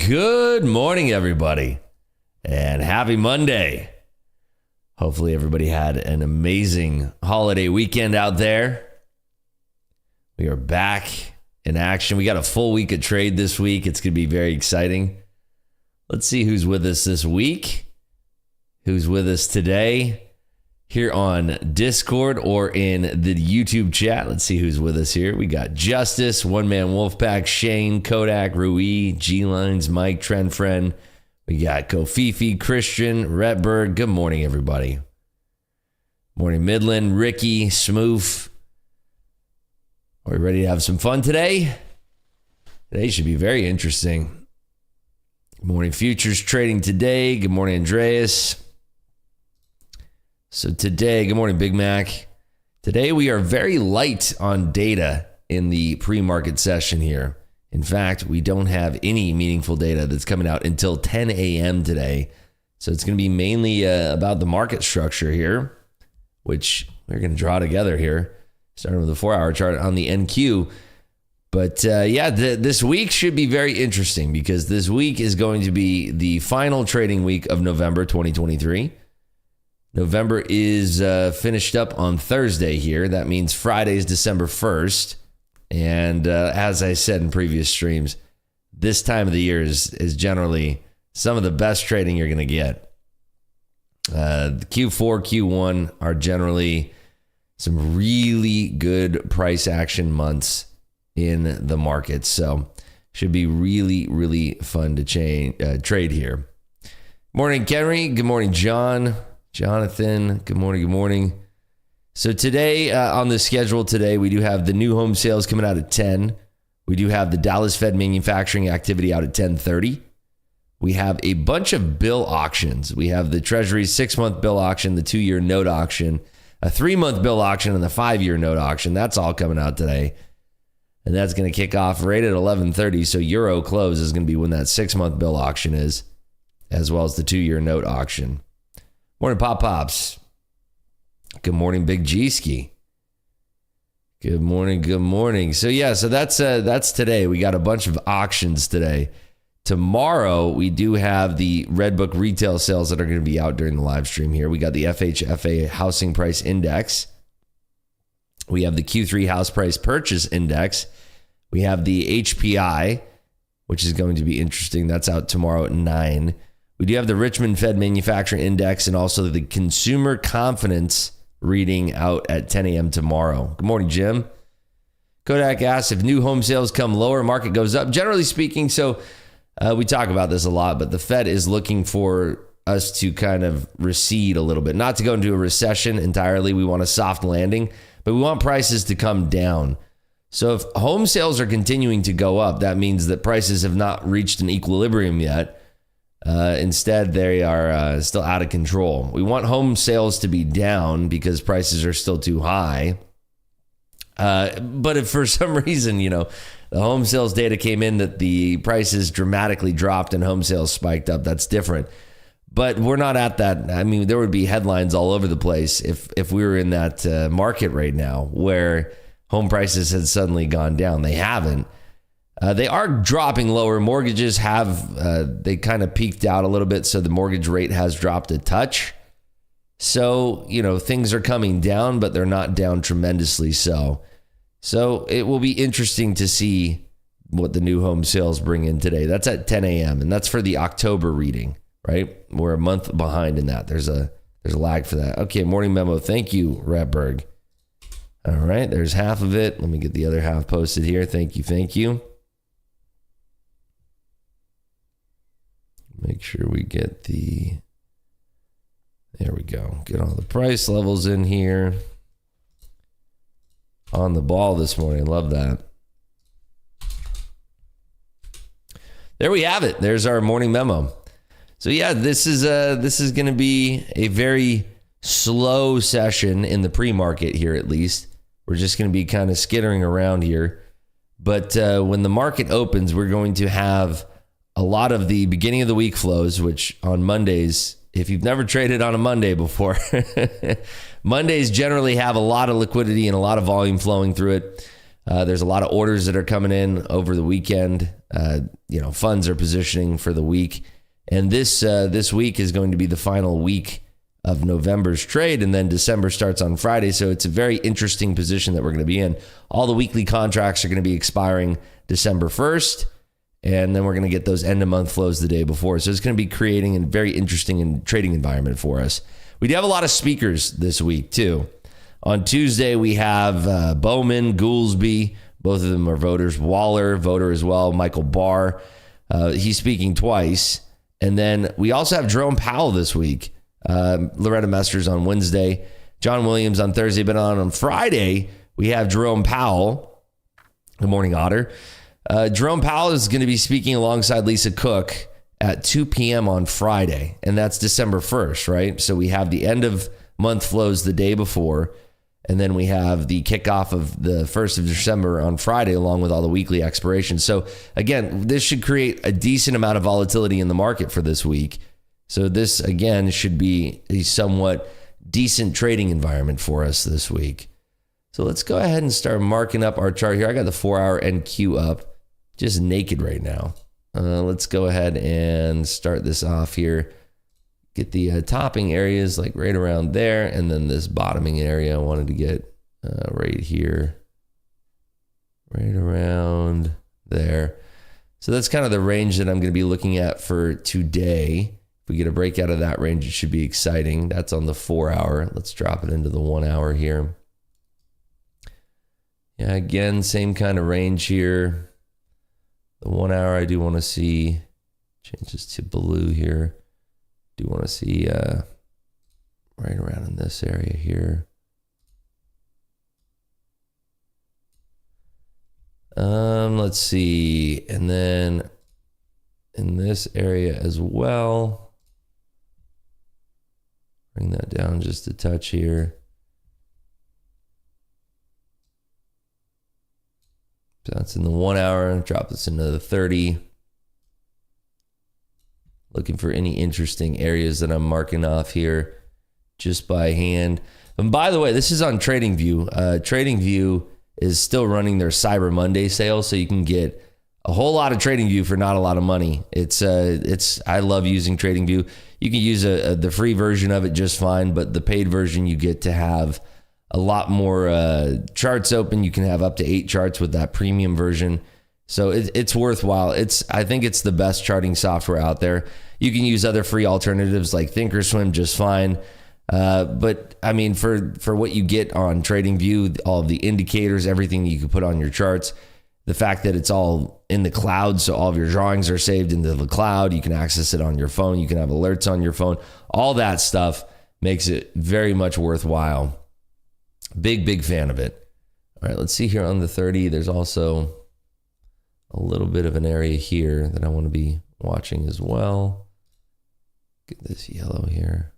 Good morning, everybody, and happy Monday. Hopefully everybody had an amazing holiday weekend out there. We are back in action. We got a full week of trade this week. It's going to be very exciting. Let's see who's with us this week, who's with us today here on Discord or in the YouTube chat. Let's see who's with us here. We got Justice, One Man Wolfpack, Shane, Kodak, Rui, G-Lines, Mike, Trend Friend. We got Kofifi, Christian, Retberg. Good morning, everybody. Morning, Midland, Ricky, Smoof. Are we ready to have some fun today? Today should be very interesting. Good morning, futures trading today. Good morning, Andreas. So today, good morning, Big Mac. Today we are very light on data in the pre-market session here. In fact, we don't have any meaningful data that's coming out until 10 a.m. today. So it's going to be mainly about the market structure here, which we're going to draw together here, starting with the 4-hour chart on the NQ. But this week should be very interesting because this week is going to be the final trading week of November 2023. November is finished up on Thursday here. That means Friday is December 1st. And as I said in previous streams, this time of the year is generally some of the best trading you're going to get. The Q4, Q1 are generally some really good price action months in the market. So should be really, really fun to trade here. Morning, Kenry. Good morning, John. Jonathan, good morning, good morning. So today on the schedule today, we do have the new home sales coming out at 10. We do have the Dallas Fed manufacturing activity out at 10:30. We have a bunch of bill auctions. We have the Treasury 6-month bill auction, the 2-year note auction, a 3-month bill auction, and the 5-year note auction. That's all coming out today. And that's going to kick off right at 11:30. So Euro close is going to be when that 6-month bill auction is, as well as the 2-year note auction. Morning, Pop Pops. Good morning, Big G-Ski. Good morning, good morning. So that's today. We got a bunch of auctions today. Tomorrow, we do have the Redbook retail sales that are going to be out during the live stream here. We got the FHFA Housing Price Index. We have the Q3 House Price Purchase Index. We have the HPI, which is going to be interesting. That's out tomorrow at 9. We do have the Richmond Fed Manufacturing Index and also the Consumer Confidence reading out at 10 a.m. tomorrow. Good morning, Jim. Kodak asks, if new home sales come lower, market goes up. Generally speaking, so we talk about this a lot, but the Fed is looking for us to kind of recede a little bit. Not to go into a recession entirely. We want a soft landing, but we want prices to come down. So if home sales are continuing to go up, that means that prices have not reached an equilibrium yet. Instead, they are still out of control. We want home sales to be down because prices are still too high. But if for some reason, the home sales data came in that the prices dramatically dropped and home sales spiked up, that's different. But we're not at that. I mean, there would be headlines all over the place if we were in that market right now where home prices had suddenly gone down. They haven't. They are dropping lower. Mortgages have, they kind of peaked out a little bit. So the mortgage rate has dropped a touch. So, things are coming down, but they're not down tremendously so. So it will be interesting to see what the new home sales bring in today. That's at 10 a.m. and that's for the October reading, right? We're a month behind in that. There's a lag for that. Okay, morning memo. Thank you, Ratberg. All right, there's half of it. Let me get the other half posted here. Thank you. Make sure we get there we go. Get all the price levels in here. On the ball this morning. Love that. There we have it. There's our morning memo. So this is going to be a very slow session in the pre-market here at least. We're just going to be kind of skittering around here. But when the market opens, we're going to have a lot of the beginning of the week flows, which on Mondays, if you've never traded on a Monday before, Mondays generally have a lot of liquidity and a lot of volume flowing through it. There's a lot of orders that are coming in over the weekend. Funds are positioning for the week. And this week is going to be the final week of November's trade, and then December starts on Friday. So it's a very interesting position that we're going to be in. All the weekly contracts are going to be expiring December 1st, and then we're going to get those end-of-month flows the day before. So it's going to be creating a very interesting trading environment for us. We do have a lot of speakers this week, too. On Tuesday, we have Bowman, Goolsby. Both of them are voters. Waller, voter as well. Michael Barr. He's speaking twice. And then we also have Jerome Powell this week. Loretta Mesters on Wednesday. John Williams on Thursday. But on Friday, we have Jerome Powell. Good morning, Otter. Jerome Powell is going to be speaking alongside Lisa Cook at 2 p.m. on Friday. And that's December 1st, right? So we have the end of month flows the day before. And then we have the kickoff of the 1st of December on Friday, along with all the weekly expirations. So again, this should create a decent amount of volatility in the market for this week. So this, again, should be a somewhat decent trading environment for us this week. So let's go ahead and start marking up our chart here. I got the 4-hour NQ up, just naked right now. Let's go ahead and start this off here. Get the topping areas like right around there, and then this bottoming area I wanted to get right here, right around there. So that's kind of the range that I'm going to be looking at for today. If we get a breakout of that range, it should be exciting. That's on the 4-hour. Let's drop it into the 1-hour here. Yeah, again, same kind of range here. The 1-hour I do want to see changes to blue here. Do want to see right around in this area here. Let's see. And then in this area as well. Bring that down just a touch here. So that's in the 1-hour. Drop this into the 30. Looking for any interesting areas that I'm marking off here just by hand. And by the way, this is on TradingView. TradingView is still running their Cyber Monday sale, so you can get a whole lot of TradingView for not a lot of money. I love using TradingView. You can use the free version of it just fine, but the paid version you get to have a lot more charts open. You can have up to 8 charts with that premium version. So it's worthwhile. I think it's the best charting software out there. You can use other free alternatives like Thinkorswim just fine. But I mean, for what you get on TradingView, all of the indicators, everything you can put on your charts, the fact that it's all in the cloud, so all of your drawings are saved into the cloud. You can access it on your phone. You can have alerts on your phone. All that stuff makes it very much worthwhile. Big fan of it. All right, let's see here on the 30. There's also a little bit of an area here that I want to be watching as well. Get this yellow here.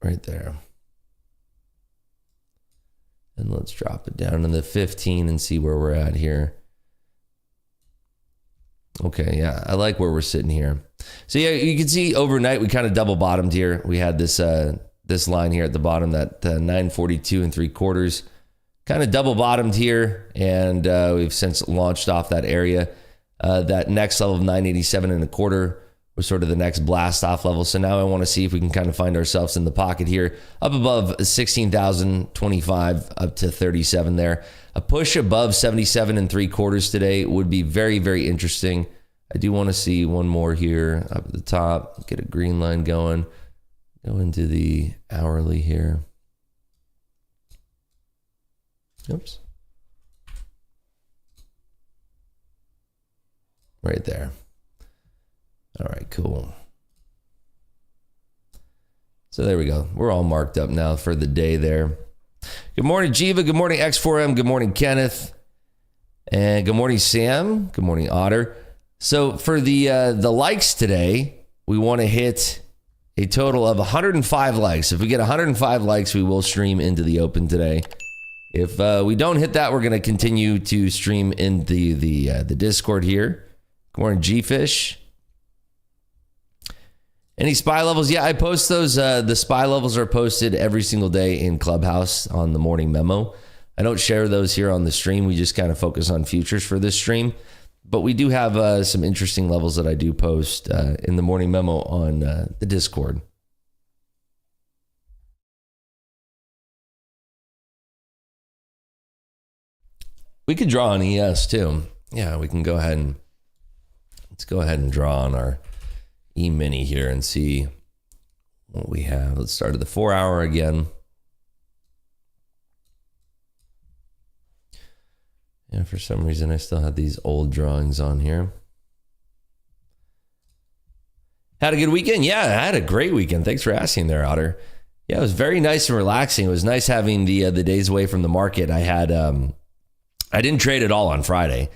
Right there. And let's drop it down to the 15 and see where we're at here. Okay, yeah, I like where we're sitting here. So yeah, you can see overnight we kind of double bottomed here. We had this this line here at the bottom, that 942 3/4. Kind of double bottomed here, and we've since launched off that area. That next level of 987 1/4 was sort of the next blast off level. So now I want to see if we can kind of find ourselves in the pocket here, up above 16,025 up to 37 there. A push above 77 3/4 today would be very interesting. I do want to see one more here up at the top, get a green line going, go into the hourly here. Oops. Right there. All right, cool. So there we go. We're all marked up now for the day there. Good morning, Jiva. Good morning, X4M. Good morning, Kenneth. And good morning, Sam. Good morning, Otter. So for the likes today, we want to hit a total of 105 likes. If we get 105 likes, we will stream into the open today. If we don't hit that, we're going to continue to stream in the Discord here. Good morning, G-Fish. Any SPY levels? Yeah, I post those. The SPY levels are posted every single day in Clubhouse on the morning memo. I don't share those here on the stream. We just kind of focus on futures for this stream. But we do have some interesting levels that I do post in the morning memo on the Discord. We could draw on ES too. Yeah, we can go ahead and let's go ahead and draw on our E-mini here and see what we have. Let's start at the 4 hour again. And for some reason, I still have these old drawings on here. Had a good weekend? Yeah, I had a great weekend. Thanks for asking there, Otter. Yeah, it was very nice and relaxing. It was nice having the days away from the market. I didn't trade at all on Friday.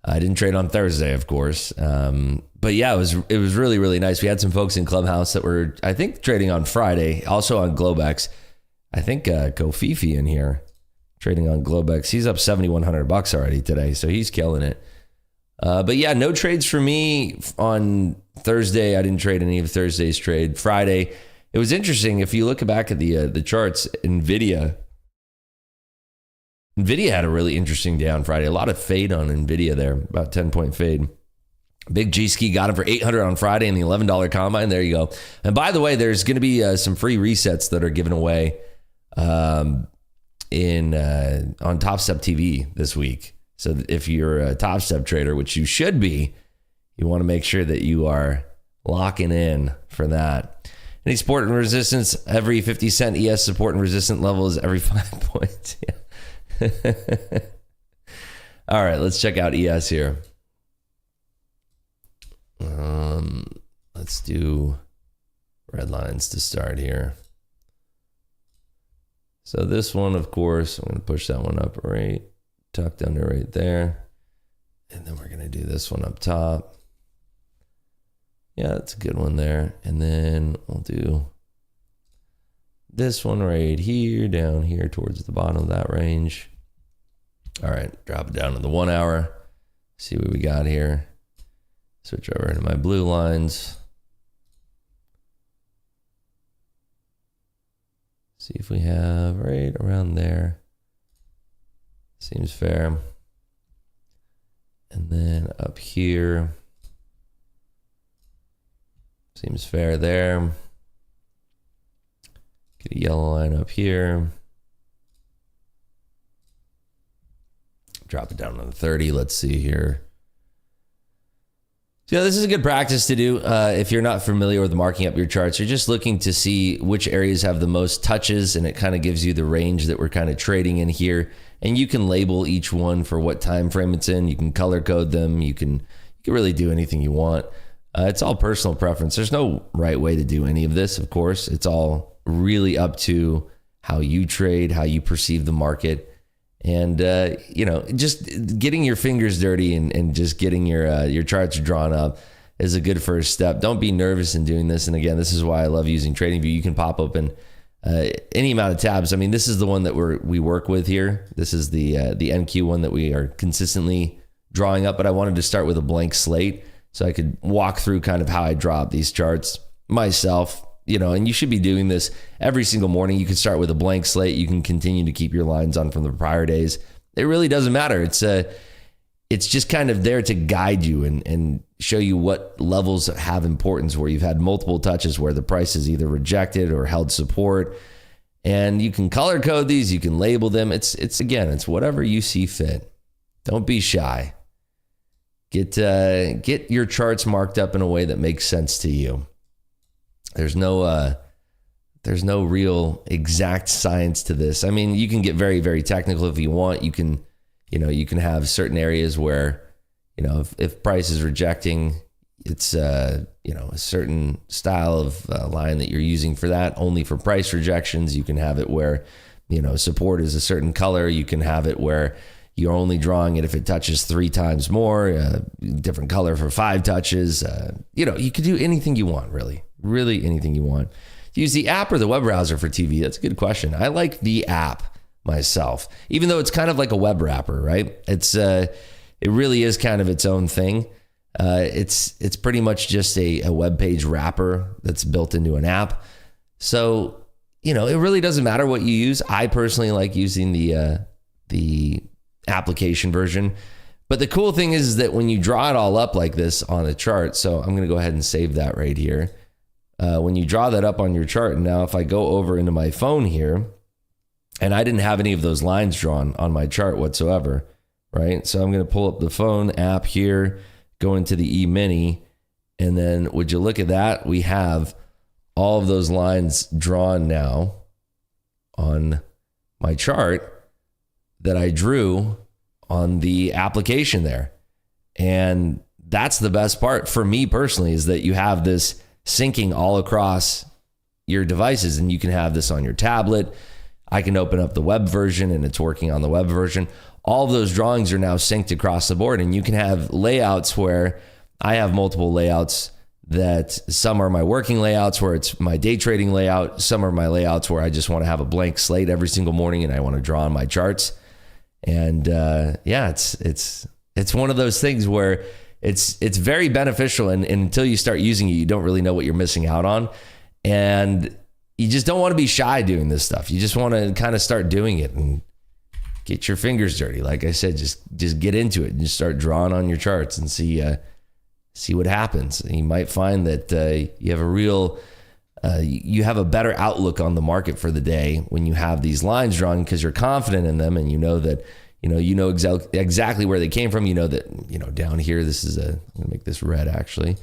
I didn't trade on Thursday, of course. But yeah, it was really, really nice. We had some folks in Clubhouse that were, I think, trading on Friday, also on Globex. I think Kofifi in here. Trading on Globex. He's up $7,100 already today, so he's killing it. But yeah, no trades for me on Thursday. I didn't trade any of Thursday's trade. Friday, it was interesting. If you look back at the charts, Nvidia had a really interesting day on Friday. A lot of fade on Nvidia there, about 10-point fade. Big G-Ski got him for $800 on Friday in the $11 combine. There you go. And by the way, there's going to be some free resets that are given away on Top Step TV this week. So if you're a Top Step trader, which you should be, you want to make sure that you are locking in for that. Any support and resistance, every 50 cent ES support and resistance level is every 5 points. Yeah. All right, let's check out ES here. Let's do red lines to start here. So this one, of course, I'm going to push that one up right, tucked under right there. And then we're going to do this one up top. Yeah, that's a good one there. And then we'll do this one right here, down here towards the bottom of that range. All right, drop it down to the 1 hour. See what we got here. Switch over into my blue lines. See if we have right around there. Seems fair. And then up here. Seems fair there. Get a yellow line up here. Drop it down to the 30. Let's see here. So this is a good practice to do if you're not familiar with marking up your charts. You're just looking to see which areas have the most touches, and it kind of gives you the range that we're kind of trading in here. And you can label each one for what time frame it's in. You can color code them. You can really do anything you want. It's all personal preference. There's no right way to do any of this, of course. It's all really up to how you trade, how you perceive the market. And, just getting your fingers dirty and just getting your charts drawn up is a good first step. Don't be nervous in doing this. And again, this is why I love using TradingView. You can pop open any amount of tabs. I mean, this is the one that we work with here. This is the NQ one that we are consistently drawing up, but I wanted to start with a blank slate so I could walk through kind of how I draw up these charts myself. And you should be doing this every single morning. You can start with a blank slate. You can continue to keep your lines on from the prior days. It really doesn't matter. It's just kind of there to guide you and show you what levels have importance where you've had multiple touches where the price is either rejected or held support. And you can color code these. You can label them. It's whatever you see fit. Don't be shy. Get your charts marked up in a way that makes sense to you. There's no real exact science to this. I mean, you can get very, very technical if you want. You can have certain areas where, if price is rejecting, it's a certain style of line that you're using for that. Only for price rejections, you can have it where, support is a certain color. You can have it where you're only drawing it if it touches 3 times more, different color for 5 touches. You could do anything you want, really anything you want. Use the app or the web browser for TV? That's a good question. I like the app myself, even though it's kind of like a web wrapper, right? It really is kind of its own thing. It's pretty much just a web page wrapper that's built into an app. So, it really doesn't matter what you use. I personally like using the the application version. But the cool thing is that when you draw it all up like this on a chart, so I'm going to go ahead and save that right here. When you draw that up on your chart, now if I go over into my phone here, and I didn't have any of those lines drawn on my chart whatsoever, right? So I'm going to pull up the phone app here, go into the E-mini, and then would you look at that? We have all of those lines drawn now on my chart that I drew on the application there. And that's the best part for me personally, is that you have this syncing all across your devices, and you can have this on your tablet. I can open up the web version and it's working on the web version. All of those drawings are now synced across the board, and you can have layouts where I have multiple layouts, that some are my working layouts where it's my day trading layout. Some are my layouts where I just want to have a blank slate every single morning and I want to draw on my charts. And yeah, it's one of those things where it's very beneficial, and until you start using it, you don't really know what you're missing out on. And you just don't want to be shy doing this stuff. You just want to kind of start doing it and get your fingers dirty. Like I said, just get into it and just start drawing on your charts and see what happens. And you might find that you have a real, you have a better outlook on the market for the day when you have these lines drawn, because you're confident in them and you know that, you know exactly where they came from. You know that, down here, I'm going to make this red actually.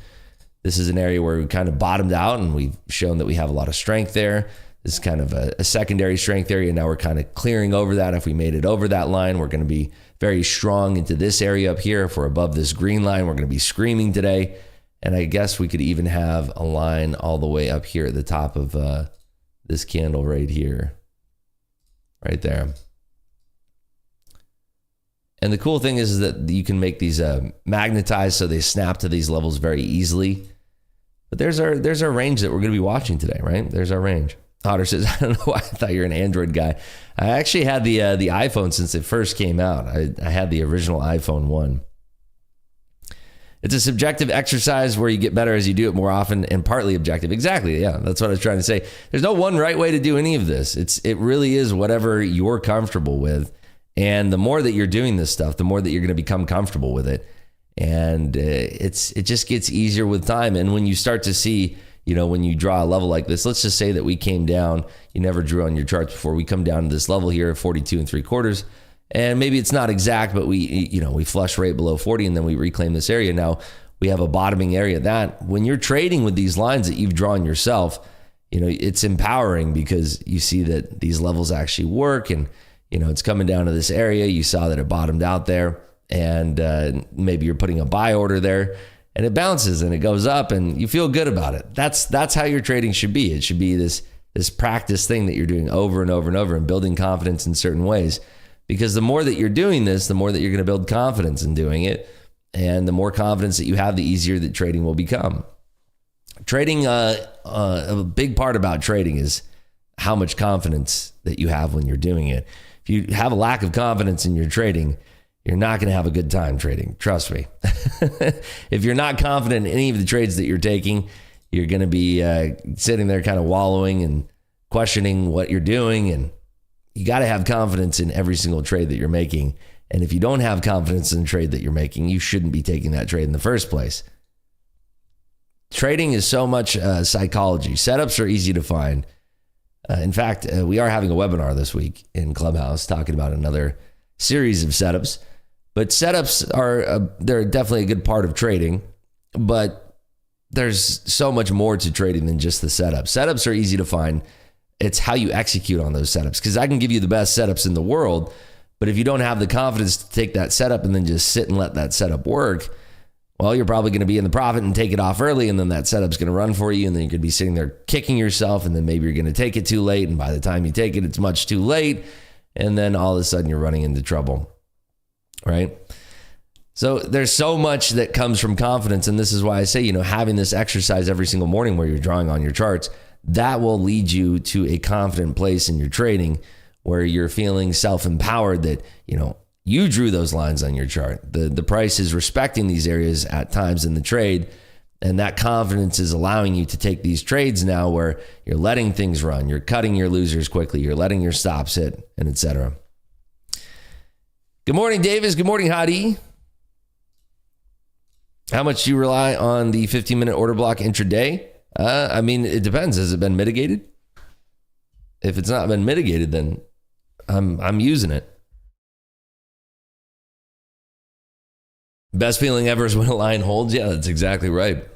This is an area where we kind of bottomed out and we've shown that we have a lot of strength there. This is kind of a secondary strength area. Now we're kind of clearing over that. If we made it over that line, we're going to be very strong into this area up here. If we're above this green line, we're going to be screaming today. And I guess we could even have a line all the way up here at the top of this candle right here, right there. And the cool thing is that you can make these magnetized so they snap to these levels very easily. But there's our range that we're going to be watching today, right? There's our range. Otter says, I don't know why I thought you're an Android guy. I actually had the iPhone since it first came out. I had the original iPhone 1. It's a subjective exercise where you get better as you do it more often, and partly objective. Exactly, yeah, that's what I was trying to say. There's no one right way to do any of this. It really is whatever you're comfortable with. And the more that you're doing this stuff, the more that you're going to become comfortable with it. And it just gets easier with time. And when you start to see, when you draw a level like this, let's just say that we came down, you never drew on your charts before, we come down to this level here, 42 3/4. And maybe it's not exact, but we flush right below 40 and then we reclaim this area. Now we have a bottoming area. That when you're trading with these lines that you've drawn yourself, it's empowering because you see that these levels actually work, and it's coming down to this area. You saw that it bottomed out there, and maybe you're putting a buy order there, and it bounces and it goes up, and you feel good about it. That's how your trading should be. It should be this practice thing that you're doing over and over and over, and building confidence in certain ways. Because the more that you're doing this, the more that you're going to build confidence in doing it, and the more confidence that you have, the easier that trading will become. Trading, a big part about trading is how much confidence that you have when you're doing it. If you have a lack of confidence in your trading, you're not going to have a good time trading. Trust me. If you're not confident in any of the trades that you're taking, you're going to be sitting there kind of wallowing and questioning what you're doing. And you got to have confidence in every single trade that you're making. And if you don't have confidence in the trade that you're making, you shouldn't be taking that trade in the first place. Trading is so much psychology. Setups are easy to find. In fact, we are having a webinar this week in Clubhouse talking about another series of setups. But setups they're definitely a good part of trading, but there's so much more to trading than just the setup. Setups are easy to find. It's how you execute on those setups, because I can give you the best setups in the world, but if you don't have the confidence to take that setup and then just sit and let that setup work, well, you're probably going to be in the profit and take it off early, and then that setup's going to run for you, and then you're going to be sitting there kicking yourself, and then maybe you're going to take it too late, and by the time you take it, it's much too late, and then all of a sudden you're running into trouble, right? So there's so much that comes from confidence, and this is why I say, having this exercise every single morning where you're drawing on your charts, that will lead you to a confident place in your trading where you're feeling self-empowered that, you drew those lines on your chart. The price is respecting these areas at times in the trade, and that confidence is allowing you to take these trades now where you're letting things run, you're cutting your losers quickly, you're letting your stops hit, and etc. Good morning, Davis. Good morning, Hadi. How much do you rely on the 15-minute order block intraday? I mean, it depends. Has it been mitigated? If it's not been mitigated, then I'm using it. Best feeling ever is when a line holds. Yeah, that's exactly right.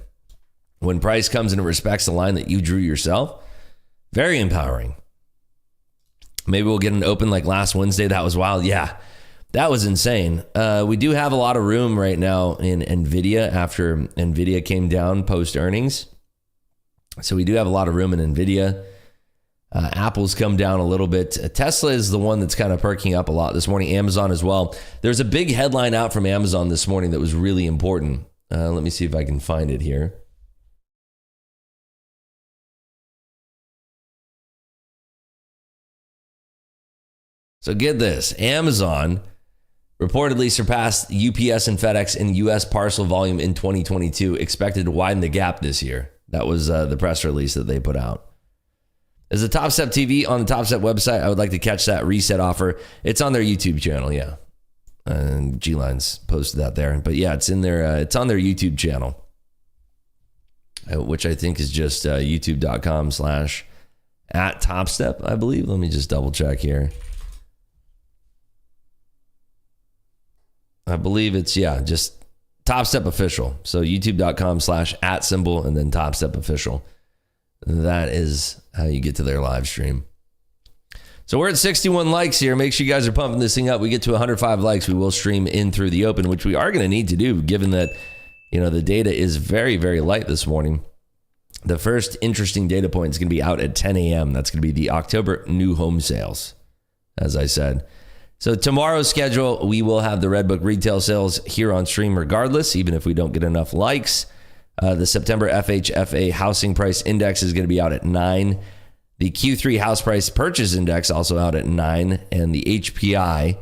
When price comes and it respects the line that you drew yourself, very empowering. Maybe we'll get an open like last Wednesday. That was wild. Yeah, that was insane. We do have a lot of room right now in NVIDIA after NVIDIA came down post earnings. So we do have a lot of room in NVIDIA. Apple's come down a little bit. Tesla is the one that's kind of perking up a lot this morning. Amazon as well. There's a big headline out from Amazon this morning that was really important. Let me see if I can find it here. So get this. Amazon reportedly surpassed UPS and FedEx in U.S. parcel volume in 2022, expected to widen the gap this year. That was the press release that they put out. Is the Top Step TV on the Top Step website? I would like to catch that reset offer. It's on their YouTube channel, yeah. And G-Lines posted that there. But yeah, it's in there. It's on their YouTube channel, which I think is just youtube.com/@TopStep, I believe. Let me just double check here. I believe it's, yeah, just Top Step Official. So youtube.com/@ and then Top Step Official. That is how you get to their live stream. So we're at 61 likes here. Make sure you guys are pumping this thing up. We get to 105 likes. We will stream in through the open, which we are going to need to do, given that, you know, the data is very, very light this morning. The first interesting data point is going to be out at 10 a.m. That's going to be the October new home sales, as I said. So tomorrow's schedule, we will have the Redbook retail sales here on stream regardless, even if we don't get enough likes. The September FHFA housing price index is going to be out at 9. The Q3 house price purchase index also out at 9. And the HPI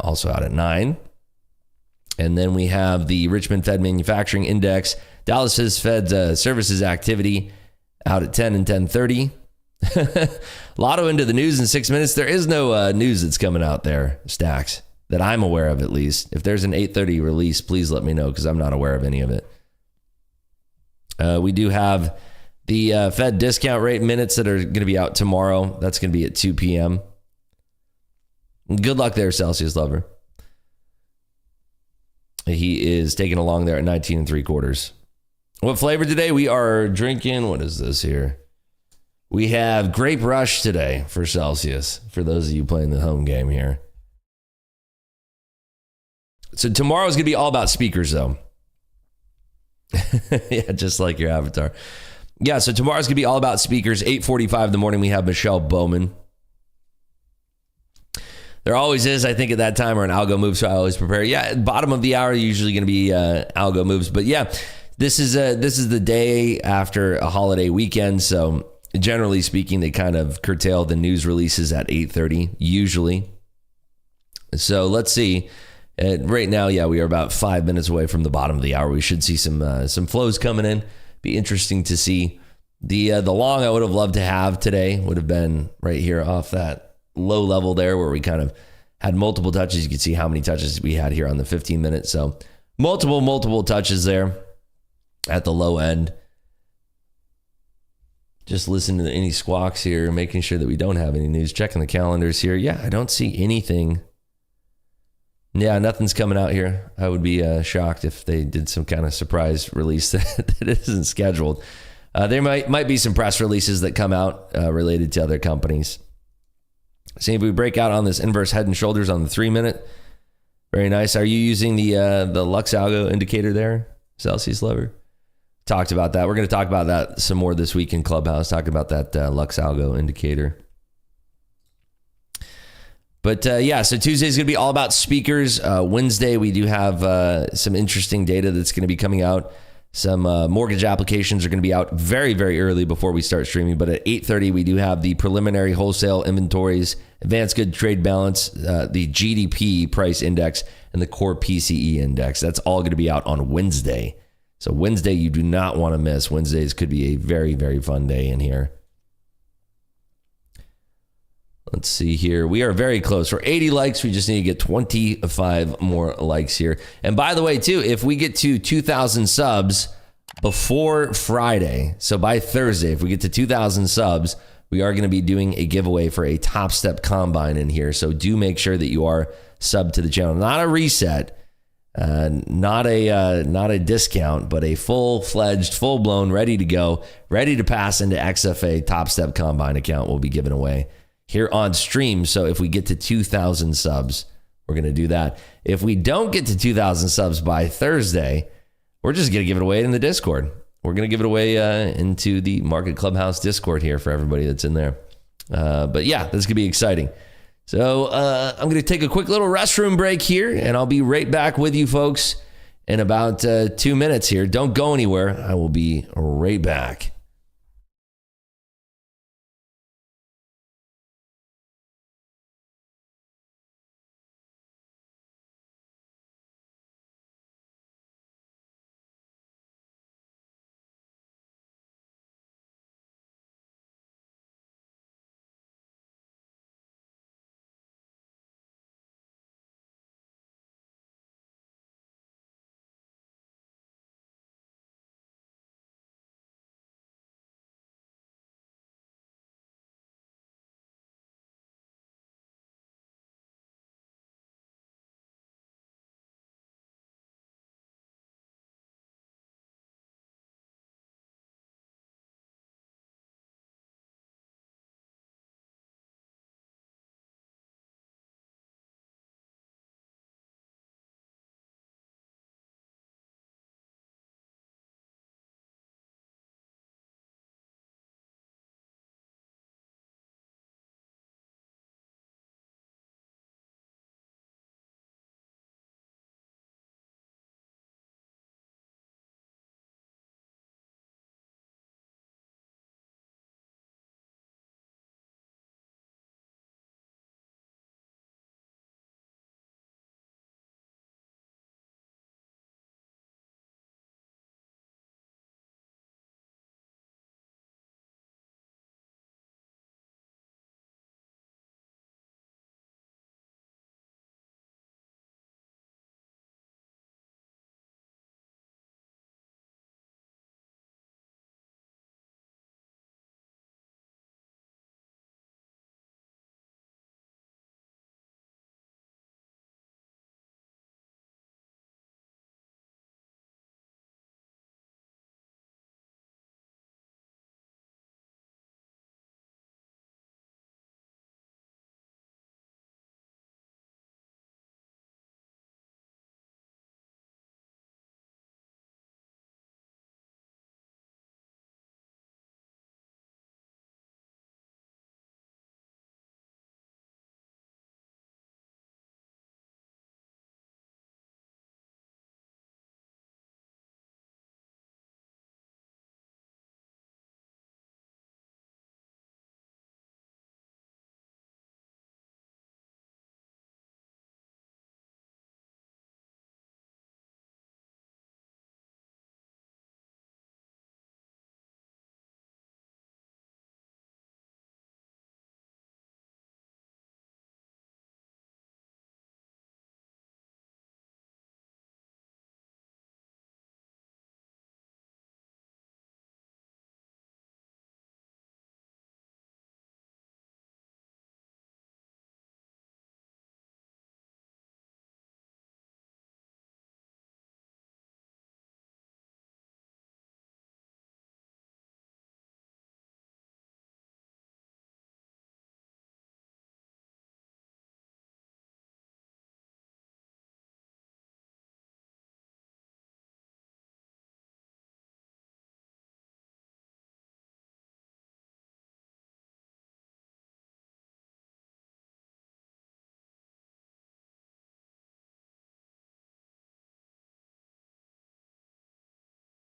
also out at 9. And then we have the Richmond Fed manufacturing index, Dallas's Fed services activity out at 10 and 10:30. Lotto into the news in 6 minutes. There is no news that's coming out there, Stacks, that I'm aware of at least. If there's an 8:30 release, please let me know because I'm not aware of any of it. We do have the Fed discount rate minutes that are going to be out tomorrow. That's going to be at 2 p.m. Good luck there, Celsius lover. He is taking along there at 19 3/4. What flavor today? We are drinking, what is this here? We have Grape Rush today for Celsius, for those of you playing the home game here. So tomorrow's going to be all about speakers, though. Yeah, just like your avatar. Yeah, so tomorrow's going to be all about speakers. 8:45 in the morning, we have Michelle Bowman. There always is, I think, at that time, or an algo move, so I always prepare. Yeah, bottom of the hour, usually going to be algo moves. But yeah, this is the day after a holiday weekend, so generally speaking, they kind of curtail the news releases at 8:30, usually. So let's see. Right now, yeah, we are about 5 minutes away from the bottom of the hour. We should see some flows coming in. Be interesting to see. The long I would have loved to have today would have been right here off that low level there where we kind of had multiple touches. You can see how many touches we had here on the 15 minutes. So multiple touches there at the low end. Just listening to any squawks here, making sure that we don't have any news. Checking the calendars here. Yeah, I don't see anything. Yeah, nothing's coming out here. I would be shocked if they did some kind of surprise release that isn't scheduled. There might be some press releases that come out related to other companies. See if we break out on this inverse head and shoulders on the 3 minute. Very nice. Are you using the Lux Algo indicator there, Celsius lover? Talked about that. We're going to talk about that some more this week in Clubhouse. Talk about that Lux Algo indicator. But yeah, so Tuesday is going to be all about speakers. Wednesday, we do have some interesting data that's going to be coming out. Some mortgage applications are going to be out very, very early before we start streaming. But at 8:30, we do have the preliminary wholesale inventories, advanced good trade balance, the GDP price index, and the core PCE index. That's all going to be out on Wednesday. So Wednesday, you do not want to miss. Wednesdays could be a very, very fun day in here. Let's see here. We are very close. For 80 likes, we just need to get 25 more likes here. And by the way, too, if we get to 2,000 subs before Friday, so by Thursday, if we get to 2,000 subs, we are going to be doing a giveaway for a Top Step Combine in here. So do make sure that you are subbed to the channel. Not a reset, not a discount, but a full-fledged, full-blown, ready to go, ready to pass into XFA Top Step Combine account will be given away here on stream. So if we get to 2,000 subs, we're going to do that. If we don't get to 2,000 subs by Thursday, we're just going to give it away in the Discord. We're going to give it away into the Market Clubhouse Discord here for everybody that's in there. But yeah, this could be exciting. So I'm going to take a quick little restroom break here, and I'll be right back with you folks in about 2 minutes here. Don't go anywhere. I will be right back.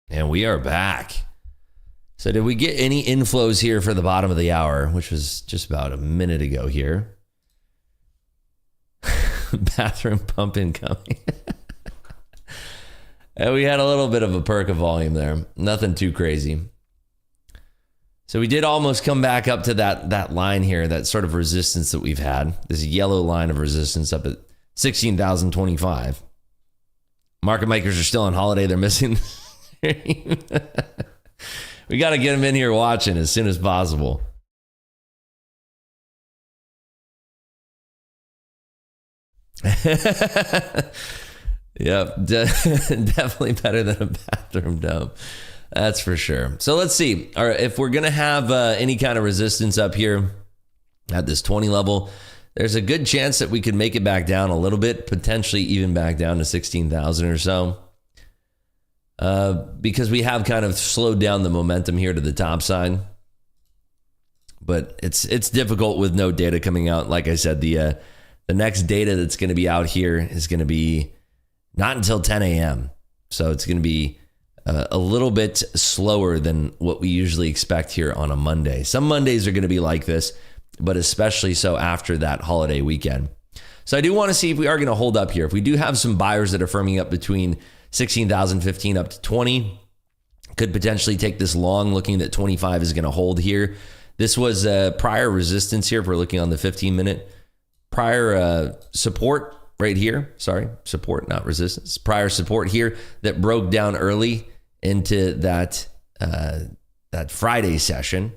And we are back. So did we get any inflows here for the bottom of the hour, which was just about a minute ago here? Bathroom pump incoming. And we had a little bit of a perk of volume there. Nothing too crazy. So we did almost come back up to that line here, that sort of resistance that we've had. This yellow line of resistance up at 16,025. Market makers are still on holiday. They're missing. We got to get them in here watching as soon as possible. Yep, definitely better than a bathroom dump. That's for sure. So let's see. All right, if we're going to have any kind of resistance up here at this 20 level, there's a good chance that we could make it back down a little bit, potentially even back down to 16,000 or so. Because we have kind of slowed down the momentum here to the top side. But it's difficult with no data coming out. Like I said, the next data that's going to be out here is going to be not until 10 a.m. So it's going to be a little bit slower than what we usually expect here on a Monday. Some Mondays are going to be like this, but especially so after that holiday weekend. So I do want to see if we are going to hold up here. If we do have some buyers that are firming up between 16,015 up to 20, could potentially take this long, looking that 25 is going to hold here. This was prior resistance here if we're looking on the 15-minute. Prior support right here. Sorry, support, not resistance. Prior support here that broke down early into that Friday session.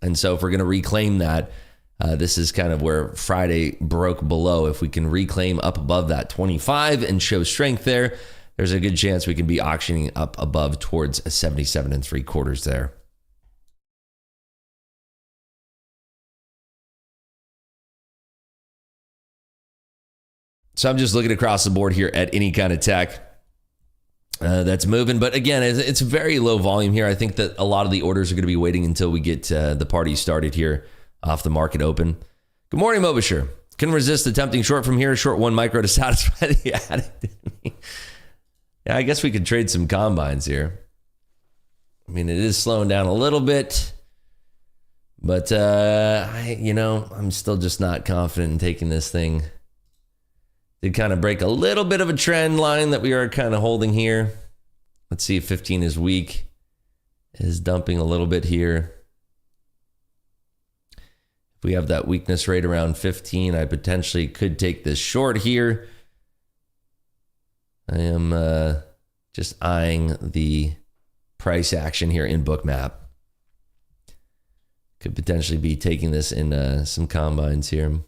And so if we're going to reclaim that, this is kind of where Friday broke below. If we can reclaim up above that 25 and show strength there, there's a good chance we can be auctioning up above towards a 77 3/4 there. So I'm just looking across the board here at any kind of tech that's moving. But again, it's very low volume here. I think that a lot of the orders are going to be waiting until we get the party started here off the market open. Good morning, Mobisher. Can resist the tempting short from here. Short 1 micro to satisfy the addict in me. Yeah, I guess we could trade some combines here. I mean, it is slowing down a little bit. But, I'm still just not confident in taking this thing. Did kind of break a little bit of a trend line that we are kind of holding here. Let's see if 15 is weak. Is dumping a little bit here. If we have that weakness rate around 15, I potentially could take this short here. I am just eyeing the price action here in Bookmap. Could potentially be taking this in some combines here.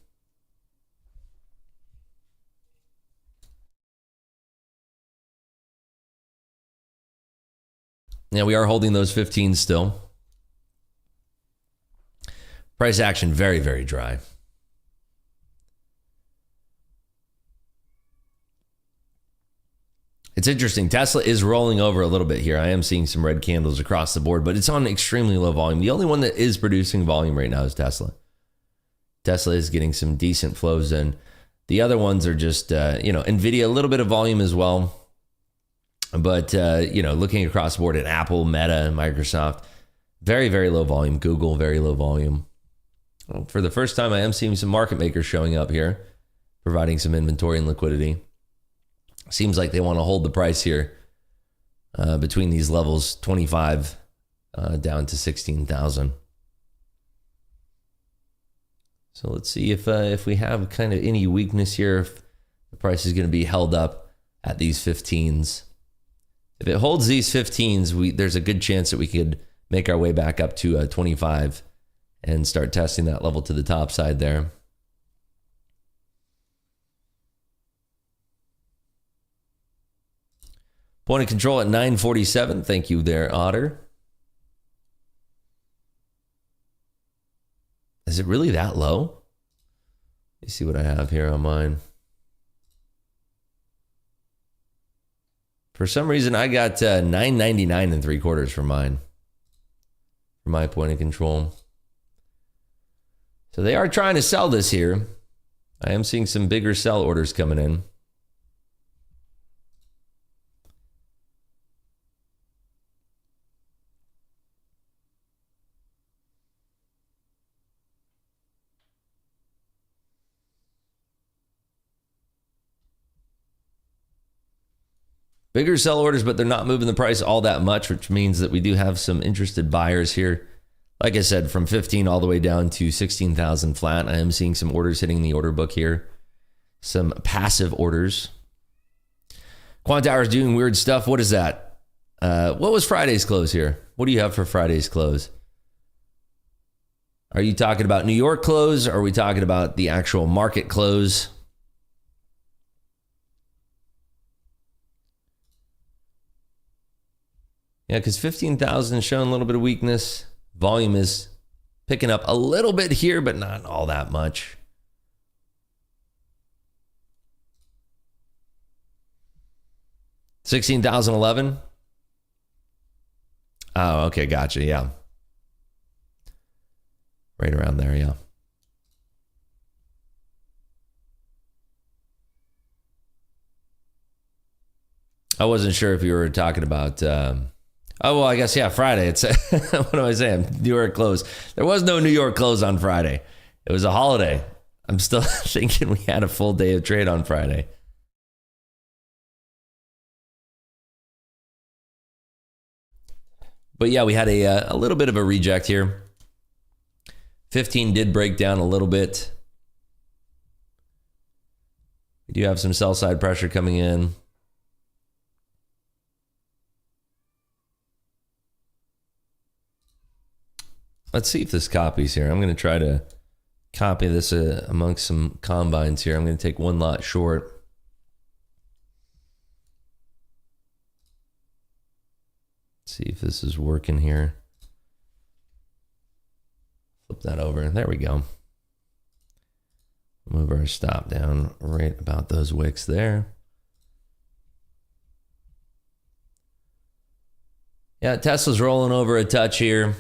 Yeah, we are holding those 15s still. Price action very, very dry. It's interesting. Tesla is rolling over a little bit here. I am seeing some red candles across the board, but it's on extremely low volume. The only one that is producing volume right now is Tesla. Tesla is getting some decent flows in. The other ones are just, NVIDIA, a little bit of volume as well. But, looking across the board at Apple, Meta, Microsoft, very, very low volume. Google, very low volume. Well, for the first time, I am seeing some market makers showing up here, providing some inventory and liquidity. Seems like they want to hold the price here between these levels, 25 down to 16,000. So let's see if we have kind of any weakness here, if the price is going to be held up at these 15s. If it holds these 15s, there's a good chance that we could make our way back up to 25 and start testing that level to the top side there. Point of control at 947. Thank you there, Otter. Is it really that low? Let me see what I have here on mine. For some reason, I got 999 3/4 for mine. For my point of control. So they are trying to sell this here. I am seeing some bigger sell orders coming in. Bigger sell orders, but they're not moving the price all that much, which means that we do have some interested buyers here Like I said, from 15 all the way down to 16,000 flat. I am seeing some orders hitting the order book here. Some passive orders. Quant Hour's doing weird stuff. What is that? What was Friday's close here? What do you have for Friday's close? Are you talking about New York close? Or are we talking about the actual market close? Yeah, because 15,000 is showing a little bit of weakness. Volume is picking up a little bit here, but not all that much. $16,011. Oh, okay, gotcha. Yeah, right around there. Yeah. I wasn't sure if you were talking about. Oh, well, I guess, yeah, Friday. It's what am I saying? New York close. There was no New York close on Friday. It was a holiday. I'm still thinking we had a full day of trade on Friday. But yeah, we had a little bit of a reject here. 15 did break down a little bit. We do have some sell side pressure coming in. Let's see if this copies here. I'm going to try to copy this amongst some combines here. I'm going to take one lot short. See if this is working here. Flip that over. There we go. Move our stop down right about those wicks there. Yeah, Tesla's rolling over a touch here.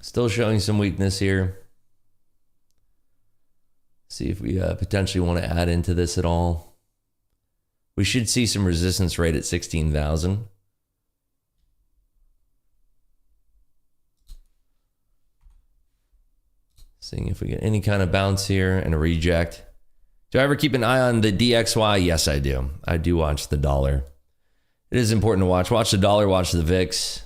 Still showing some weakness here. See if we potentially want to add into this at all. We should see some resistance right at 16,000. Seeing if we get any kind of bounce here and a reject. Do I ever keep an eye on the DXY? Yes, I do. I do watch the dollar. It is important to watch. Watch the dollar, watch the VIX.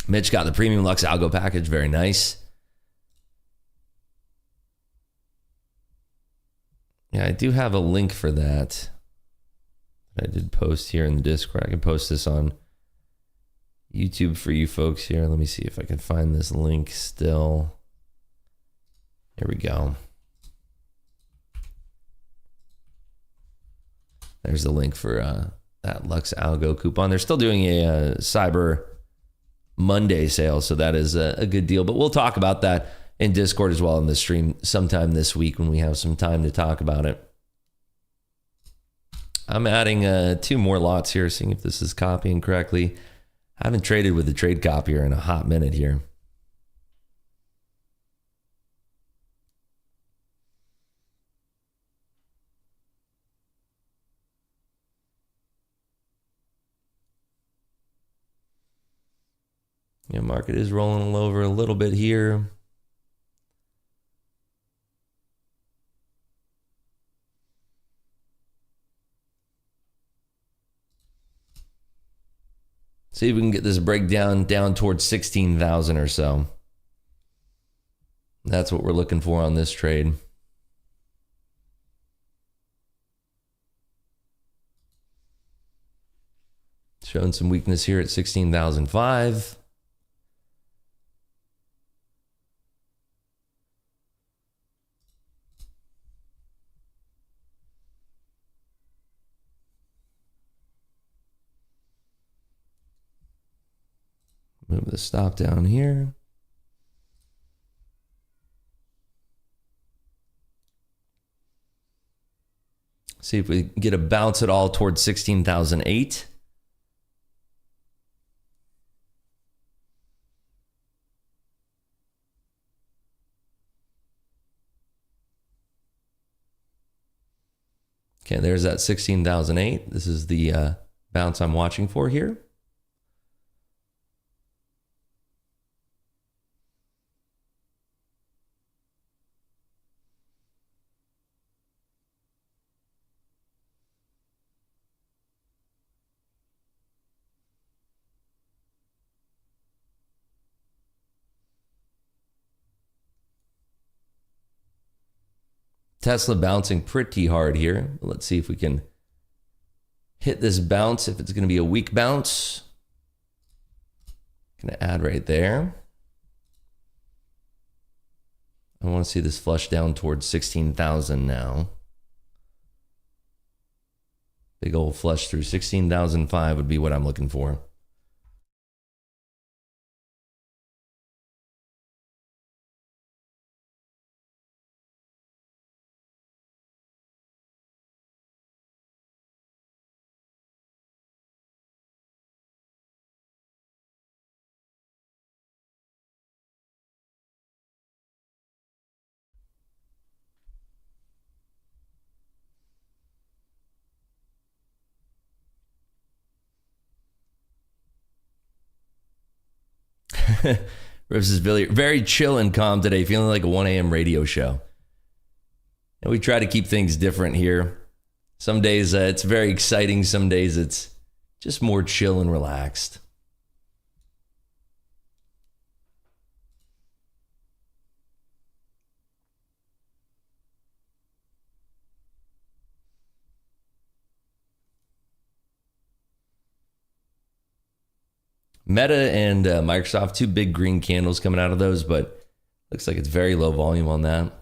Mitch got the premium Lux Algo package. Very nice. Yeah, I do have a link for that. I did post here in the Discord. I can post this on YouTube for you folks here. Let me see if I can find this link still. Here we go. There's the link for that Lux Algo coupon. They're still doing a Cyber Monday sale, so that is a good deal. But we'll talk about that in Discord as well in the stream sometime this week when we have some time to talk about it. I'm adding 2 more lots here, seeing if this is copying correctly. I haven't traded with the trade copier in a hot minute here. Yeah, market is rolling over a little bit here. See if we can get this breakdown down towards 16,000 or so. That's what we're looking for on this trade. Showing some weakness here at 16,005. Move the stop down here. See if we get a bounce at all towards 16,008. Okay, there's that 16,008. This is the bounce I'm watching for here. Tesla bouncing pretty hard here. Let's see if we can hit this bounce. If it's going to be a weak bounce, going to add right there. I want to see this flush down towards 16,000 now. Big old flush through 16,005 would be what I'm looking for. Rips is very chill and calm today, feeling like a 1 a.m. radio show. And we try to keep things different here. Some days it's very exciting. Some days it's just more chill and relaxed. Meta and Microsoft, two big green candles coming out of those, but looks like it's very low volume on that.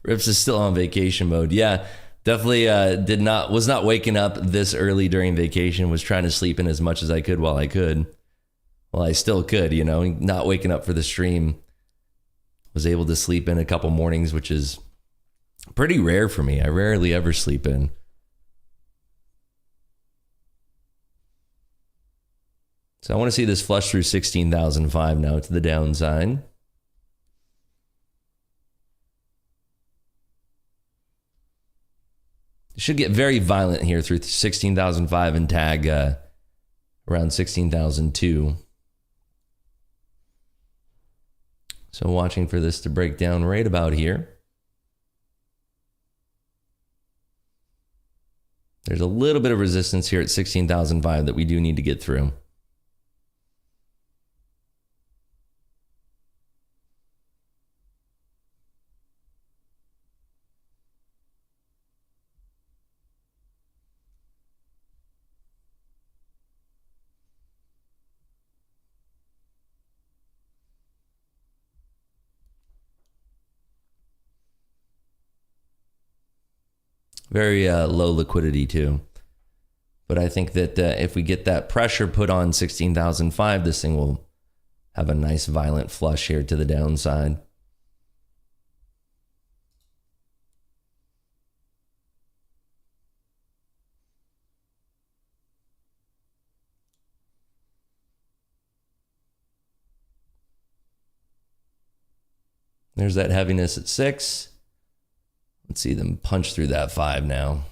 Rips is still on vacation mode. Yeah, definitely was not waking up this early during vacation, was trying to sleep in as much as I could while I could. Well, I still could, you know, not waking up for the stream. Was able to sleep in a couple mornings, which is pretty rare for me. I rarely ever sleep in. So I want to see this flush through 16,005 now to the downside. It should get very violent here through 16,005 and tag around 16,002. So watching for this to break down right about here. There's a little bit of resistance here at 16,005 that we do need to get through. Very low liquidity too. But I think that if we get that pressure put on 16,005, this thing will have a nice violent flush here to the downside. There's that heaviness at 6. Let's see them punch through that 5 now.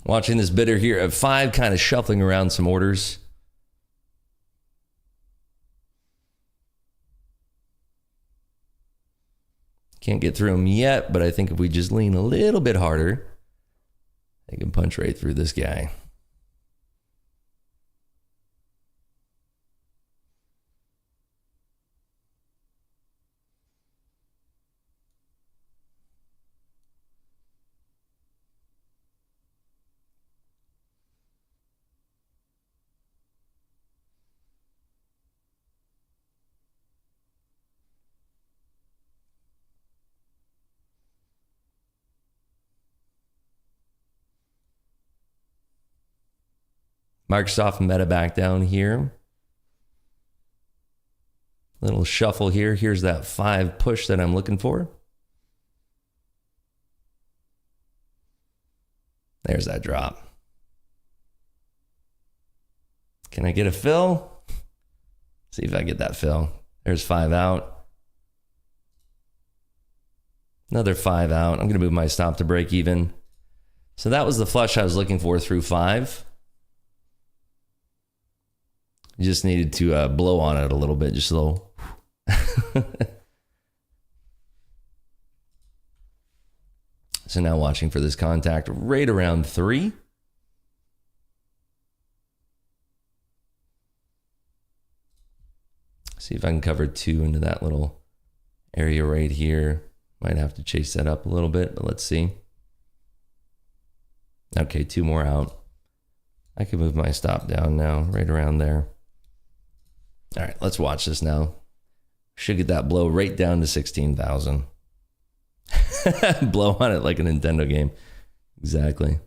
Watching this bidder here at 5, kind of shuffling around some orders. Can't get through them yet, but I think if we just lean a little bit harder, they can punch right through this guy. Microsoft Meta back down here. Little shuffle here. Here's that 5 push that I'm looking for. There's that drop. Can I get a fill? See if I get that fill. There's 5 out. Another 5 out. I'm going to move my stop to break even. So that was the flush I was looking for through 5. Just needed to blow on it a little bit, just a little. So now watching for this contact right around 3. See if I can cover 2 into that little area right here. Might have to chase that up a little bit, but let's see. Okay, 2 more out. I can move my stop down now, right around there. All right, let's watch this now. Should get that blow right down to 16,000. Blow on it like a Nintendo game. Exactly.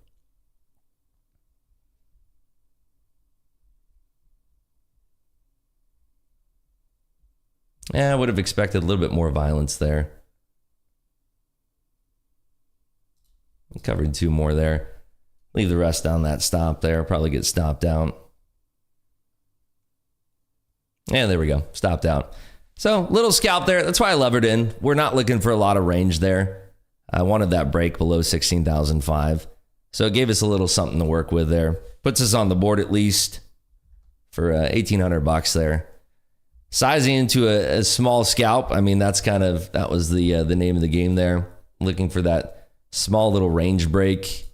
Yeah, I would have expected a little bit more violence there. Covered 2 more there. Leave the rest on that stop there. Probably get stopped out. And there we go. Stopped out. So little scalp there. That's why I levered in. We're not looking for a lot of range there. I wanted that break below 16,005. So it gave us a little something to work with there. Puts us on the board at least for $1,800 there. Sizing into a small scalp. I mean, that was the name of the game there. Looking for that small little range break.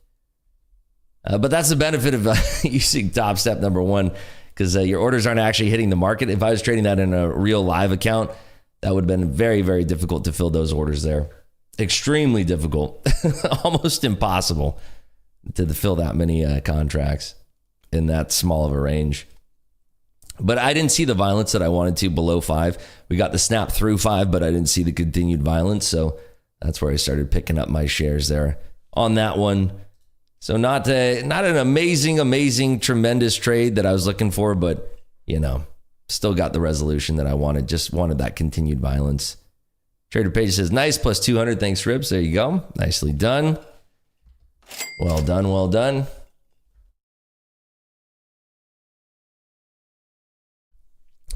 But that's the benefit of using Top Step number 1, because your orders aren't actually hitting the market. If I was trading that in a real live account, that would have been very, very difficult to fill those orders there. Extremely difficult. Almost impossible to fill that many contracts in that small of a range. But I didn't see the violence that I wanted to below 5. We got the snap through 5, but I didn't see the continued violence. So that's where I started picking up my shares there on that one. So not an amazing, tremendous trade that I was looking for, but, still got the resolution that I wanted. Just wanted that continued violence. Trader Page says, nice, plus 200. Thanks, Ribs. There you go. Nicely done. Well done, well done.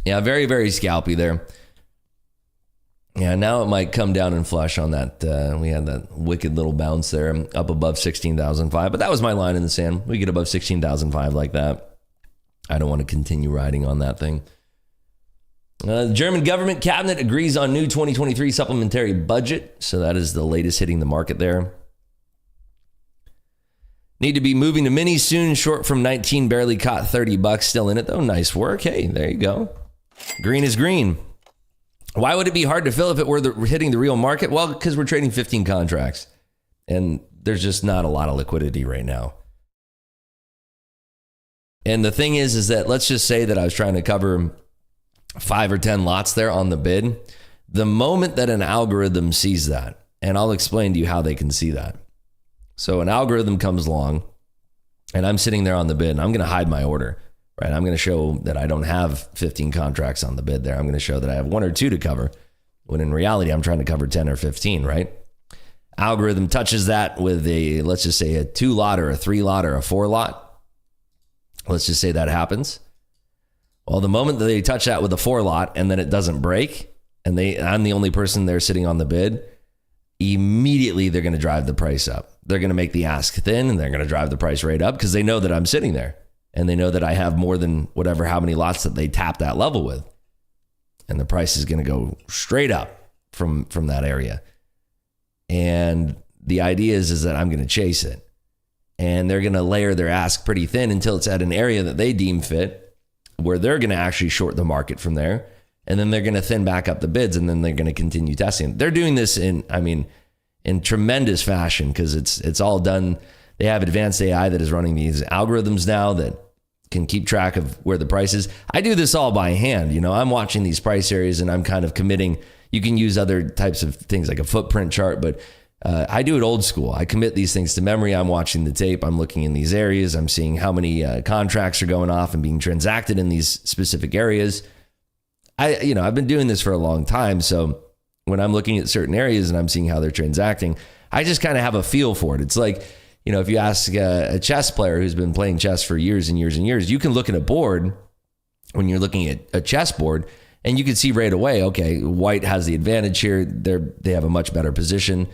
Yeah, very, very scalpy there. Yeah, now it might come down and flush on that. We had that wicked little bounce there up above 16,005, but that was my line in the sand. We get above 16,005 like that. I don't want to continue riding on that thing. The German government cabinet agrees on new 2023 supplementary budget. So that is the latest hitting the market there. Need to be moving to mini soon. Short from 19, barely caught $30 still in it though. Nice work. Hey, there you go. Green is green. Why would it be hard to fill if it were hitting the real market? Well, because we're trading 15 contracts and there's just not a lot of liquidity right now. And the thing is that let's just say that I was trying to cover 5 or 10 lots there on the bid. The moment that an algorithm sees that, and I'll explain to you how they can see that. So an algorithm comes along and I'm sitting there on the bid and I'm going to hide my order, right? I'm going to show that I don't have 15 contracts on the bid there. I'm going to show that I have 1 or 2 to cover, when in reality, I'm trying to cover 10 or 15, right? Algorithm touches that with a, let's just say a 2 lot or a 3 lot or a 4 lot. Let's just say that happens. Well, the moment that they touch that with a 4 lot and then it doesn't break, and I'm the only person there sitting on the bid, immediately they're going to drive the price up. They're going to make the ask thin and they're going to drive the price right up because they know that I'm sitting there and they know that I have more than how many lots that they tap that level with. And the price is going to go straight up from that area. And the idea is that I'm going to chase it. And they're going to layer their ask pretty thin until it's at an area that they deem fit, where they're going to actually short the market from there. And then they're going to thin back up the bids, and then they're going to continue testing. They're doing this in tremendous fashion because it's all done. They have advanced AI that is running these algorithms now that can keep track of where the price is. I do this all by hand. I'm watching these price areas and I'm kind of committing. You can use other types of things like a footprint chart, but I do it old school. I commit these things to memory. I'm watching the tape. I'm looking in these areas. I'm seeing how many contracts are going off and being transacted in these specific areas. I've been doing this for a long time. So when I'm looking at certain areas and I'm seeing how they're transacting, I just kind of have a feel for it. It's like, if you ask a chess player who's been playing chess for years and years and years, you can look at a board when you're looking at a chessboard and you can see right away, okay, white has the advantage here. They have a much better position.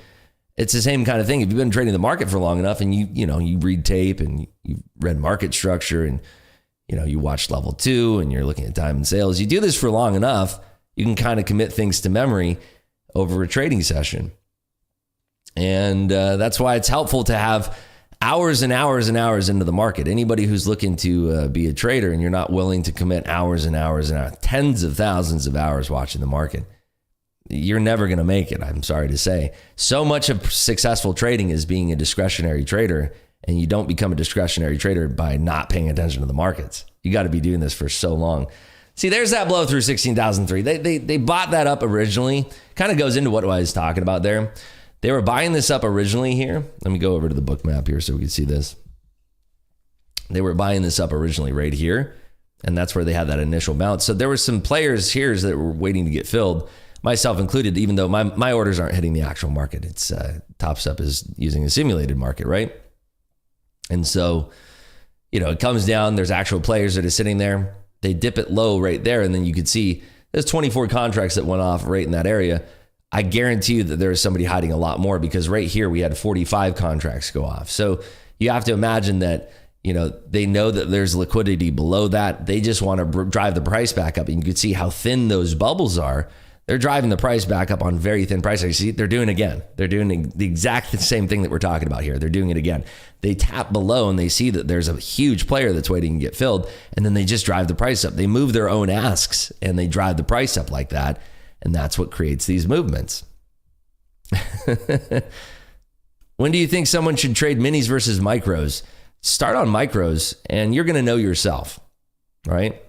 It's the same kind of thing. If you've been trading the market for long enough and you read tape and you've read market structure and, you watch level 2 and you're looking at time and sales, you do this for long enough, you can kind of commit things to memory over a trading session. And that's why it's helpful to have hours and hours and hours into the market. Anybody who's looking to be a trader and you're not willing to commit hours and hours and hours, tens of thousands of hours watching the market, you're never going to make it. I'm sorry to say. So much of successful trading is being a discretionary trader, and you don't become a discretionary trader by not paying attention to the markets. You got to be doing this for so long. See, there's that blow through 16,003. They bought that up originally. Kind of goes into what I was talking about there. They were buying this up originally here. Let me go over to the book map here so we can see this. They were buying this up originally right here, and that's where they had that initial bounce. So there were some players here that were waiting to get filled, myself included, even though my orders aren't hitting the actual market. It's Tops Up is using a simulated market, right? And so, it comes down, there's actual players that are sitting there. They dip it low right there, and then you could see there's 24 contracts that went off right in that area. I guarantee you that there is somebody hiding a lot more, because right here we had 45 contracts go off. So you have to imagine that, they know that there's liquidity below that. They just want to drive the price back up. And you can see how thin those bubbles are. They're driving the price back up on very thin price. You see, they're doing it again. They're doing the exact same thing that we're talking about here. They're doing it again. They tap below and they see that there's a huge player that's waiting to get filled. And then they just drive the price up. They move their own asks and they drive the price up like that. And that's what creates these movements. When do you think someone should trade minis versus micros? Start on micros and you're going to know yourself, right?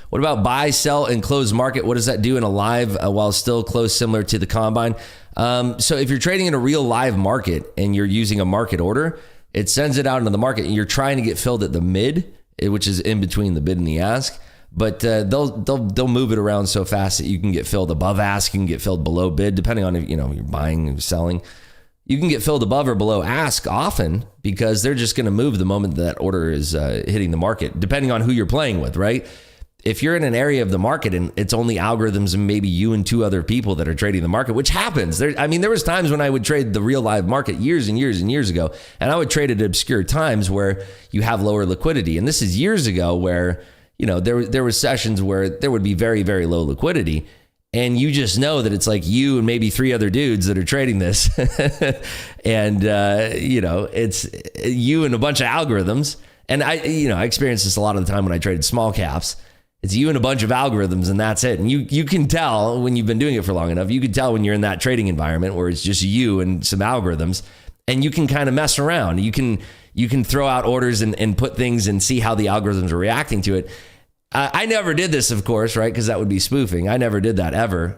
What about buy, sell, and close market? What does that do in a live while still close, similar to the combine? So if you're trading in a real live market and you're using a market order, it sends it out into the market and you're trying to get filled at the mid, which is in between the bid and the ask. But they'll move it around so fast that you can get filled above ask, you can get filled below bid, depending on if you're buying or selling. You can get filled above or below ask often because they're just going to move the moment that order is hitting the market, depending on who you're playing with, right? If you're in an area of the market and it's only algorithms and maybe you and two other people that are trading the market, which happens. There was times when I would trade the real live market years and years and years ago, and I would trade at obscure times where you have lower liquidity. And this is years ago where, there were sessions where there would be very, very low liquidity. And you just know that it's like you and maybe three other dudes that are trading this. And, it's you and a bunch of algorithms. And I experienced this a lot of the time when I traded small caps. It's you and a bunch of algorithms and that's it. And you can tell when you've been doing it for long enough, you can tell when you're in that trading environment where it's just you and some algorithms, and you can kind of mess around. You can throw out orders and put things and see how the algorithms are reacting to it. I never did this, of course, right? Because that would be spoofing. I never did that ever.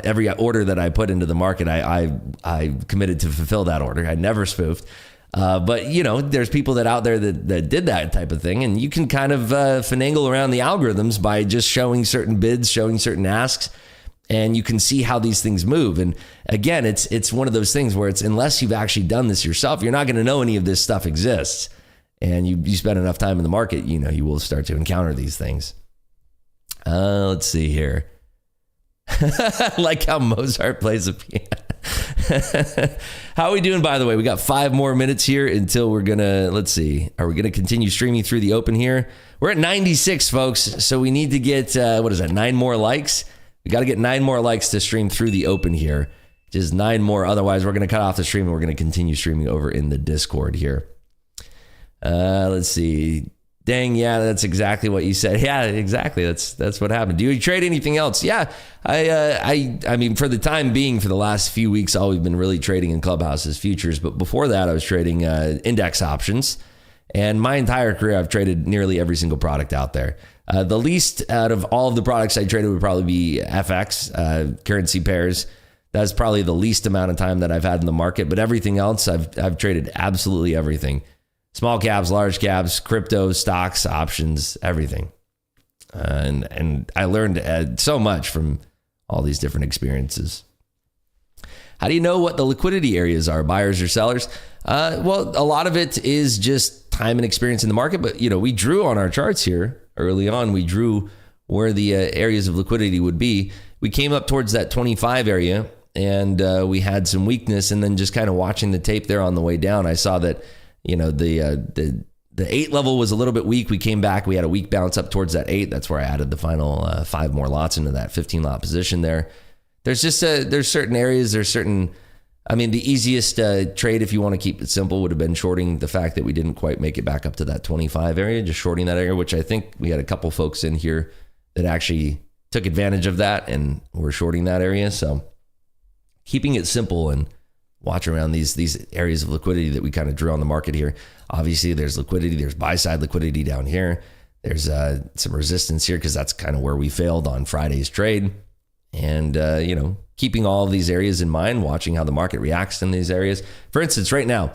Every order that I put into the market, I committed to fulfill that order. I never spoofed. But there's people that out there that did that type of thing, and you can kind of finagle around the algorithms by just showing certain bids, showing certain asks, and you can see how these things move. And again, it's one of those things where it's, unless you've actually done this yourself, you're not going to know any of this stuff exists. And you spend enough time in the market, you will start to encounter these things. Let's see here. Like how Mozart plays a piano. How are we doing, by the way? We got 5 more minutes here until we're gonna, let's see, are we gonna continue streaming through the open here? We're at 96, folks, so we need to get 9 more likes. We got to get 9 more likes to stream through the open here. Just 9 more, otherwise we're gonna cut off the stream and we're gonna continue streaming over in the Discord here. Let's see. Dang, yeah, that's exactly what you said. Yeah, exactly. That's what happened. Do you trade anything else? Yeah, I mean, for the time being, for the last few weeks, all we've been really trading in Clubhouse is futures. But before that, I was trading index options. And my entire career, I've traded nearly every single product out there. The least out of all of the products I traded would probably be FX, currency pairs. That's probably the least amount of time that I've had in the market, but everything else, I've traded absolutely everything. Small caps, large caps, crypto, stocks, options, everything. And I learned so much from all these different experiences. How do you know what the liquidity areas are, buyers or sellers? Well, a lot of it is just time and experience in the market, but we drew on our charts here early on. We drew where the areas of liquidity would be. We came up towards that 25 area, and we had some weakness, and then just kind of watching the tape there on the way down, I saw that the 8 level was a little bit weak. We came back. We had a weak bounce up towards that 8. That's where I added the final 5 more lots into that 15 lot position there. There's just there's certain areas. The easiest trade, if you want to keep it simple, would have been shorting the fact that we didn't quite make it back up to that 25 area, just shorting that area, which I think we had a couple folks in here that actually took advantage of that and were shorting that area. So keeping it simple and watch around these areas of liquidity that we kind of drew on the market here. Obviously, there's liquidity. There's buy-side liquidity down here. There's some resistance here because that's kind of where we failed on Friday's trade. And, keeping all of these areas in mind, watching how the market reacts in these areas. For instance, right now,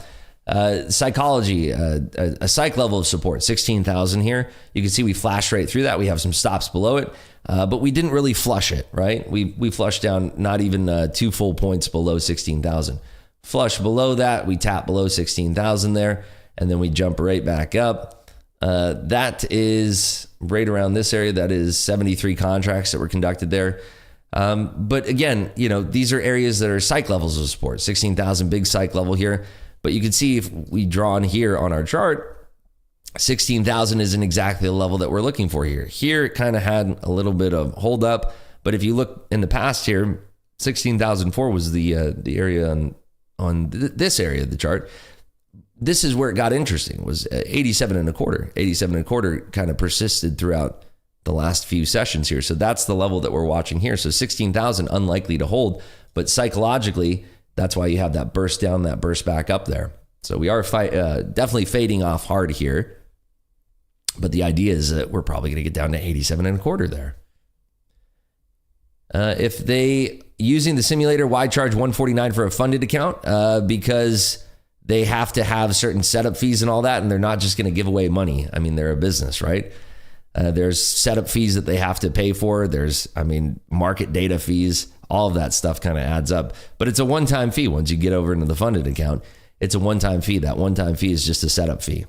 psychology, a psych level of support, 16,000 here. You can see we flashed right through that. We have some stops below it, but we didn't really flush it, right? We flushed down not even 2 full points below 16,000. Flush below that, we tap below 16,000 there, and then we jump right back up. That is right around this area. That is 73 contracts that were conducted there. But again, these are areas that are psych levels of support, 16,000 big psych level here. But you can see if we draw on here on our chart, 16,000 isn't exactly the level that we're looking for here. Here, it kind of had a little bit of hold up. But if you look in the past here, 16,004 was the area on this area of the chart. This is where it got interesting, was 87 and a quarter. 87 and a quarter kind of persisted throughout the last few sessions here. So that's the level that we're watching here. So 16,000 unlikely to hold, but psychologically, that's why you have that burst down, that burst back up there. So we are definitely fading off hard here. But the idea is that we're probably going to get down to 87 and a quarter there. If they using the simulator, why charge $149 for a funded account? Because they have to have certain setup fees and all that, and they're not just going to give away money. I mean, they're a business, right? There's setup fees that they have to pay for. There's, market data fees. All of that stuff kind of adds up. But it's a one-time fee. Once you get over into the funded account, it's a one-time fee. That one-time fee is just a setup fee.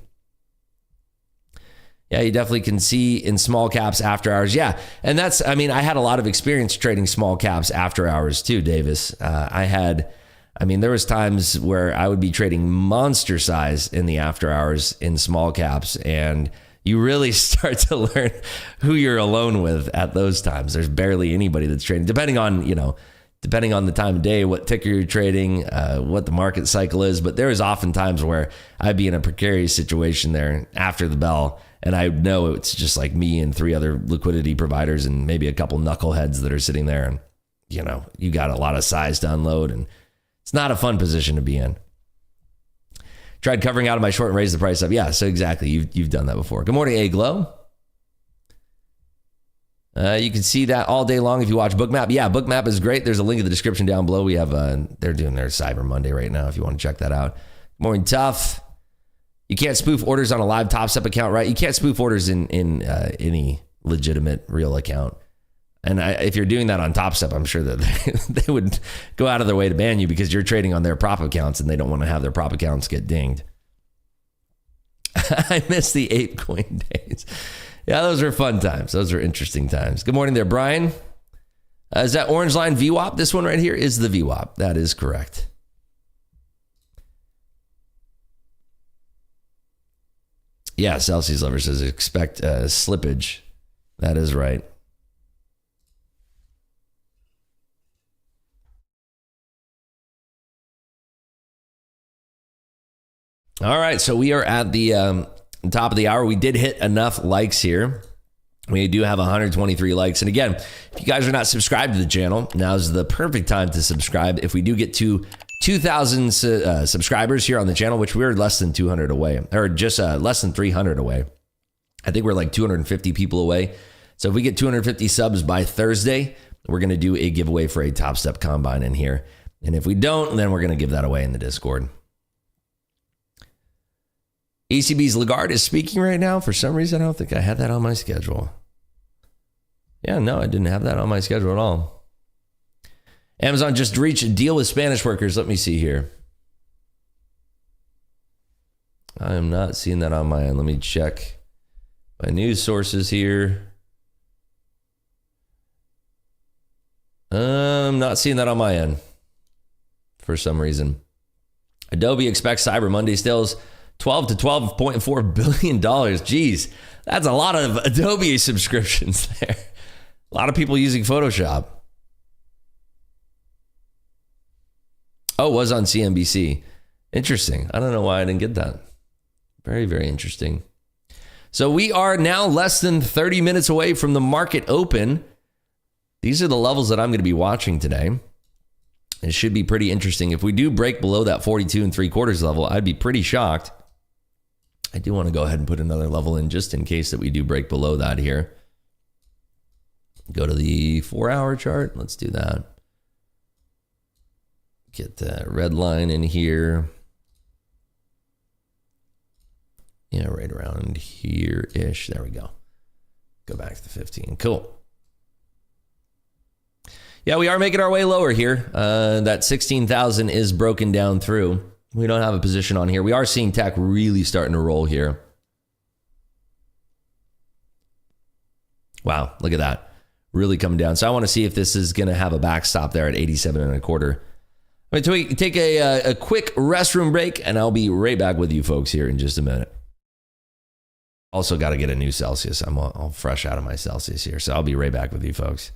Yeah, you definitely can see in small caps after hours. Yeah, and that's, I had a lot of experience trading small caps after hours too, Davis. There was times where I would be trading monster size in the after hours in small caps, and you really start to learn who you're alone with at those times. There's barely anybody that's trading, depending on the time of day, what ticker you're trading, what the market cycle is. But there is often times where I'd be in a precarious situation there after the bell, and I know it's just like me and 3 other liquidity providers and maybe a couple knuckleheads that are sitting there, and you got a lot of size to unload, and it's not a fun position to be in. Tried covering out of my short and raised the price up. Yeah, so exactly. You've done that before. Good morning, A-Glow. You can see that all day long if you watch Bookmap. Yeah, Bookmap is great. There's a link in the description down below. We have they're doing their Cyber Monday right now if you want to check that out. Good morning, Tough. You can't spoof orders on a live Top Step account, right? You can't spoof orders in any legitimate real account. And if you're doing that on Top Step, I'm sure that they would go out of their way to ban you because you're trading on their prop accounts and they don't want to have their prop accounts get dinged. I miss the ape coin days. Yeah, those were fun times. Those were interesting times. Good morning there, Brian. Is that orange line VWAP? This one right here is the VWAP. That is correct. Yeah, Celsius Lover says expect slippage. That is right. All right, so we are at the top of the hour. We did hit enough likes here. We do have 123 likes. And again, if you guys are not subscribed to the channel, now's the perfect time to subscribe. If we do get to 2,000 subscribers here on the channel, which we're less than 200 away, or just less than 300 away. I think we're like 250 people away. So if we get 250 subs by Thursday, we're going to do a giveaway for a Top Step Combine in here. And if we don't, then we're going to give that away in the Discord. ECB's Lagarde is speaking right now. For some reason, I don't think I had that on my schedule. Yeah, no, I didn't have that on my schedule at all. Amazon just reached a deal with Spanish workers. Let me see here. I am not seeing that on my end. Let me check my news sources here. I'm not seeing that on my end for some reason. Adobe expects Cyber Monday sales $12 to $12.4 billion. Geez, that's a lot of Adobe subscriptions there. A lot of people using Photoshop. Oh, it was on CNBC. Interesting. I don't know why I didn't get that. Very, very interesting. So we are now less than 30 minutes away from the market open. These are the levels that I'm going to be watching today. It should be pretty interesting. If we do break below that 42 3/4 level, I'd be pretty shocked. I do want to go ahead and put another level in just in case that we do break below that here. Go to the 4-hour chart. Let's do that. Get the red line in here. Yeah, right around here-ish. There we go. Go back to the 15. Cool. Yeah, we are making our way lower here. That 16,000 is broken down through. We don't have a position on here. We are seeing tech really starting to roll here. Wow, look at that. Really coming down. So I want to see if this is going to have a backstop there at 87 1/4. I'm going to take a quick restroom break, and I'll be right back with you folks here in just a minute. Also got to get a new Celsius. I'm all fresh out of my Celsius here, so I'll be right back with you folks.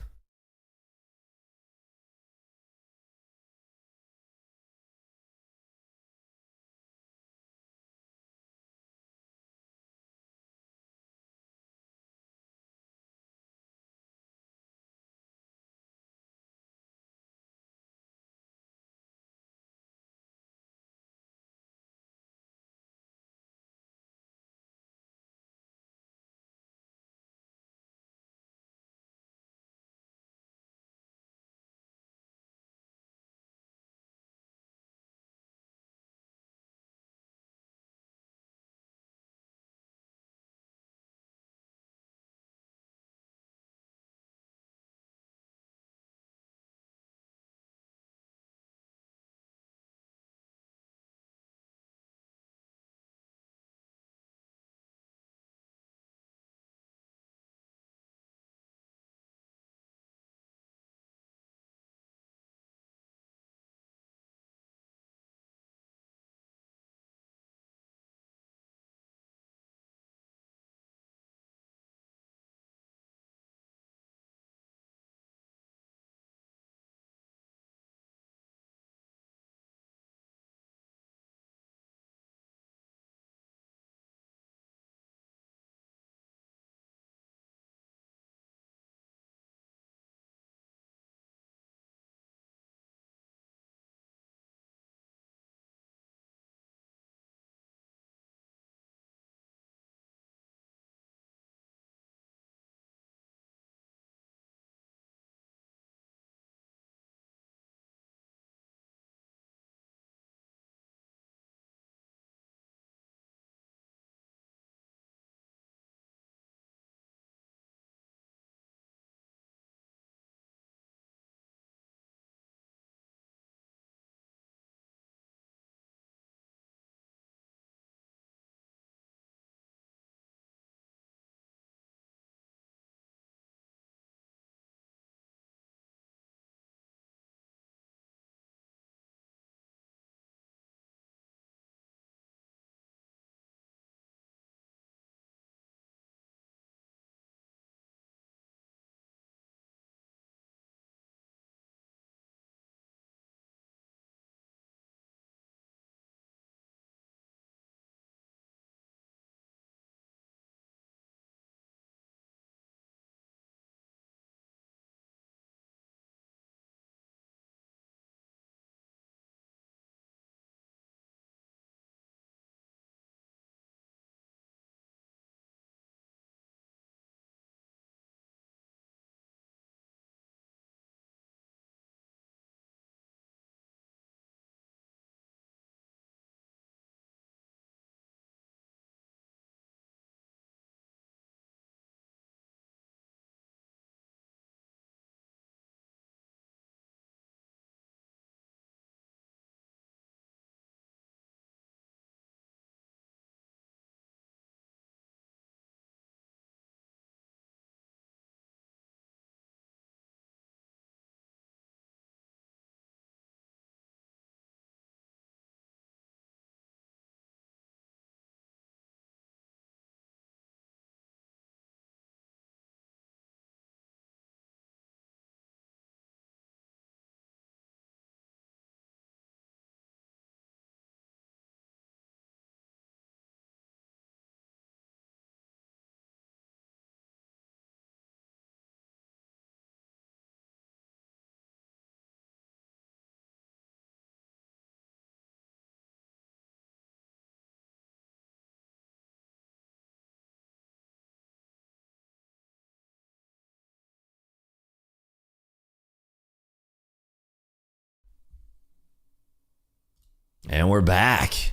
And we're back.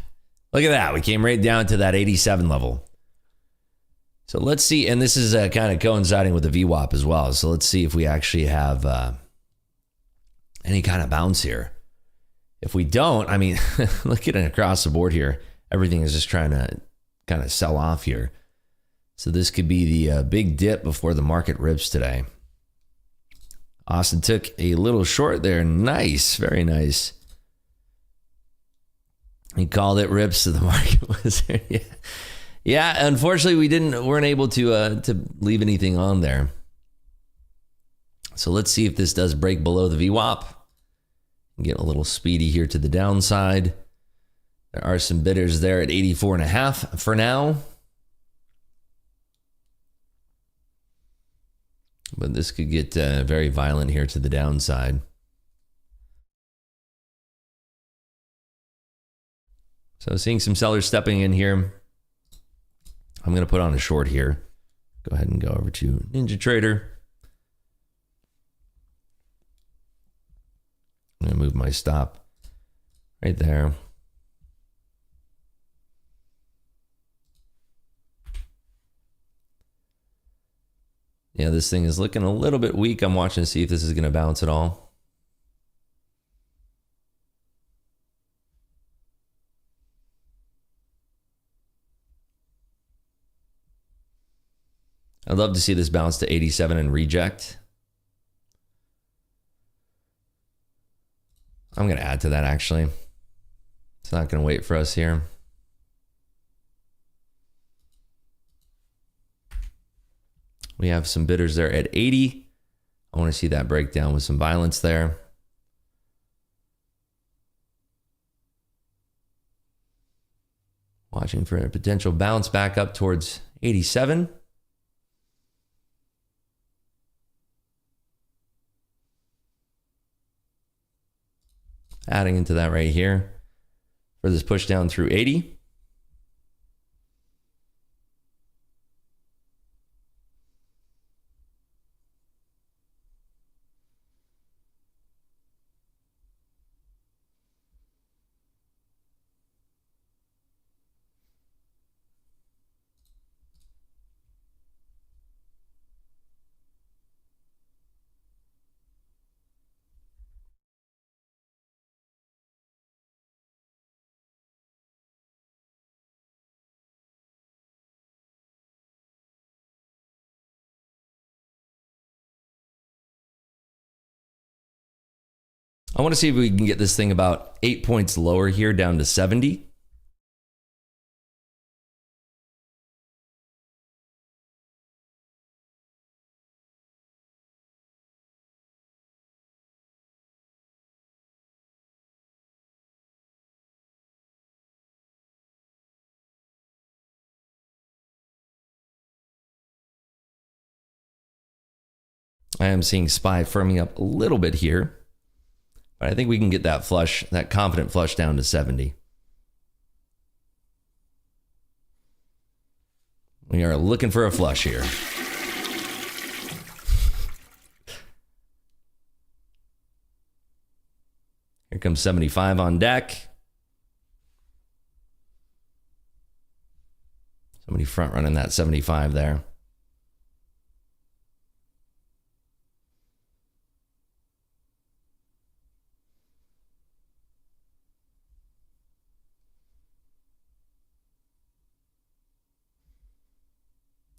Look at that. We came right down to that 87 level. So let's see. And this is kind of coinciding with the VWAP as well. So let's see if we actually have any kind of bounce here. If we don't, I mean, look at it across the board here. Everything is just trying to kind of sell off here. So this could be the big dip before the market rips today. Austin took a little short there. Nice. Very nice. He called it rips to the market was there. Yeah. Yeah, unfortunately weren't able to leave anything on there. So let's see if this does break below the VWAP. Get a little speedy here to the downside. There are some bidders there at 84.5 for now. But this could get very violent here to the downside. So seeing some sellers stepping in here. I'm going to put on a short here. Go ahead and go over to NinjaTrader. I'm going to move my stop right there. Yeah, this thing is looking a little bit weak. I'm watching to see if this is going to bounce at all. I'd love to see this bounce to 87 and reject. I'm going to add to that actually. It's not going to wait for us here. We have some bidders there at 80. I want to see that breakdown with some violence there. Watching for a potential bounce back up towards 87. Adding into that right here for this push down through 80. I want to see if we can get this thing about 8 points lower here down to 70. I am seeing SPY firming up a little bit here. But I think we can get that flush, that confident flush down to 70. We are looking for a flush here. Here comes 75 on deck. Somebody front running that 75 there.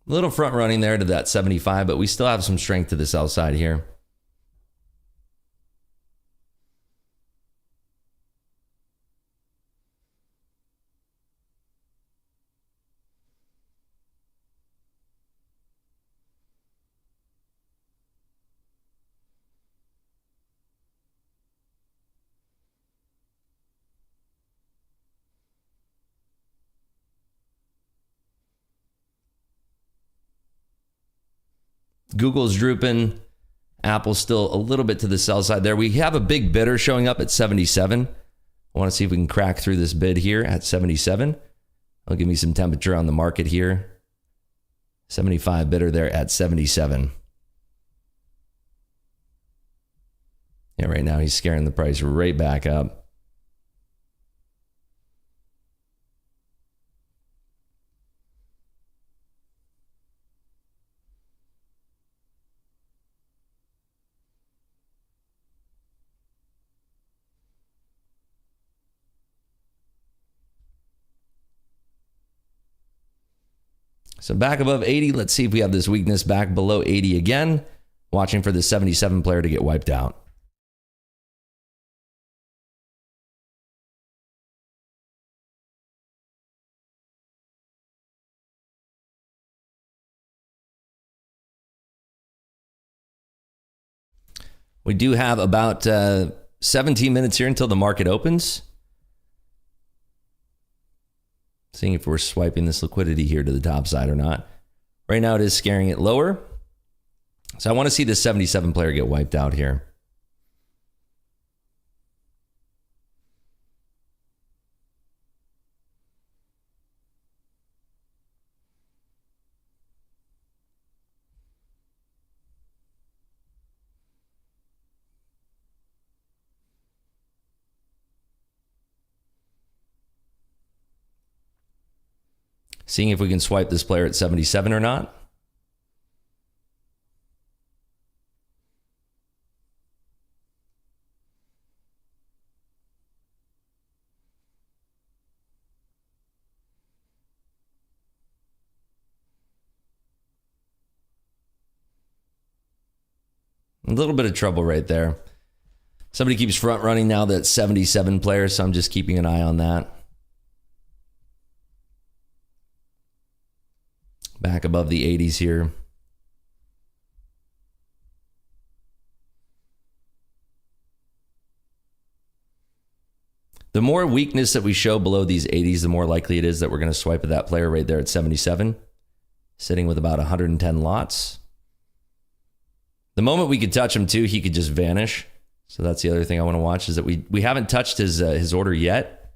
A little front running there to that 75, but we still have some strength to the sell side here. Google's drooping. Apple's still a little bit to the sell side there. We have a big bidder showing up at 77. I want to see if we can crack through this bid here at 77. It'll give me some temperature on the market here. 75 bidder there at 77. Yeah, right now he's scaring the price right back up. So back above 80. Let's see if we have this weakness back below 80 again. Watching for the 77 player to get wiped out. We do have about 17 minutes here until the market opens. Seeing if we're swiping this liquidity here to the top side or not. Right now it is scaring it lower. So I want to see this 77 player get wiped out here. Seeing if we can swipe this player at 77 or not. A little bit of trouble right there. Somebody keeps front running now that 77 player, so I'm just keeping an eye on that. Back above the 80s here. The more weakness that we show below these 80s, the more likely it is that we're going to swipe at that player right there at 77, sitting with about 110 lots. The moment we could touch him too, he could just vanish. So that's the other thing I want to watch, is that we haven't touched his order yet.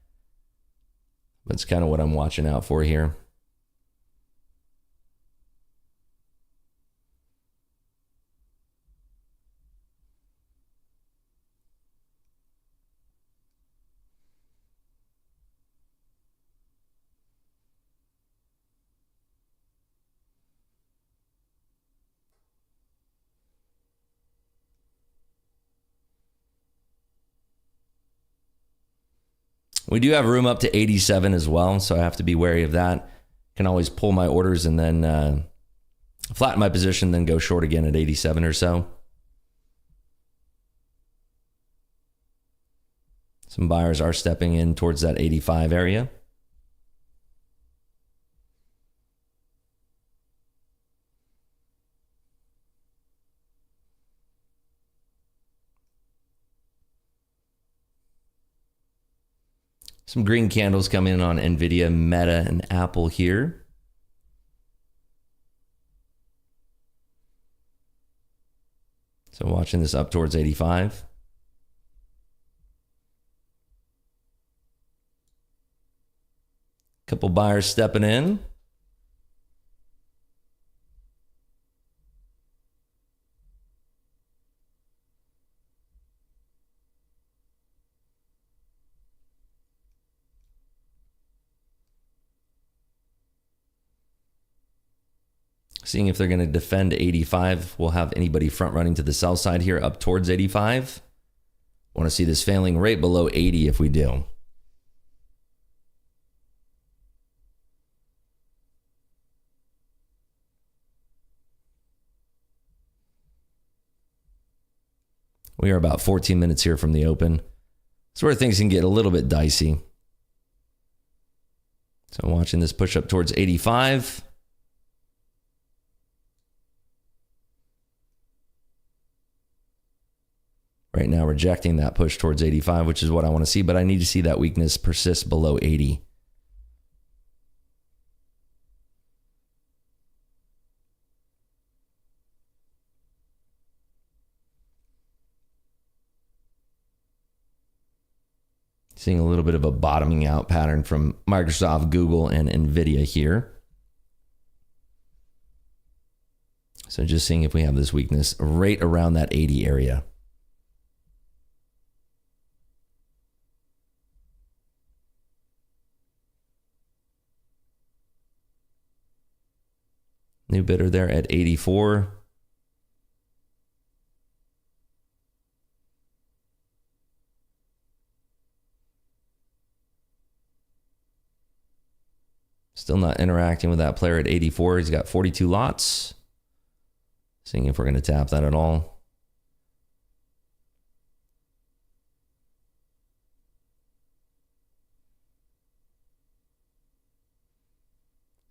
That's kind of what I'm watching out for here. We do have room up to 87 as well, so I have to be wary of that. Can always pull my orders and then flatten my position, then go short again at 87 or so. Some buyers are stepping in towards that 85 area. Some green candles come in on Nvidia, Meta, and Apple here. So watching this up towards 85. Couple buyers stepping in. Seeing if they're going to defend 85. We'll have anybody front running to the sell side here up towards 85. Want to see this failing right below 80 if we do. We are about 14 minutes here from the open. It's where things can get a little bit dicey. So I'm watching this push up towards 85. Right now rejecting that push towards 85, which is what I want to see, but I need to see that weakness persist below 80. Seeing a little bit of a bottoming out pattern from Microsoft, Google, and Nvidia here. So just seeing if we have this weakness right around that 80 area. New bidder there at 84. Still not interacting with that player at 84. He's got 42 lots. Seeing if we're going to tap that at all.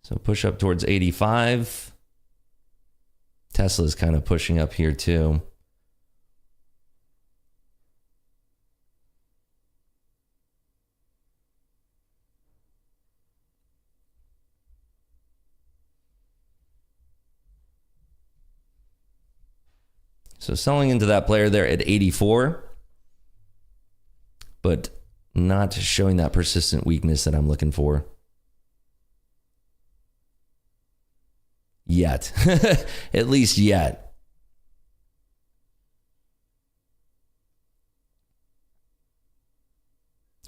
So push up towards 85. Tesla's kind of pushing up here too. So selling into that player there at 84, but not showing that persistent weakness that I'm looking for. Yet. At least yet.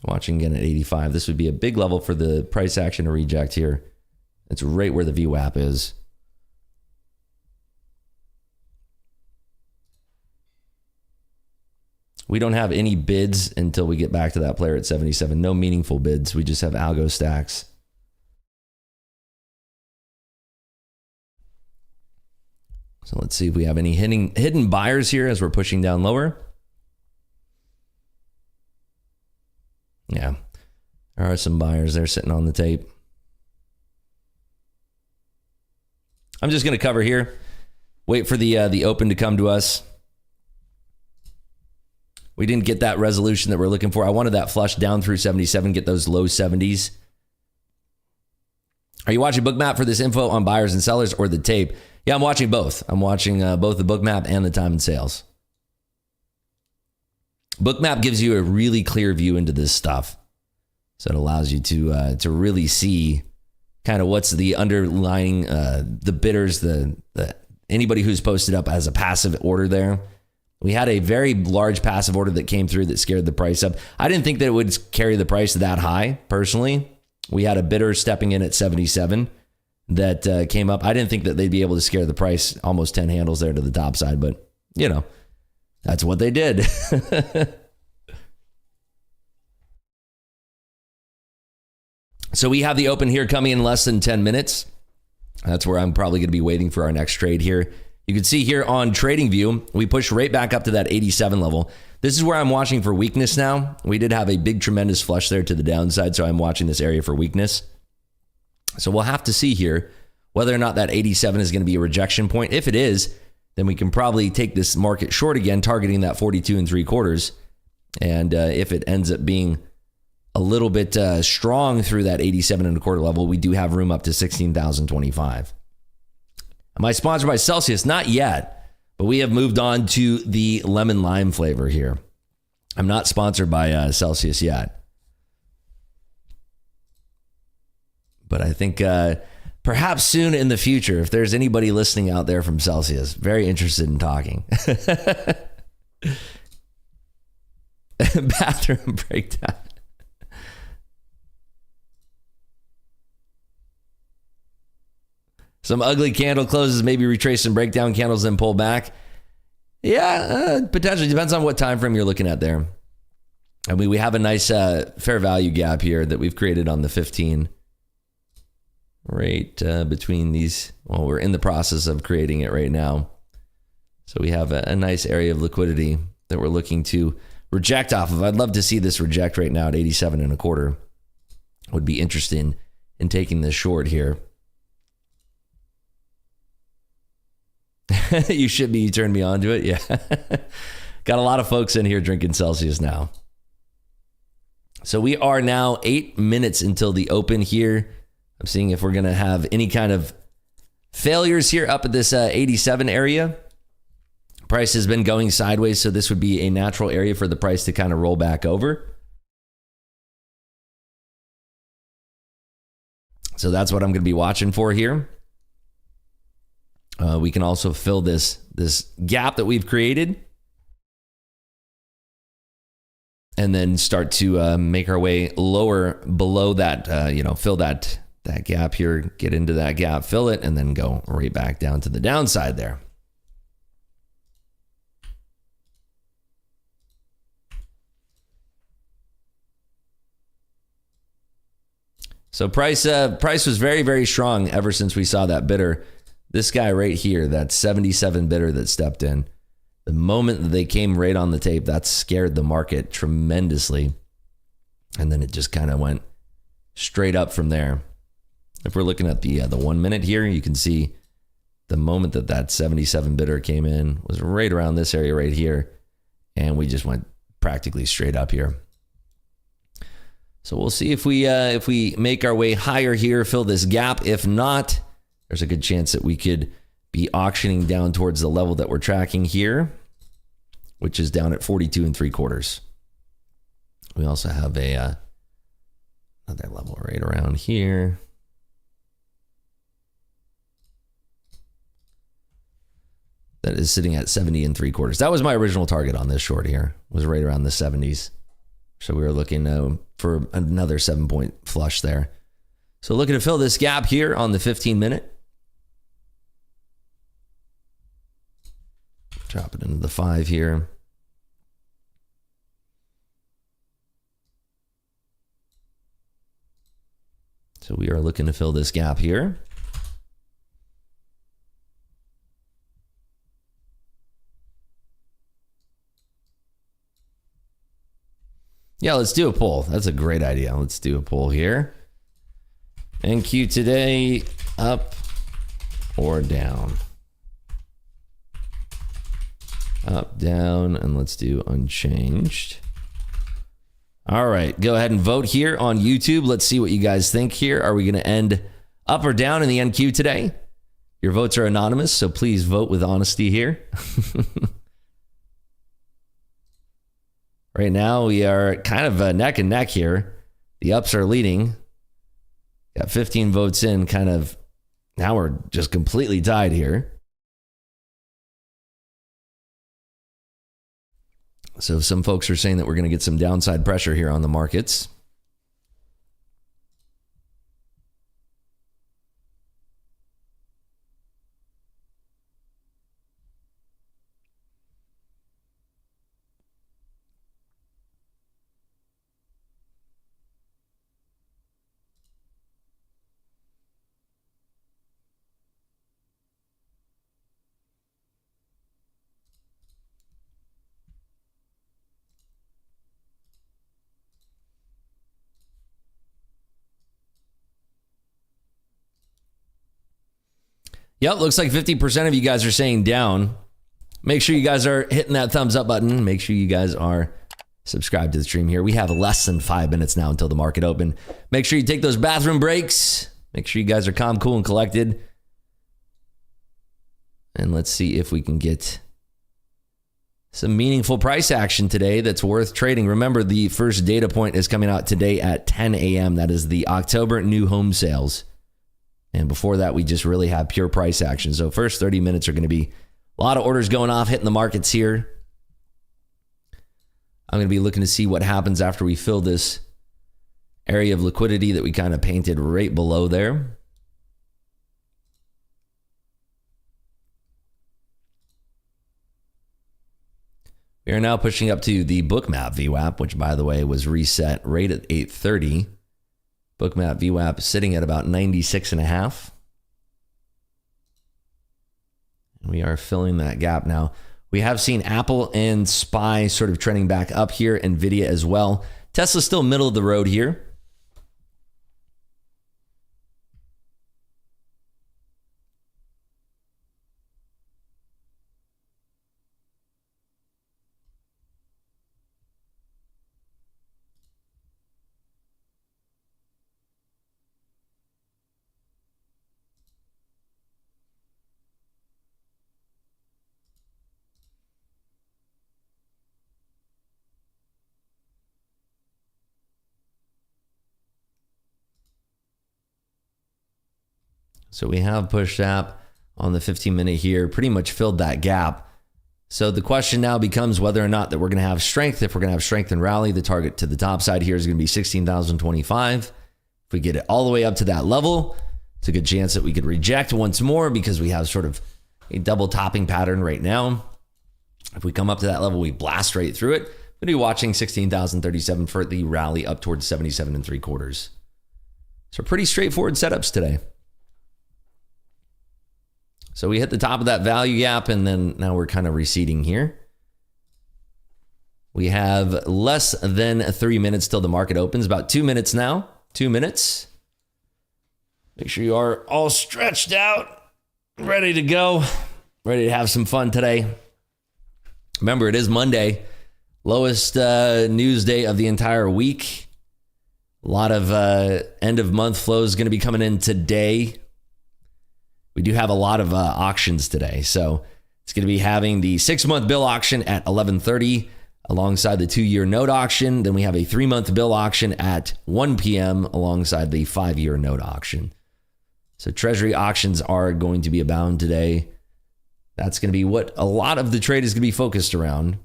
Watching again at 85. This would be a big level for the price action to reject here. It's right where the VWAP is. We don't have any bids until we get back to that player at 77. No meaningful bids. We just have algo stacks. So let's see if we have any hidden buyers here as we're pushing down lower. Yeah, there are some buyers there sitting on the tape. I'm just going to cover here. Wait for the open to come to us. We didn't get that resolution that we're looking for. I wanted that flush down through 77, get those low 70s. Are you watching Bookmap for this info on buyers and sellers or the tape? Yeah, I'm watching both. I'm watching both the Bookmap and the time and sales. Bookmap gives you a really clear view into this stuff. So it allows you to really see kind of what's the underlying, the bidders, the anybody who's posted up as a passive order there. We had a very large passive order that came through that scared the price up. I didn't think that it would carry the price that high, personally. We had a bidder stepping in at 77 that came up. I didn't think that they'd be able to scare the price almost 10 handles there to the top side, but, you know, that's what they did. So we have the open here coming in less than 10 minutes. That's where I'm probably going to be waiting for our next trade here. You can see here on TradingView, we push right back up to that 87 level. This is where I'm watching for weakness now. We did have a big, tremendous flush there to the downside, so I'm watching this area for weakness. So we'll have to see here whether or not that 87 is going to be a rejection point. If it is, then we can probably take this market short again, targeting that 42 3/4. And if it ends up being a little bit strong through that 87 1/4 level, we do have room up to 16,025. Am I sponsored by Celsius? Not yet, but we have moved on to the lemon lime flavor here. I'm not sponsored by Celsius yet. But I think perhaps soon in the future, if there's anybody listening out there from Celsius, very interested in talking. Bathroom breakdown. Some ugly candle closes, maybe retrace some breakdown candles, then pull back. Yeah, potentially. Depends on what time frame you're looking at there. I mean, we have a nice fair value gap here that we've created on the 15. Right between these. Well, we're in the process of creating it right now. So we have a nice area of liquidity that we're looking to reject off of. I'd love to see this reject right now at 87 1/4. Would be interesting in taking this short here. You should be. You turned me on to it. Yeah. Got a lot of folks in here drinking Celsius now. So we are now 8 minutes until the open here. I'm seeing if we're going to have any kind of failures here up at this 87 area. Price has been going sideways, so this would be a natural area for the price to kind of roll back over. So that's what I'm going to be watching for here. We can also fill this gap that we've created and then start to make our way lower below that, fill that gap here, get into that gap, fill it, and then go right back down to the downside there. So price was very, very strong ever since we saw that bidder. This guy right here, that 77 bidder that stepped in. The moment that they came right on the tape, that scared the market tremendously. And then it just kind of went straight up from there. If we're looking at the 1 minute here, you can see the moment that that 77 bidder came in was right around this area right here. And we just went practically straight up here. So we'll see if we make our way higher here, fill this gap. If not, there's a good chance that we could be auctioning down towards the level that we're tracking here, which is down at 42 3/4. We also have another level right around here. That is sitting at 70 3/4. That was my original target on this short here, was right around the 70s. So we were looking for another 7-point flush there. So looking to fill this gap here on the 15 minute. Drop it into the 5 here. So we are looking to fill this gap here. Yeah, let's do a poll. That's a great idea. Let's do a poll here. NQ today, up or down? Up, down, and let's do unchanged. All right, go ahead and vote here on YouTube. Let's see what you guys think here. Are we going to end up or down in the NQ today? Your votes are anonymous, so please vote with honesty here. Right now, we are kind of neck and neck here. The ups are leading. Got 15 votes in, kind of. Now we're just completely tied here. So some folks are saying that we're going to get some downside pressure here on the markets. Yep, looks like 50% of you guys are saying down. Make sure you guys are hitting that thumbs up button. Make sure you guys are subscribed to the stream here. We have less than 5 minutes now until the market open. Make sure you take those bathroom breaks. Make sure you guys are calm, cool, and collected. And let's see if we can get some meaningful price action today that's worth trading. Remember, the first data point is coming out today at 10 a.m. That is the October new home sales. And before that, we just really have pure price action. So first 30 minutes are going to be a lot of orders going off, hitting the markets here. I'm going to be looking to see what happens after we fill this area of liquidity that we kind of painted right below there. We are now pushing up to the Bookmap VWAP, which, by the way, was reset right at 8:30. Bookmap VWAP sitting at about 96.5. We are filling that gap now. We have seen Apple and SPY sort of trending back up here, NVIDIA as well. Tesla's still middle of the road here. So we have pushed up on the 15-minute here, pretty much filled that gap. So the question now becomes whether or not that we're going to have strength. If we're going to have strength and rally, the target to the top side here is going to be 16,025. If we get it all the way up to that level, it's a good chance that we could reject once more because we have sort of a double topping pattern right now. If we come up to that level, we blast right through it. We'll be watching 16,037 for the rally up towards 77 3/4. So pretty straightforward setups today. So we hit the top of that value gap, and then now we're kind of receding here. We have less than 3 minutes till the market opens. About 2 minutes now. 2 minutes. Make sure you are all stretched out, ready to go, ready to have some fun today. Remember, it is Monday, lowest news day of the entire week. A lot of end of month flows going to be coming in today. We do have a lot of auctions today. So it's going to be having the 6-month bill auction at 11:30 alongside the 2-year note auction. Then we have a 3-month bill auction at 1 p.m. alongside the 5-year note auction. So Treasury auctions are going to be abound today. That's going to be what a lot of the trade is going to be focused around.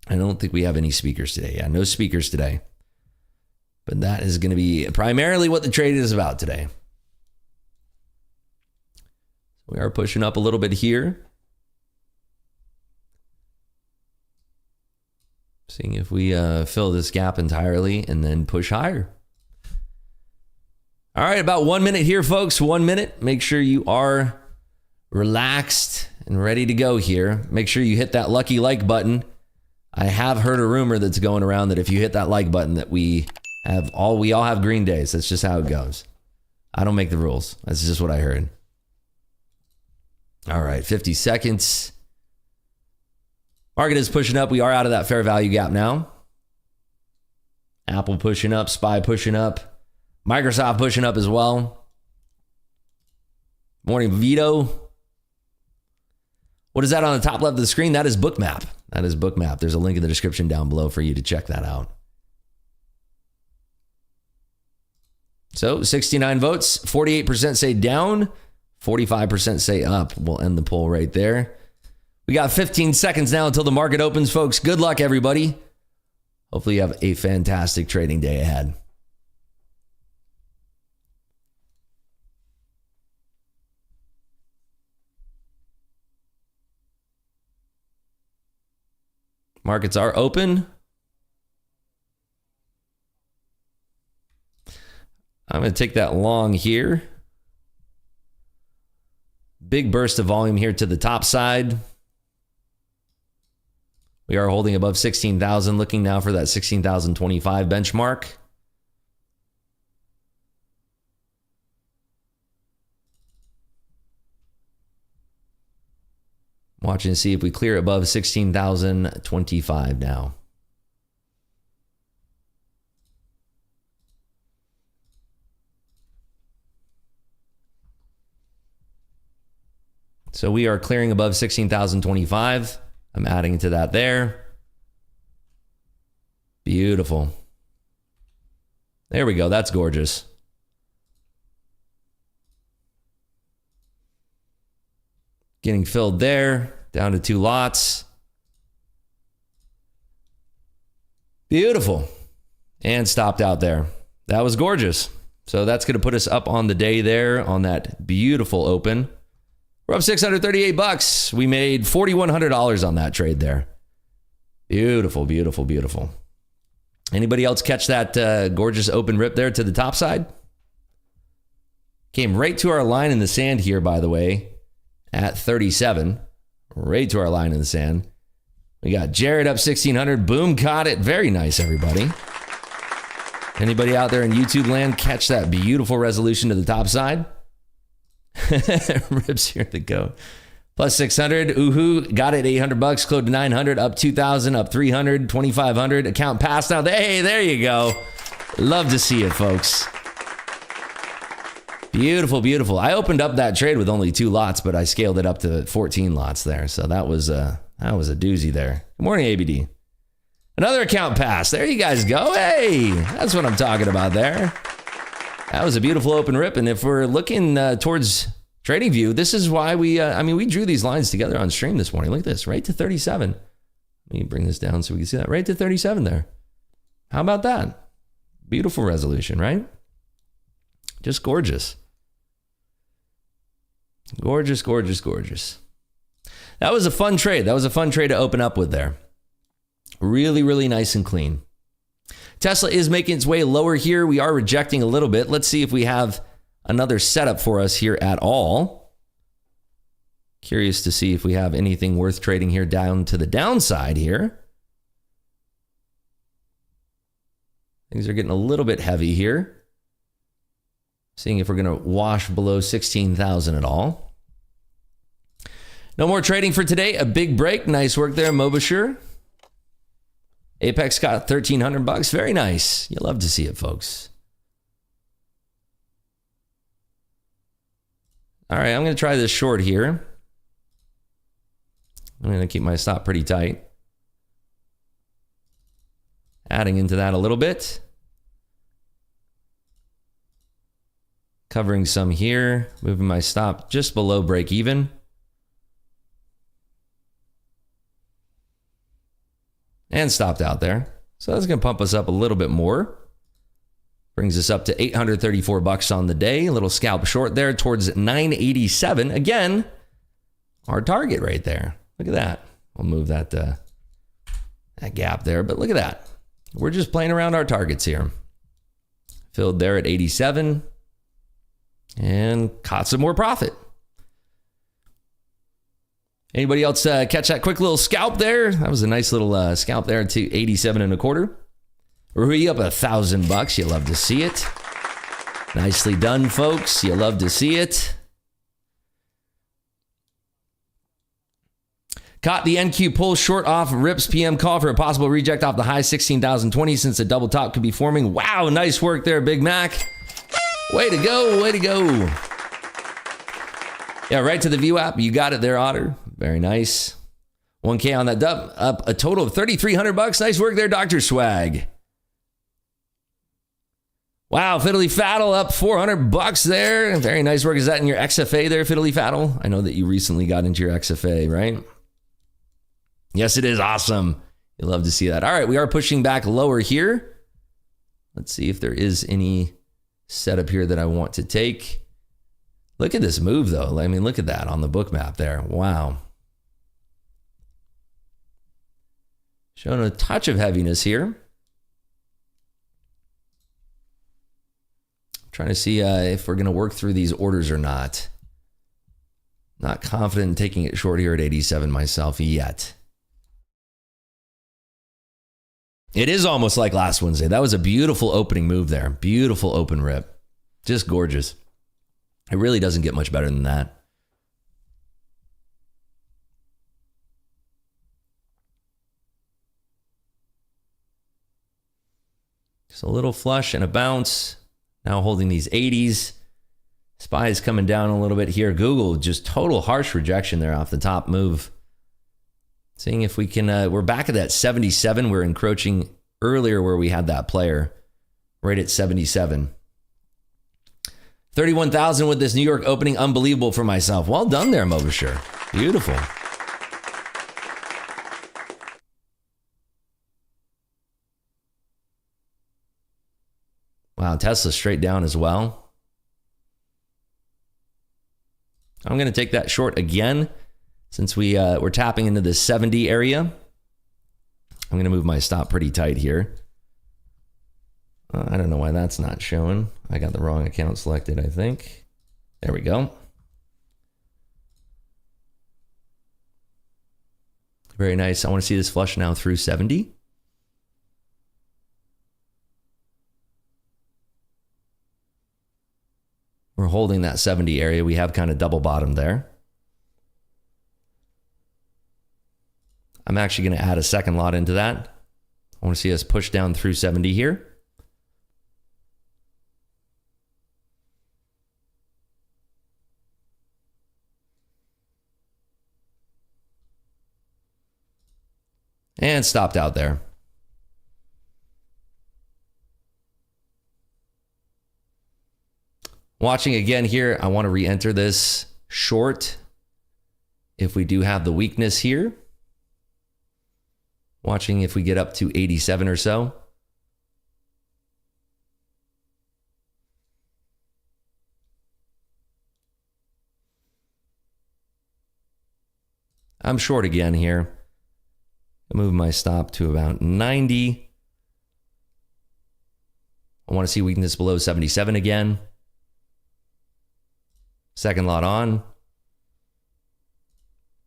I don't think we have any speakers today. Yeah, no speakers today. But that is going to be primarily what the trade is about today. We are pushing up a little bit here. Seeing if we fill this gap entirely and then push higher. All right, about 1 minute here, folks. 1 minute. Make sure you are relaxed and ready to go here. Make sure you hit that lucky like button. I have heard a rumor that's going around that if you hit that like button that we all have green days. That's just how it goes. I don't make the rules. That's just what I heard. All right, 50 seconds. Market is pushing up. We are out of that fair value gap now. Apple pushing up, SPY pushing up, Microsoft pushing up as well. Morning Vito. What is that on the top left of the screen? That is Bookmap. That is Bookmap. There's a link in the description down below for you to check that out. So 69 votes, 48% say down, 45% say up. We'll end the poll right there. We got 15 seconds now until the market opens, folks. Good luck, everybody. Hopefully you have a fantastic trading day ahead. Markets are open. I'm going to take that long here. Big burst of volume here to the top side. We are holding above 16,000, looking now for that 16,025 benchmark. Watching to see if we clear above 16,025 now. So we are clearing above 16,025. I'm adding to that there. Beautiful. There we go. That's gorgeous. Getting filled there. Down to 2 lots. Beautiful. And stopped out there. That was gorgeous. So that's going to put us up on the day there on that beautiful open. We're up $638. We made $4,100 on that trade there. Beautiful, beautiful, beautiful. Anybody else catch that gorgeous open rip there to the top side? Came right to our line in the sand here, by the way, at 37. Right to our line in the sand. We got Jared up 1,600. Boom, caught it. Very nice, everybody. Anybody out there in YouTube land catch that beautiful resolution to the top side? Rips here to go. Plus 600. Oohoo. Got it. $800. Close to 900. Up 2,000. Up 300. 2,500. Account passed now. Hey, there you go. Love to see it, folks. Beautiful, beautiful. I opened up that trade with only 2 lots, but I scaled it up to 14 lots there. So that was a doozy there. Good morning, ABD. Another account pass. There you guys go. Hey, that's what I'm talking about there. That was a beautiful open rip. And if we're looking towards TradingView, this is why we drew these lines together on stream this morning. Look at this, right to 37. Let me bring this down so we can see that. Right to 37 there. How about that? Beautiful resolution, right? Just gorgeous. Gorgeous, gorgeous, gorgeous. That was a fun trade. That was a fun trade to open up with there. Really, really nice and clean. Tesla is making its way lower here. We are rejecting a little bit. Let's see if we have another setup for us here at all. Curious to see if we have anything worth trading here down to the downside here. Things are getting a little bit heavy here. Seeing if we're going to wash below 16,000 at all. No more trading for today. A big break. Nice work there, Mobasher. Apex got $1,300. Very nice. You love to see it, folks. All right, I'm going to try this short here. I'm going to keep my stop pretty tight. Adding into that a little bit. Covering some here. Moving my stop just below break even. And stopped out there. So that's going to pump us up a little bit more. Brings us up to $834 on the day. A little scalp short there towards 987. Again, our target right there. Look at that. We'll move that gap there, but look at that. We're just playing around our targets here. Filled there at 87 and caught some more profit. Anybody else catch that quick little scalp there? That was a nice little scalp there to 87 1/4. Rui up $1,000. You love to see it. Nicely done, folks. You love to see it. Caught the NQ pull short off Rips PM call for a possible reject off the high 16,020 since a double top could be forming. Wow, nice work there, Big Mac. Way to go, way to go. Yeah, right to the view app. You got it there, Otter. Very nice. 1K on that dub. Up a total of $3,300. Nice work there, Dr. Swag. Wow, Fiddly Faddle up $400 there. Very nice work. Is that in your XFA there, Fiddly Faddle? I know that you recently got into your XFA, right? Yes, it is. Awesome. You love to see that. All right, we are pushing back lower here. Let's see if there is any setup here that I want to take. Look at this move, though. I mean, look at that on the book map there. Wow. Showing a touch of heaviness here. Trying to see if we're going to work through these orders or not. Not confident in taking it short here at 87 myself yet. It is almost like last Wednesday. That was a beautiful opening move there. Beautiful open rip. Just gorgeous. It really doesn't get much better than that. Just a little flush and a bounce. Now holding these 80s. SPY is coming down a little bit here. Google, just total harsh rejection there off the top move. Seeing if we can, we're back at that 77. We're encroaching earlier where we had that player. Right at 77. 31,000 with this New York opening. Unbelievable for myself. Well done there, Mobasher. Beautiful. Wow, Tesla straight down as well. I'm going to take that short again since we're tapping into the 70 area. I'm going to move my stop pretty tight here. I don't know why that's not showing. I got the wrong account selected, I think. There we go. Very nice. I want to see this flush now through 70. We're holding that 70 area. We have kind of double bottomed there. I'm actually going to add a second lot into that. I want to see us push down through 70 here. And stopped out there. Watching again here, I want to re-enter this short if we do have the weakness here. Watching if we get up to 87 or so. I'm short again here. I move my stop to about 90. I want to see weakness below 77 again. Second lot on.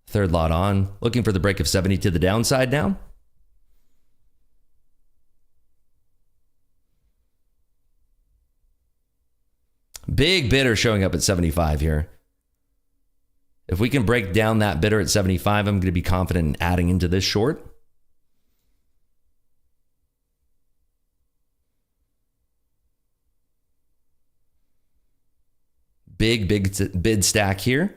Third lot on. Looking for the break of 70 to the downside now. Big bidder showing up at 75 here. If we can break down that bidder at 75, I'm going to be confident in adding into this short. Big bid stack here.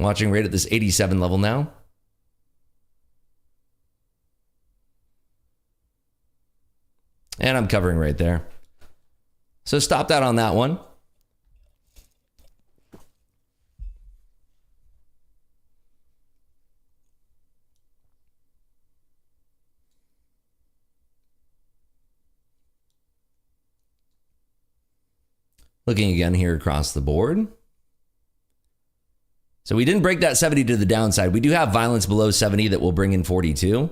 Watching right at this 87 level now. And I'm covering right there. So stop that on that one. Looking again here across the board. So we didn't break that 70 to the downside. We do have violence below 70 that will bring in 42.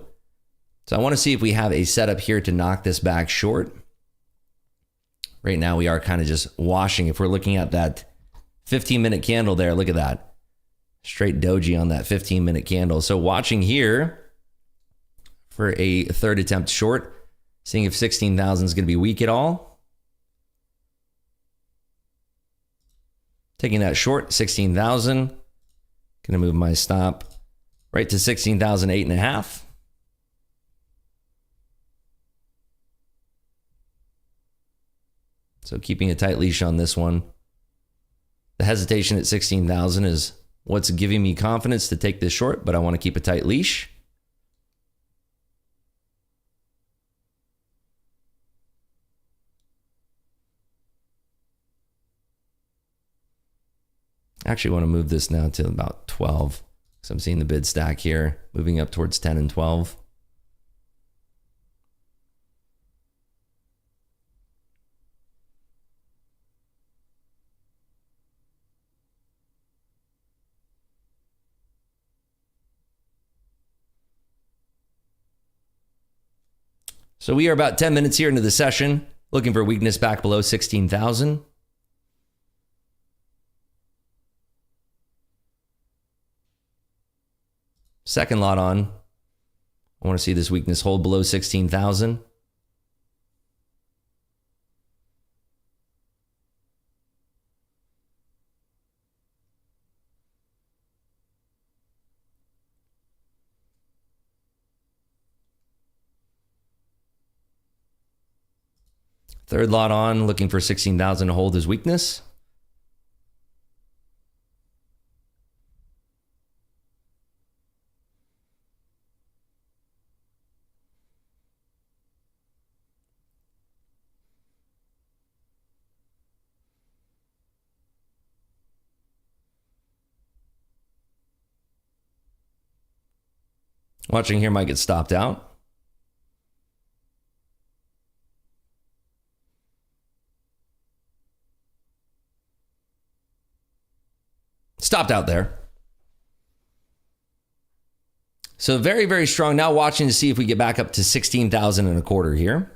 So I want to see if we have a setup here to knock this back short. Right now we are kind of just washing. If we're looking at that 15-minute candle there, look at that. Straight doji on that 15-minute candle. So watching here for a third attempt short, seeing if 16,000 is going to be weak at all. Taking that short, 16,000. Going to move my stop right to 16,008 and a half. So keeping a tight leash on this one. The hesitation at 16,000 is what's giving me confidence to take this short, but I want to keep a tight leash. I actually want to move this now to about 12. So I'm seeing the bid stack here, moving up towards 10 and 12. So we are about 10 minutes here into the session, looking for weakness back below 16,000. Second lot on. I want to see this weakness hold below 16,000. Third lot on, looking for 16,000 to hold his weakness. Watching here might get stopped out. Stopped out there. So very, very strong. Now watching to see if we get back up to 16,000 and a quarter here.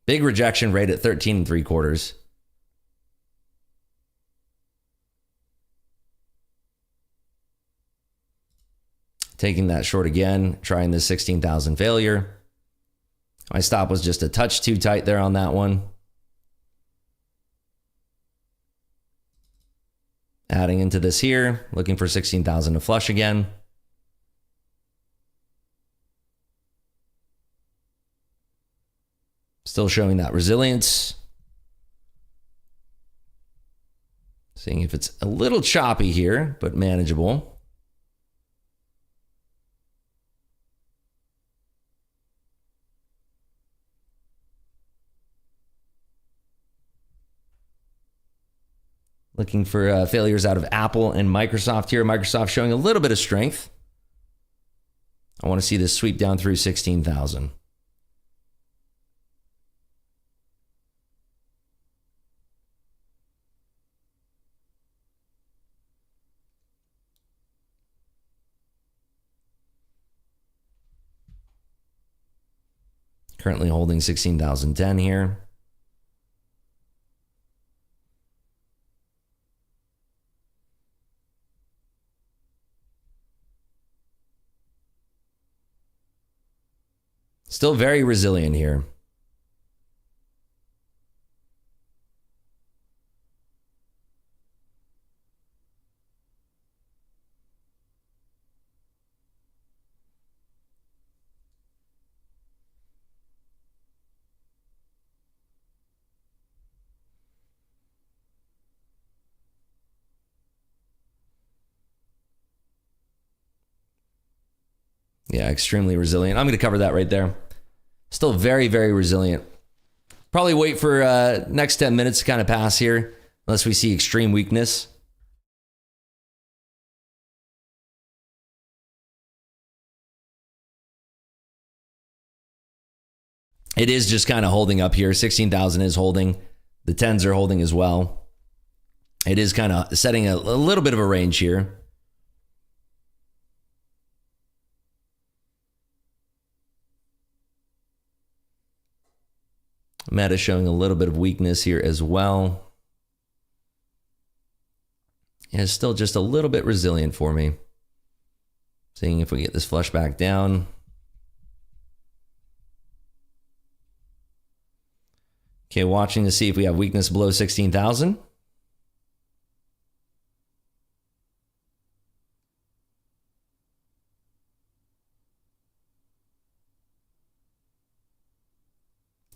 Big rejection rate at 13 and 3/4. Taking that short again, trying the 16,000 failure. My stop was just a touch too tight there on that one. Adding into this here, looking for 16,000 to flush again. Still showing that resilience. Seeing if it's a little choppy here, but manageable. Looking for failures out of Apple and Microsoft here. Microsoft showing a little bit of strength. I want to see this sweep down through 16,000. Currently holding 16,010 here. Still very resilient here. Yeah, extremely resilient. I'm going to cover that right there. Still very, very resilient. Probably wait for next 10 minutes to kind of pass here, unless we see extreme weakness. It is just kind of holding up here. 16,000 is holding. The 10s are holding as well. It is kind of setting a little bit of a range here. Meta showing a little bit of weakness here as well. And it's still just a little bit resilient for me. Seeing if we get this flush back down. Okay, watching to see if we have weakness below 16,000.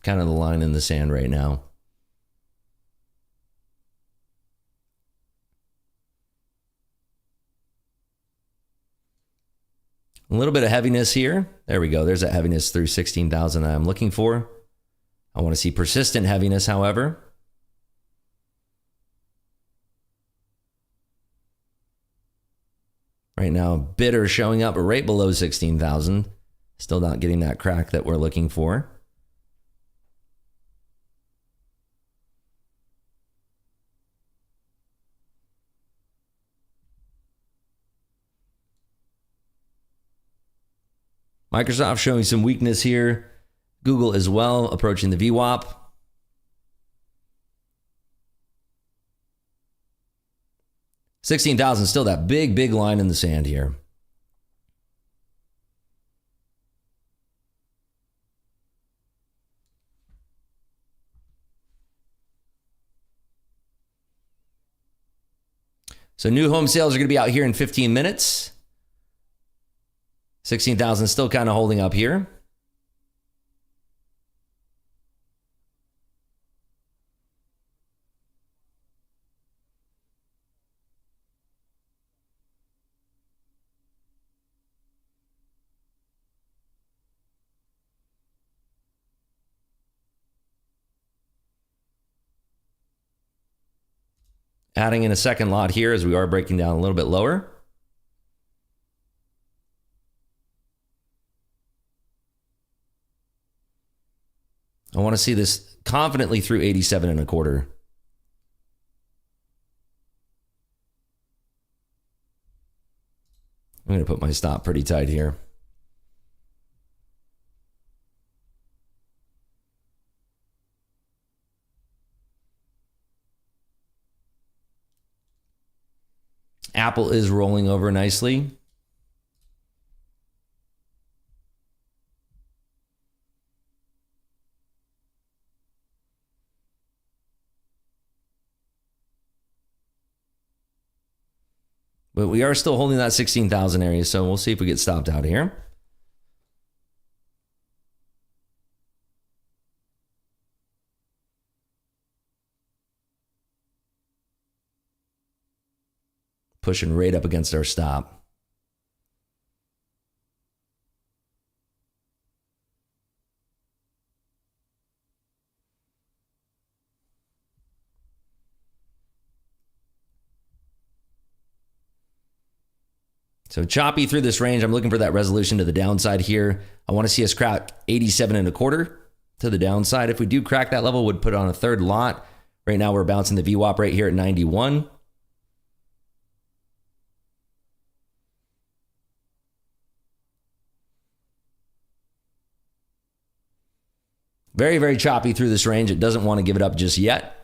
Kind of the line in the sand right now. A little bit of heaviness here. There we go. There's that heaviness through 16,000 I'm looking for. I want to see persistent heaviness, however. Right now, bidder showing up right below 16,000. Still not getting that crack that we're looking for. Microsoft showing some weakness here. Google as well, approaching the VWAP. $16,000, still that big, big line in the sand here. So new home sales are going to be out here in 15 minutes. 16,000 still kind of holding up here. Adding in a second lot here as we are breaking down a little bit lower. I want to see this confidently through 87.25. I'm going to put my stop pretty tight here. Apple is rolling over nicely. But we are still holding that 16,000 area, so we'll see if we get stopped out here. Pushing right up against our stop. So choppy through this range. I'm looking for that resolution to the downside here. I want to see us crack 87 and a quarter to the downside. If we do crack that level, would put on a third lot. Right now we're bouncing the VWAP right here at 91. Very, very choppy through this range. It doesn't want to give it up just yet.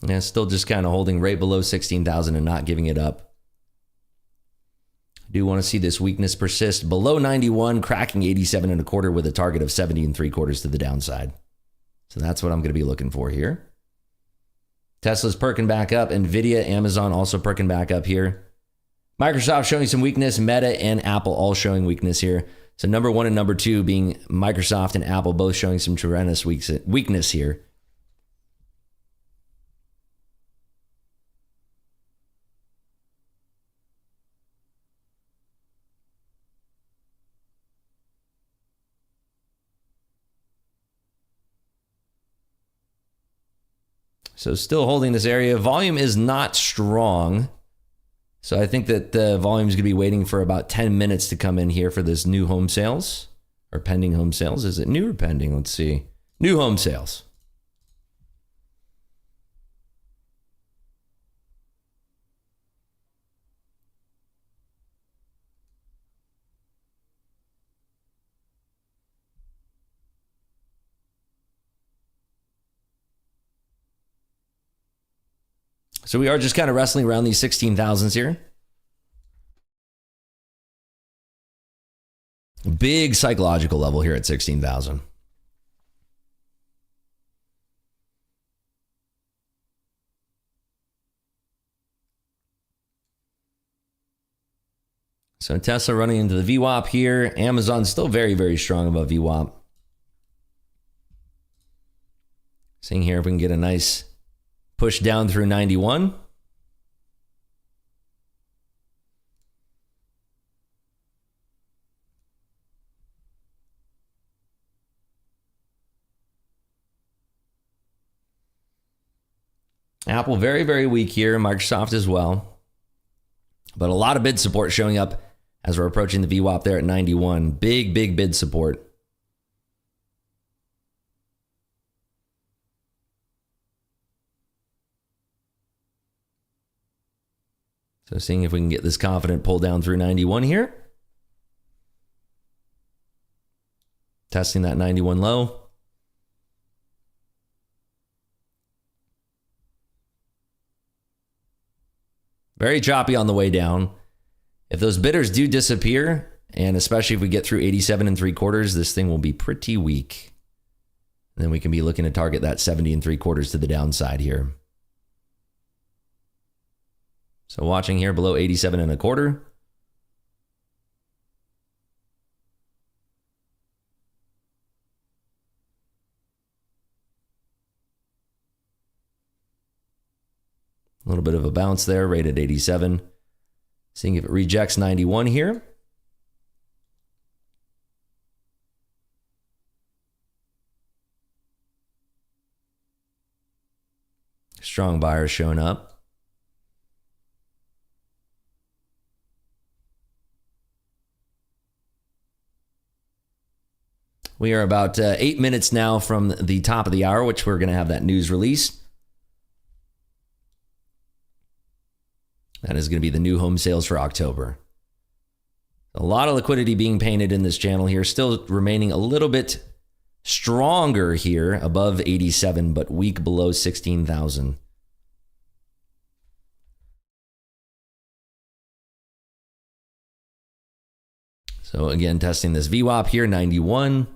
Yeah, still just kind of holding right below 16,000 and not giving it up. I do want to see this weakness persist below 91, cracking 87 and a quarter with a target of 70 and three quarters to the downside. So that's what I'm going to be looking for here. Tesla's perking back up. Nvidia, Amazon also perking back up here. Microsoft showing some weakness. Meta and Apple all showing weakness here. So number one and number two being Microsoft and Apple, both showing some tremendous weakness here. So still holding this area. Volume is not strong. So I think that the volume is going to be waiting for about 10 minutes to come in here for this new home sales or pending home sales. Is it new or pending? Let's see. New home sales. So we are just kind of wrestling around these 16,000s here. Big psychological level here at 16,000. So Tesla running into the VWAP here. Amazon still very, very strong above VWAP. Seeing here if we can get a nice push down through 91. Apple very, very weak here. Microsoft as well. But a lot of bid support showing up as we're approaching the VWAP there at 91. Big, big bid support. So seeing if we can get this confident pull down through 91 here. Testing that 91 low. Very choppy on the way down. If those bidders do disappear, and especially if we get through 87 and three quarters, this thing will be pretty weak. And then we can be looking to target that 70 and three quarters to the downside here. So watching here below 87 and a quarter. A little bit of a bounce there, rated 87. Seeing if it rejects 91 here. Strong buyers showing up. We are about 8 minutes now from the top of the hour, which we're going to have that news release. That is going to be the new home sales for October. A lot of liquidity being painted in this channel here. Still remaining a little bit stronger here above 87, but weak below 16,000. So again, testing this VWAP here, 91.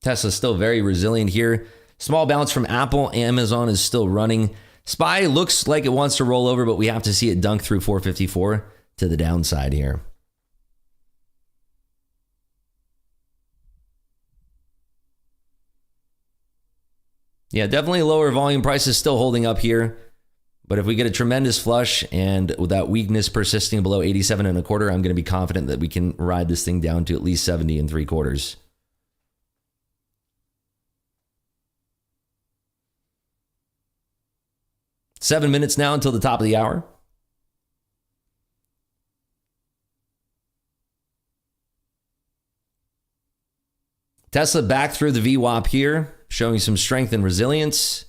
Tesla's still very resilient here. Small bounce from Apple. Amazon is still running. SPY looks like it wants to roll over, but we have to see it dunk through 454 to the downside here. Yeah, definitely lower volume prices still holding up here. But if we get a tremendous flush and with that weakness persisting below 87 and a quarter, I'm going to be confident that we can ride this thing down to at least 70 and 3/4. Seven minutes now until the top of the hour. Tesla back through the VWAP here, showing some strength and resilience.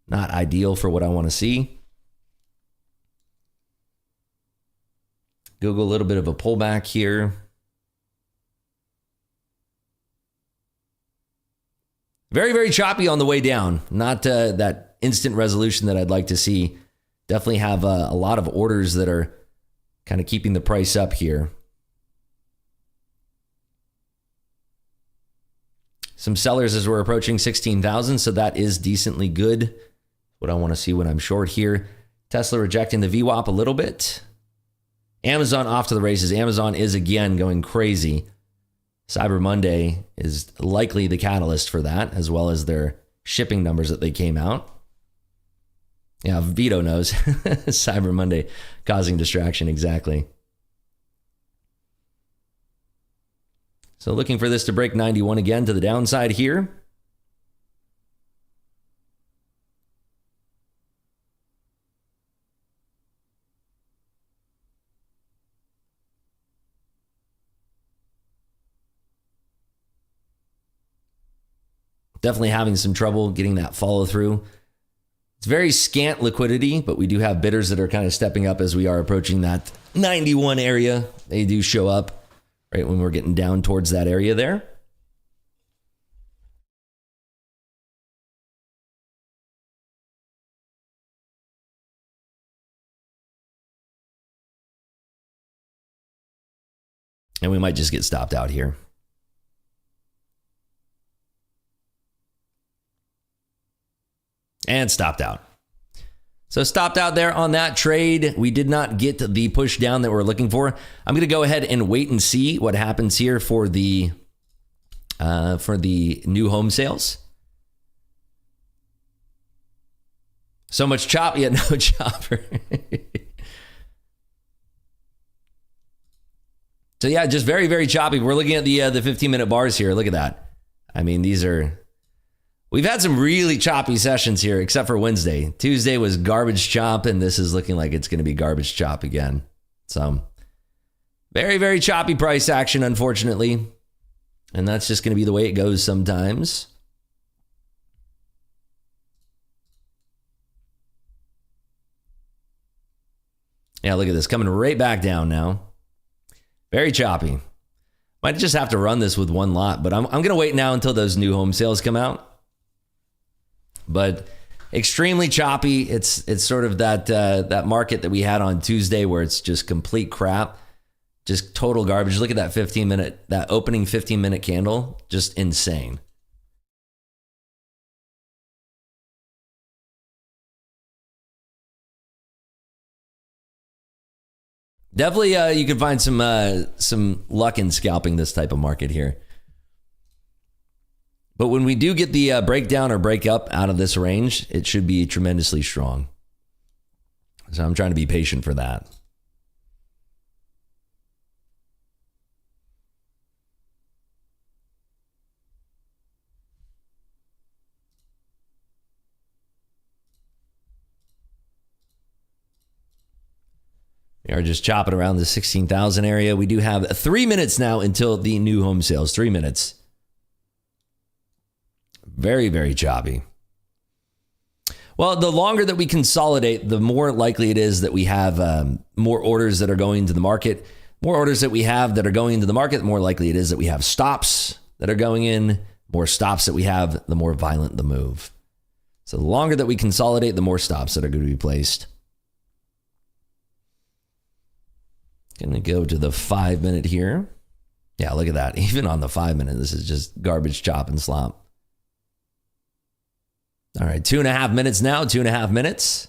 Not ideal for what I want to see. Google, a little bit of a pullback here. Very, very choppy on the way down. Not that instant resolution that I'd like to see. Definitely have a lot of orders that are kind of keeping the price up here. Some sellers as we're approaching 16,000, so that is decently good. What I want to see when I'm short here. Tesla rejecting the VWAP a little bit. Amazon off to the races. Amazon is again going crazy. Cyber Monday is likely the catalyst for that, as well as their shipping numbers that they came out. Yeah, Vito knows. Cyber Monday causing distraction, exactly. So looking for this to break 91 again to the downside here. Definitely having some trouble getting that follow through. It's very scant liquidity, but we do have bidders that are kind of stepping up as we are approaching that 91 area. They do show up right when we're getting down towards that area there. And we might just get stopped out here. And stopped out. So stopped out there on that trade. We did not get the push down that we're looking for. I'm going to go ahead and wait and see what happens here for the new home sales. So much chop, yet no chopper. So yeah, just very, very choppy. We're looking at the 15-minute bars here. Look at that. I mean, these are... We've had some really choppy sessions here, except for Wednesday. Tuesday was garbage chop, and this is looking like it's going to be garbage chop again. So very, very choppy price action, unfortunately. And that's just going to be the way it goes sometimes. Yeah, look at this. Coming right back down now. Very choppy. Might just have to run this with one lot, but I'm going to wait now until those new home sales come out. But extremely choppy. It's sort of that market that we had on Tuesday where it's just complete crap, just total garbage. Look at that that opening 15-minute candle, just insane. Definitely, you can find some luck in scalping this type of market here. But when we do get the breakdown or break up out of this range, it should be tremendously strong. So I'm trying to be patient for that. We are just chopping around the 16,000 area. We do have 3 minutes now until the new home sales. 3 minutes. Very, very choppy. Well, the longer that we consolidate, the more likely it is that we have more orders that are going into the market. More orders that we have that are going into the market, the more likely it is that we have stops that are going in. More stops that we have, the more violent the move. So the longer that we consolidate, the more stops that are going to be placed. Going to go to the 5 minute here. Yeah, look at that. Even on the 5 minute, this is just garbage chop and slop. All right, 2.5 minutes now, 2.5 minutes.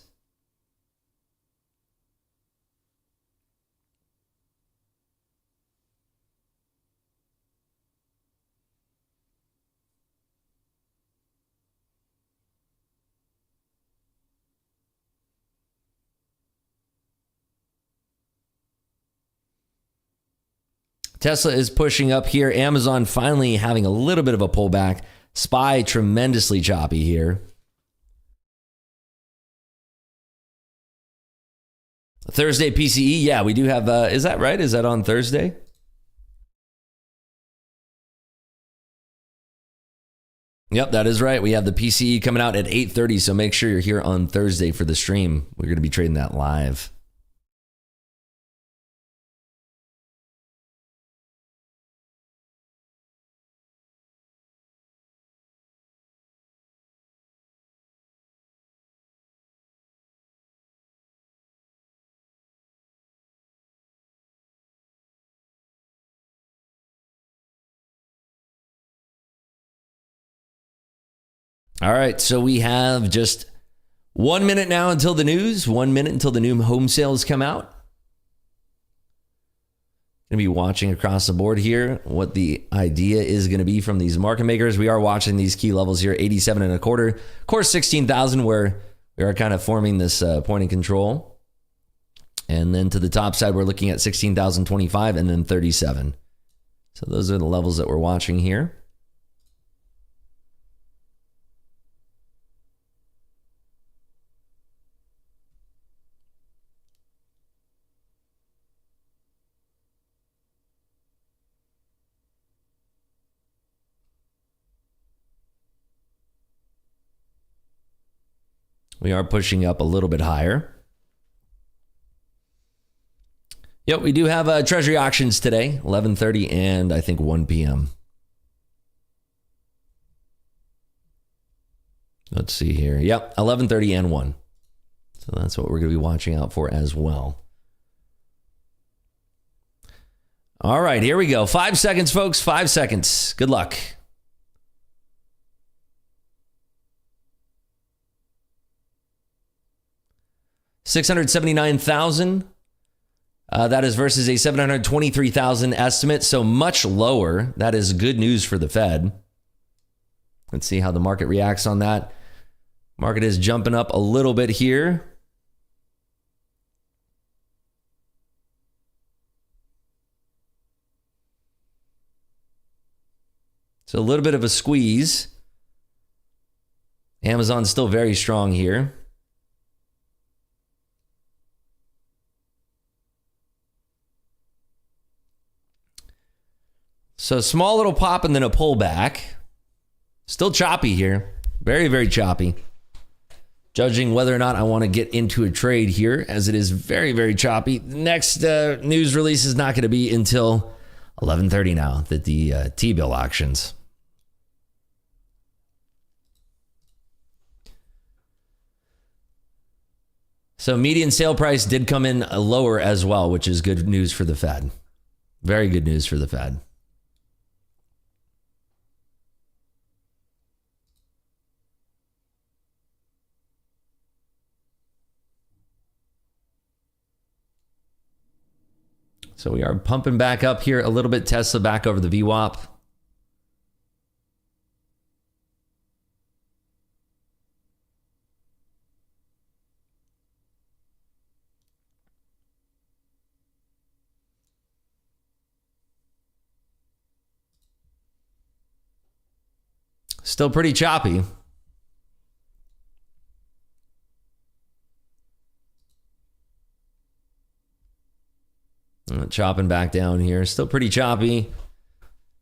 Tesla is pushing up here. Amazon finally having a little bit of a pullback. SPY tremendously choppy here. Thursday PCE, yeah, we do have, is that right? Is that on Thursday? Yep, that is right. We have the PCE coming out at 8:30, so make sure you're here on Thursday for the stream. We're going to be trading that live. All right, so we have just 1 minute now until the news, 1 minute until the new home sales come out. Going to be watching across the board here what the idea is going to be from these market makers. We are watching these key levels here, 87 and a quarter. Of course, 16,000 where we are kind of forming this point and control. And then to the top side, we're looking at 16,025 and then 37. So those are the levels that we're watching here. We are pushing up a little bit higher. Yep, we do have Treasury auctions today, 11:30 and I think 1 p.m. Let's see here. Yep, 11:30 and 1. So that's what we're going to be watching out for as well. All right, here we go. 5 seconds, folks. 5 seconds. Good luck. $679,000. That is versus a 723,000 estimate, so much lower. That is good news for the Fed. Let's see how the market reacts on that. Market is jumping up a little bit here. So a little bit of a squeeze. Amazon's still very strong here. So small little pop and then a pullback. Still choppy here. Very, very choppy. Judging whether or not I want to get into a trade here, as it is very, very choppy. Next news release is not going to be until 11:30 now, that the T-bill auctions. So median sale price did come in lower as well, which is good news for the Fed. Very good news for the Fed. So we are pumping back up here a little bit. Tesla back over the VWAP. Still pretty choppy. Chopping back down here. Still pretty choppy.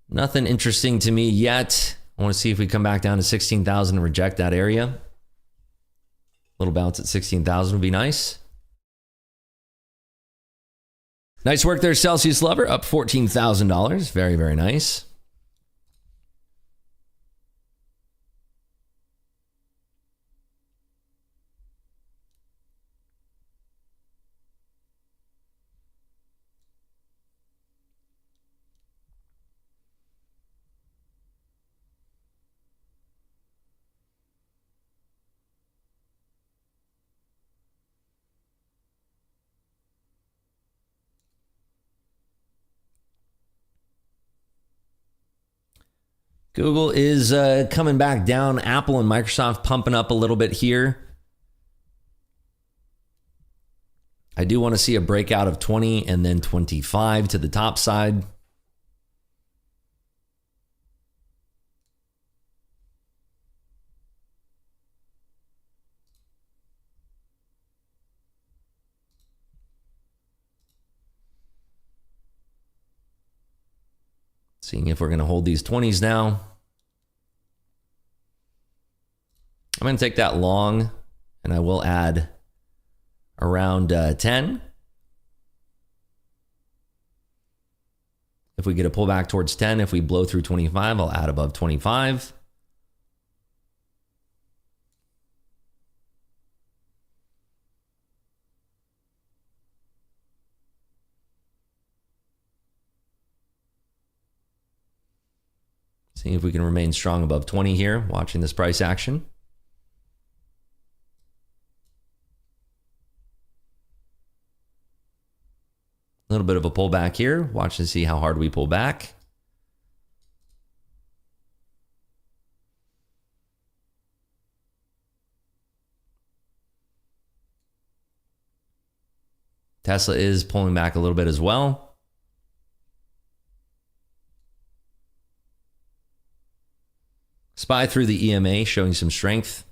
Nothing interesting to me yet. I want to see if we come back down to 16,000 and reject that area. A little bounce at 16,000 would be nice. Nice work there, Celsius Lover. Up $14,000. Very, very nice. Google is coming back down. Apple and Microsoft pumping up a little bit here. I do want to see a breakout of 20 and then 25 to the top side. Seeing if we're going to hold these 20s now. I'm going to take that long, and I will add around 10. If we get a pullback towards 10, if we blow through 25, I'll add above 25. Seeing if we can remain strong above 20 here, watching this price action. A little bit of a pullback here. Watch to see how hard we pull back. Tesla is pulling back a little bit as well. SPY through the EMA showing some strength.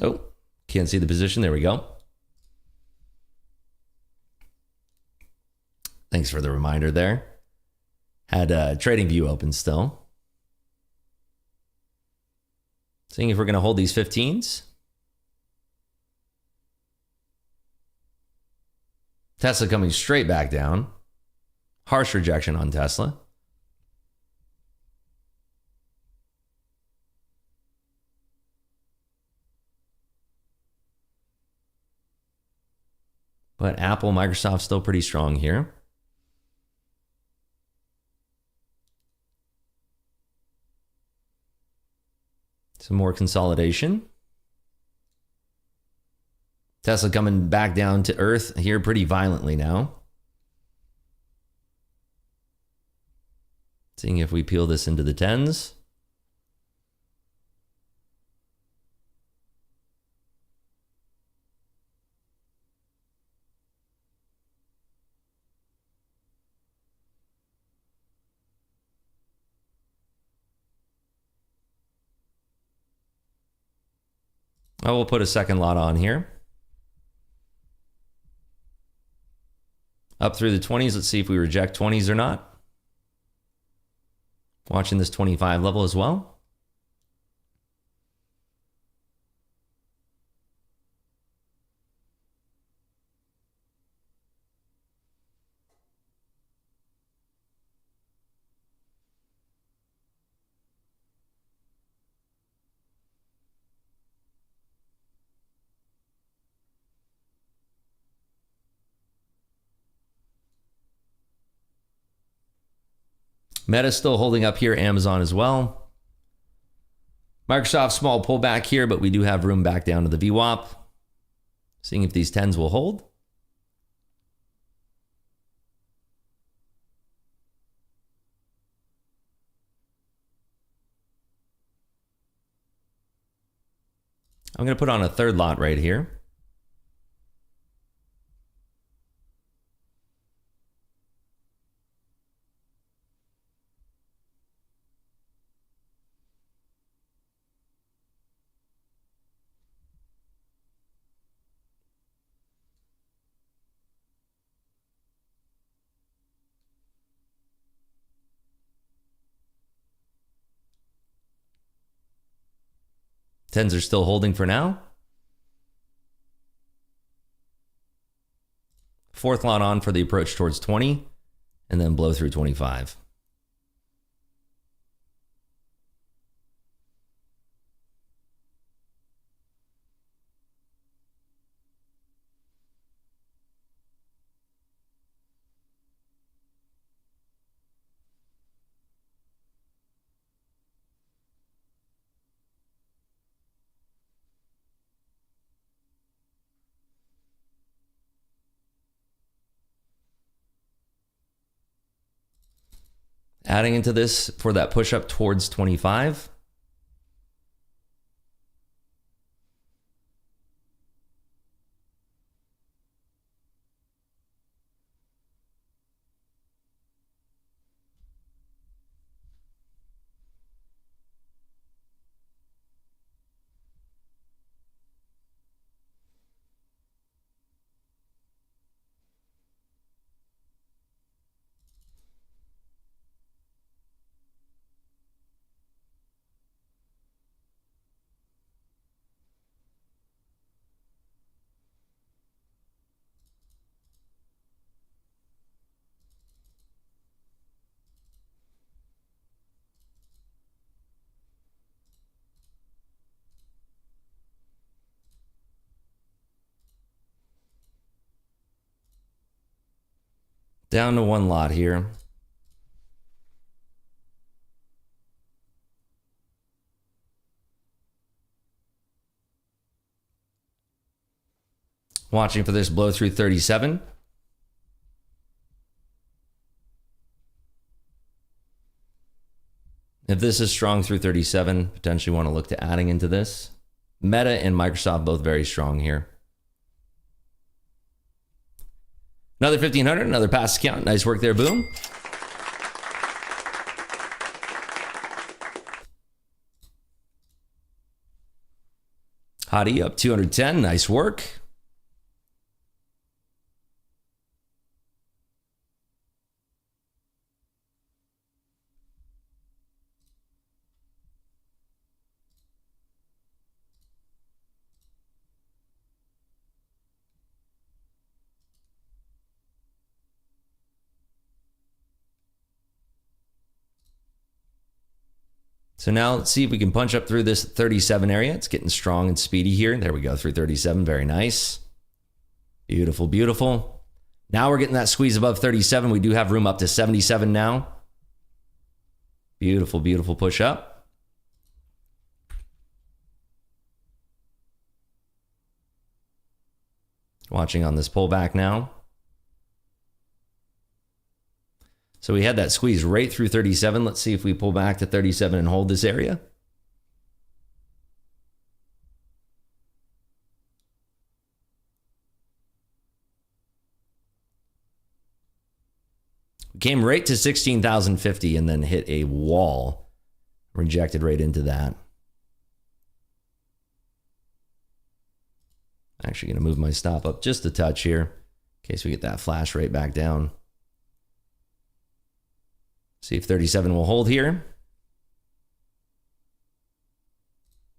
Oh, can't see the position. There we go. Thanks for the reminder there. Had trading view open still. Seeing if we're going to hold these 15s. Tesla coming straight back down. Harsh rejection on Tesla. But Apple, Microsoft still pretty strong here. Some more consolidation. Tesla coming back down to earth here pretty violently now. Seeing if we peel this into the 10s. I will put a second lot on here. Up through the 20s. Let's see if we reject 20s or not. Watching this 25 level as well. Meta still holding up here. Amazon as well. Microsoft small pullback here, but we do have room back down to the VWAP. Seeing if these 10s will hold. I'm going to put on a third lot right here. Tens are still holding for now. Fourth lot on for the approach towards 20 and then blow through 25. Adding into this for that push up towards 25. Down to one lot here. Watching for this blow through 37. If this is strong through 37, potentially want to look to adding into this. Meta and Microsoft both very strong here. Another 1,500, another pass count. Nice work there, boom. Hottie up 210, nice work. So now let's see if we can punch up through this 37 area. It's getting strong and speedy here. There we go, through 37, very nice. Beautiful, beautiful. Now we're getting that squeeze above 37. We do have room up to 77 now. Beautiful, beautiful push up. Watching on this pullback now. So we had that squeeze right through 37. Let's see if we pull back to 37 and hold this area. We came right to 16,050 and then hit a wall. Rejected right into that. Actually going to move my stop up just a touch here in case we get that flash right back down. See if 37 will hold here.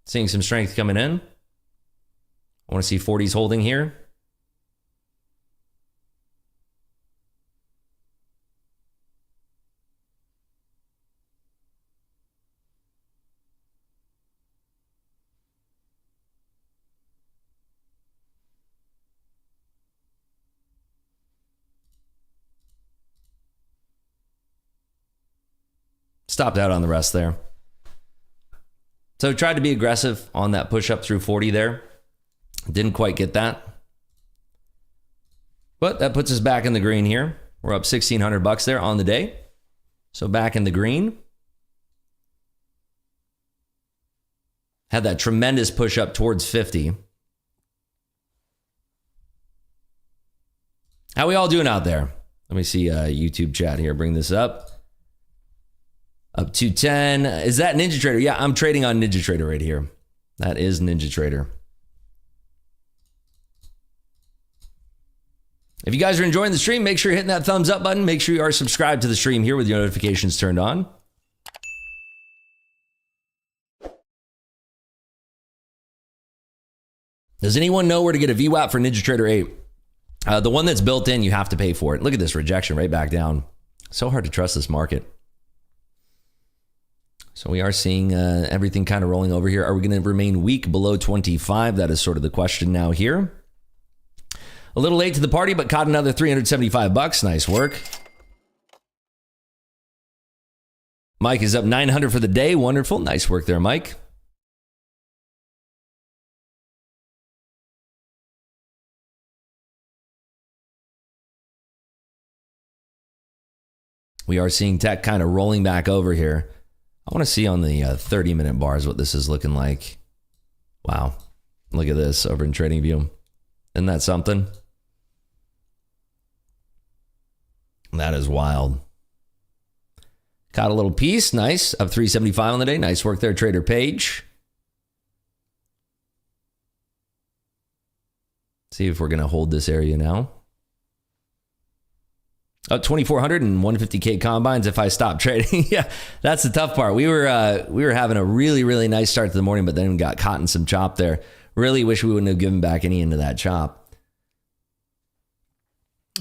Seeing some strength coming in. I want to see 40s holding here. Stopped out on the rest there. So tried to be aggressive on that push up through 40 there. Didn't quite get that. But that puts us back in the green here. We're up $1,600 there on the day. So back in the green. Had that tremendous push up towards 50. How we all doing out there? Let me see YouTube chat here. Bring this up. Up to 10. Is that Ninja Trader? Yeah, I'm trading on Ninja Trader right here. That is Ninja Trader. If you guys are enjoying the stream, make sure you're hitting that thumbs up button. Make sure you are subscribed to the stream here with your notifications turned on. Does anyone know where to get a VWAP for Ninja Trader 8? The one that's built in, you have to pay for it. Look at this rejection right back down. So hard to trust this market. So we are seeing everything kind of rolling over here. Are we going to remain weak below 25? That is sort of the question now here. A little late to the party, but caught another $375. Nice work. Mike is up 900 for the day. Wonderful. Nice work there, Mike. We are seeing tech kind of rolling back over here. I want to see on the 30-minute bars what this is looking like. Wow. Look at this over in TradingView. Isn't that something? That is wild. Caught a little piece. Nice. Up 375 on the day. Nice work there, Trader Page. See if we're going to hold this area now. Up 2,400 and 150K combines if I stop trading. Yeah, that's the tough part. We were having a really, really nice start to the morning, but then we got caught in some chop there. Really wish we wouldn't have given back any into that chop.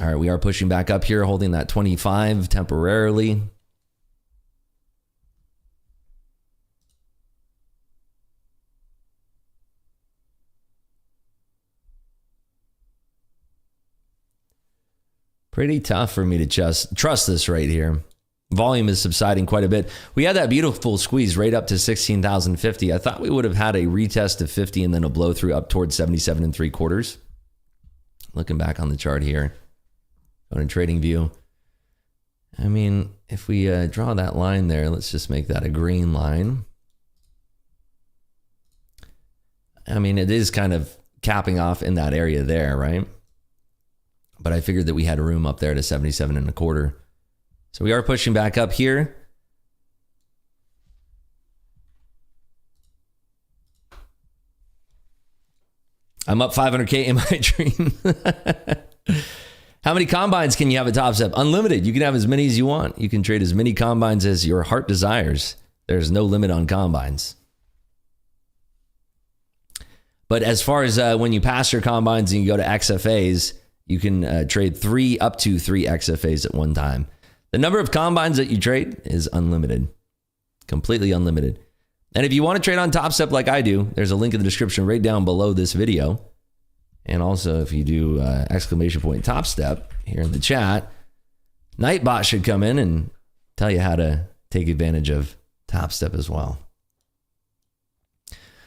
All right, we are pushing back up here, holding that 25 temporarily. Pretty tough for me to just trust this right here. Volume is subsiding quite a bit. We had that beautiful squeeze right up to 16,050. I thought we would have had a retest of 50 and then a blow through up towards 77 3/4. Looking back on the chart here on a trading view. I mean, if we draw that line there, let's just make that a green line. I mean, it is kind of capping off in that area there, right? But I figured that we had room up there to 77 1/4. So we are pushing back up here. I'm up 500K in my dream. How many combines can you have at Top Step? Unlimited. You can have as many as you want. You can trade as many combines as your heart desires. There's no limit on combines. But as far as when you pass your combines and you go to XFAs, you can trade up to three XFAs at one time. The number of combines that you trade is unlimited, completely unlimited. And if you want to trade on Top Step like I do, there's a link in the description right down below this video. And also if you do !Top Step here in the chat, Nightbot should come in and tell you how to take advantage of Top Step as well.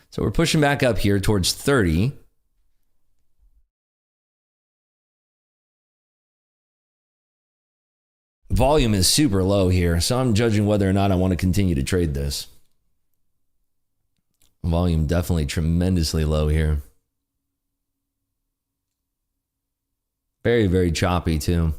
So we're pushing back up here towards 30. Volume is super low here, so I'm judging whether or not I want to continue to trade this. Volume definitely tremendously low here. Very, very choppy too.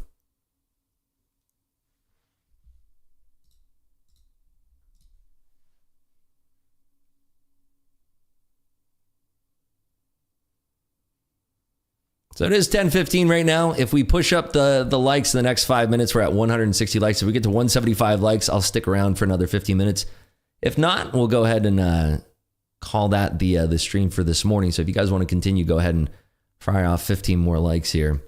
So it is 10:15 right now. If we push up the likes in the next 5 minutes, we're at 160 likes. If we get to 175 likes, I'll stick around for another 15 minutes. If not, we'll go ahead and call that the stream for this morning. So if you guys want to continue, go ahead and fire off 15 more likes here.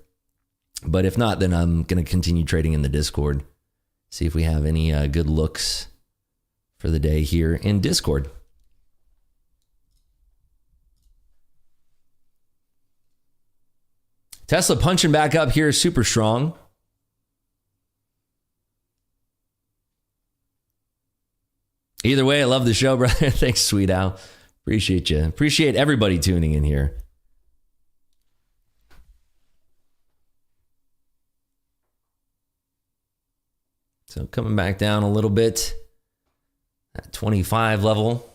But if not, then I'm going to continue trading in the Discord. See if we have any good looks for the day here in Discord. Tesla punching back up here, super strong. Either way, I love the show, brother. Thanks, Sweet Al. Appreciate you. Appreciate everybody tuning in here. So coming back down a little bit at 25 level.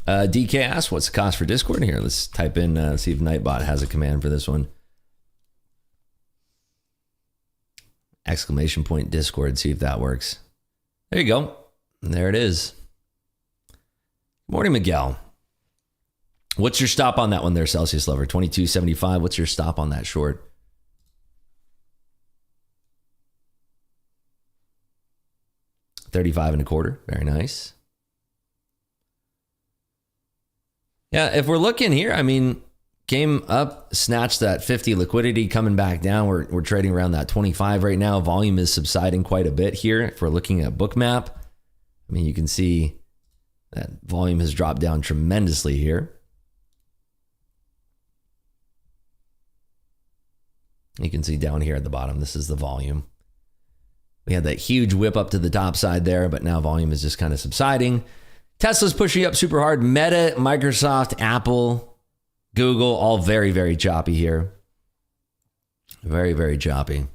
DK asks, what's the cost for Discord here? Let's type in, see if Nightbot has a command for this one. ! Discord, see if that works. There you go. There it is. Morning, Miguel. What's your stop on that one there, Celsius Lover? 22.75. What's your stop on that short? $35 1/4. Very nice. Yeah, if we're looking here, I mean, came up, snatched that 50 liquidity, coming back down. We're trading around that 25 right now. Volume is subsiding quite a bit here. If we're looking at Bookmap, I mean, you can see that volume has dropped down tremendously here. You can see down here at the bottom, this is the volume. We had that huge whip up to the top side there, but now volume is just kind of subsiding. Tesla's pushing up super hard. Meta, Microsoft, Apple, Google, all very, very choppy here. Very, very choppy.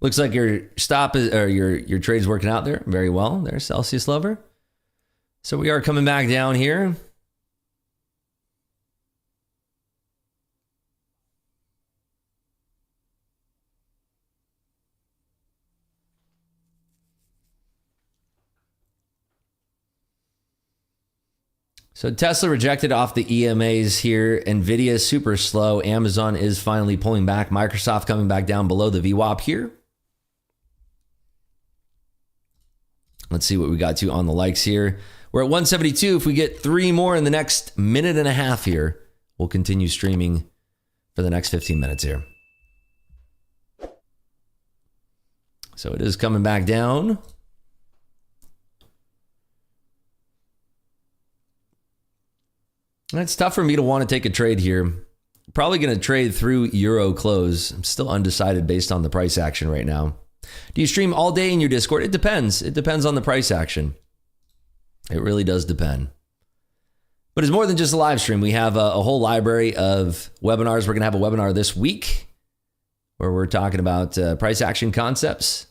Looks like your stop is, or your trade's working out there very well. There's Celsius Lover. So we are coming back down here. So Tesla rejected off the EMAs here. Nvidia is super slow. Amazon is finally pulling back. Microsoft coming back down below the VWAP here. Let's see what we got to on the likes here. We're at 172. If we get 3 more in the next minute and a half here, we'll continue streaming for the next 15 minutes here. So it is coming back down. It's tough for me to want to take a trade here. Probably going to trade through Euro close. I'm still undecided based on the price action right now. Do you stream all day in your Discord? It depends. It depends on the price action. It really does depend. But it's more than just a live stream. We have a whole library of webinars. We're going to have a webinar this week where we're talking about price action concepts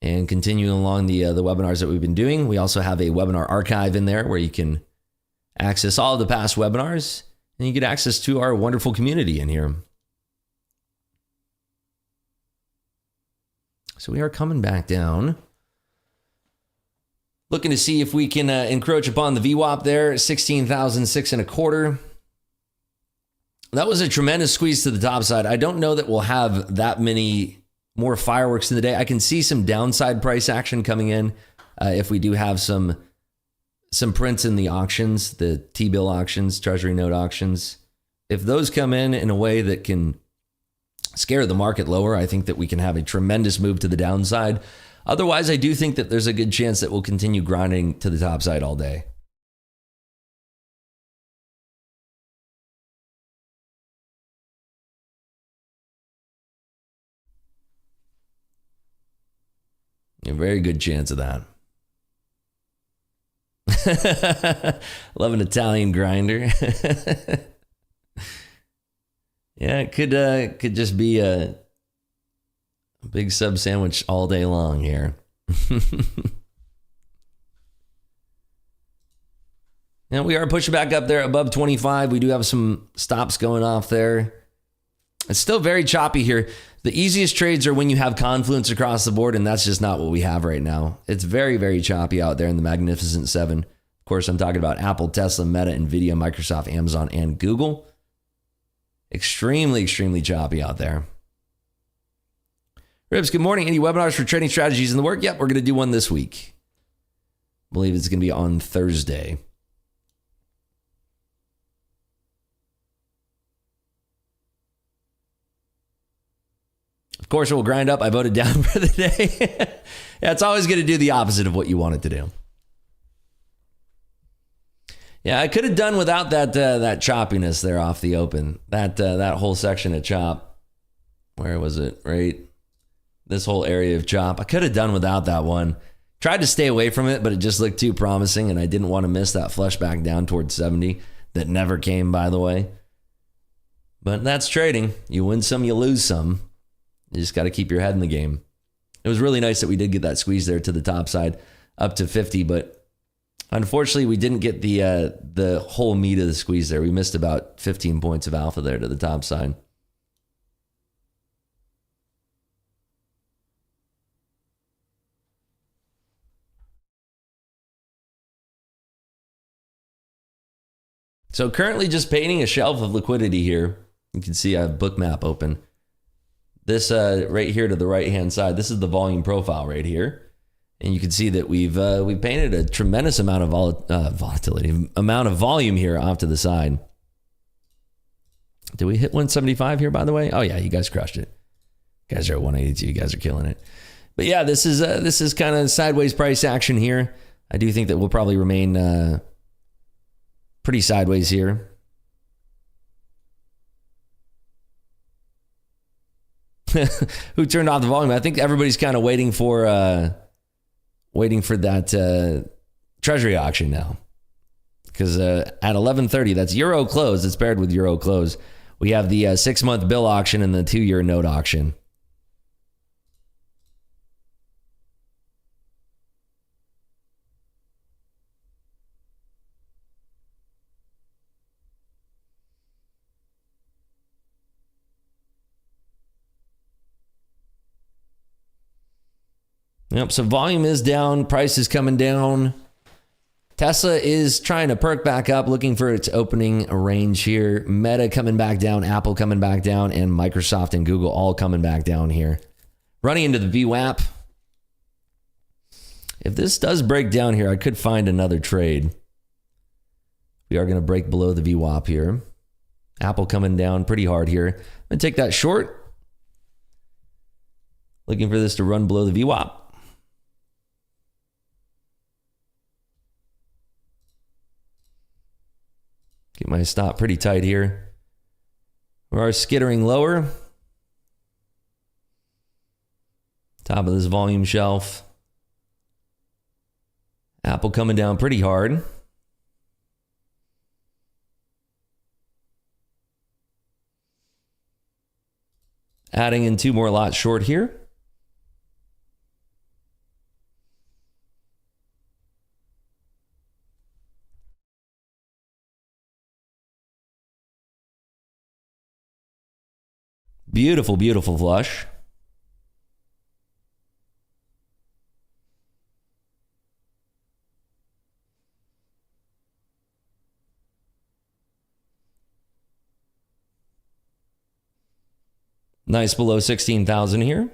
and continuing along the webinars that we've been doing. We also have a webinar archive in there where you can access all of the past webinars, and you get access to our wonderful community in here. So we are coming back down. Looking to see if we can encroach upon the VWAP there, 16,625. That was a tremendous squeeze to the top side. I don't know that we'll have that many more fireworks in the day. I can see some downside price action coming in if we do have some prints in the auctions, the T-bill auctions, Treasury note auctions. If those come in a way that can scare the market lower, I think that we can have a tremendous move to the downside. Otherwise, I do think that there's a good chance that we'll continue grinding to the top side all day. A very good chance of that. Love an Italian grinder. Yeah, it could just be a big sub sandwich all day long here. Now we are pushing back up there above 25. We do have some stops going off there. It's still very choppy here. The easiest trades are when you have confluence across the board, and that's just not what we have right now. It's very, very choppy out there in the Magnificent Seven. Of course, I'm talking about Apple, Tesla, Meta, Nvidia, Microsoft, Amazon, and Google. Extremely, extremely choppy out there. Ribs, good morning. Any webinars for trading strategies in the work? Yep, we're going to do one this week. I believe it's going to be on Thursday. Of course, it will grind up. I voted down for the day. Yeah, it's always going to do the opposite of what you want it to do. Yeah, I could have done without that choppiness there off the open. That whole section of chop. Where was it? Right? This whole area of chop. I could have done without that one. Tried to stay away from it, but it just looked too promising, and I didn't want to miss that flush back down towards 70. That never came, by the way. But that's trading. You win some, you lose some. You just got to keep your head in the game. It was really nice that we did get that squeeze there to the top side up to 50, but unfortunately we didn't get the whole meat of the squeeze there. We missed about 15 points of alpha there to the top side. So currently just painting a shelf of liquidity here. You can see I have Bookmap open. This right here to the right-hand side, this is the volume profile right here. And you can see that we've painted a tremendous amount of volatility, amount of volume here off to the side. Did we hit 175 here, by the way? Oh, yeah, you guys crushed it. You guys are at 182. You guys are killing it. But yeah, this is kind of sideways price action here. I do think that we'll probably remain pretty sideways here. Who turned off the volume? I think everybody's kind of waiting for that treasury auction now, because at 11:30, that's Euro close. It's paired with Euro close. We have the 6-month bill auction and the 2-year note auction. Yep, so volume is down, price is coming down. Tesla is trying to perk back up, looking for its opening range here. Meta coming back down, Apple coming back down, and Microsoft and Google all coming back down here. Running into the VWAP. If this does break down here, I could find another trade. We are going to break below the VWAP here. Apple coming down pretty hard here. I'm going to take that short. Looking for this to run below the VWAP. Get my stop pretty tight here. We are skittering lower. Top of this volume shelf. Apple coming down pretty hard. Adding in 2 more lots short here. Beautiful, beautiful flush. Nice below 16,000 here.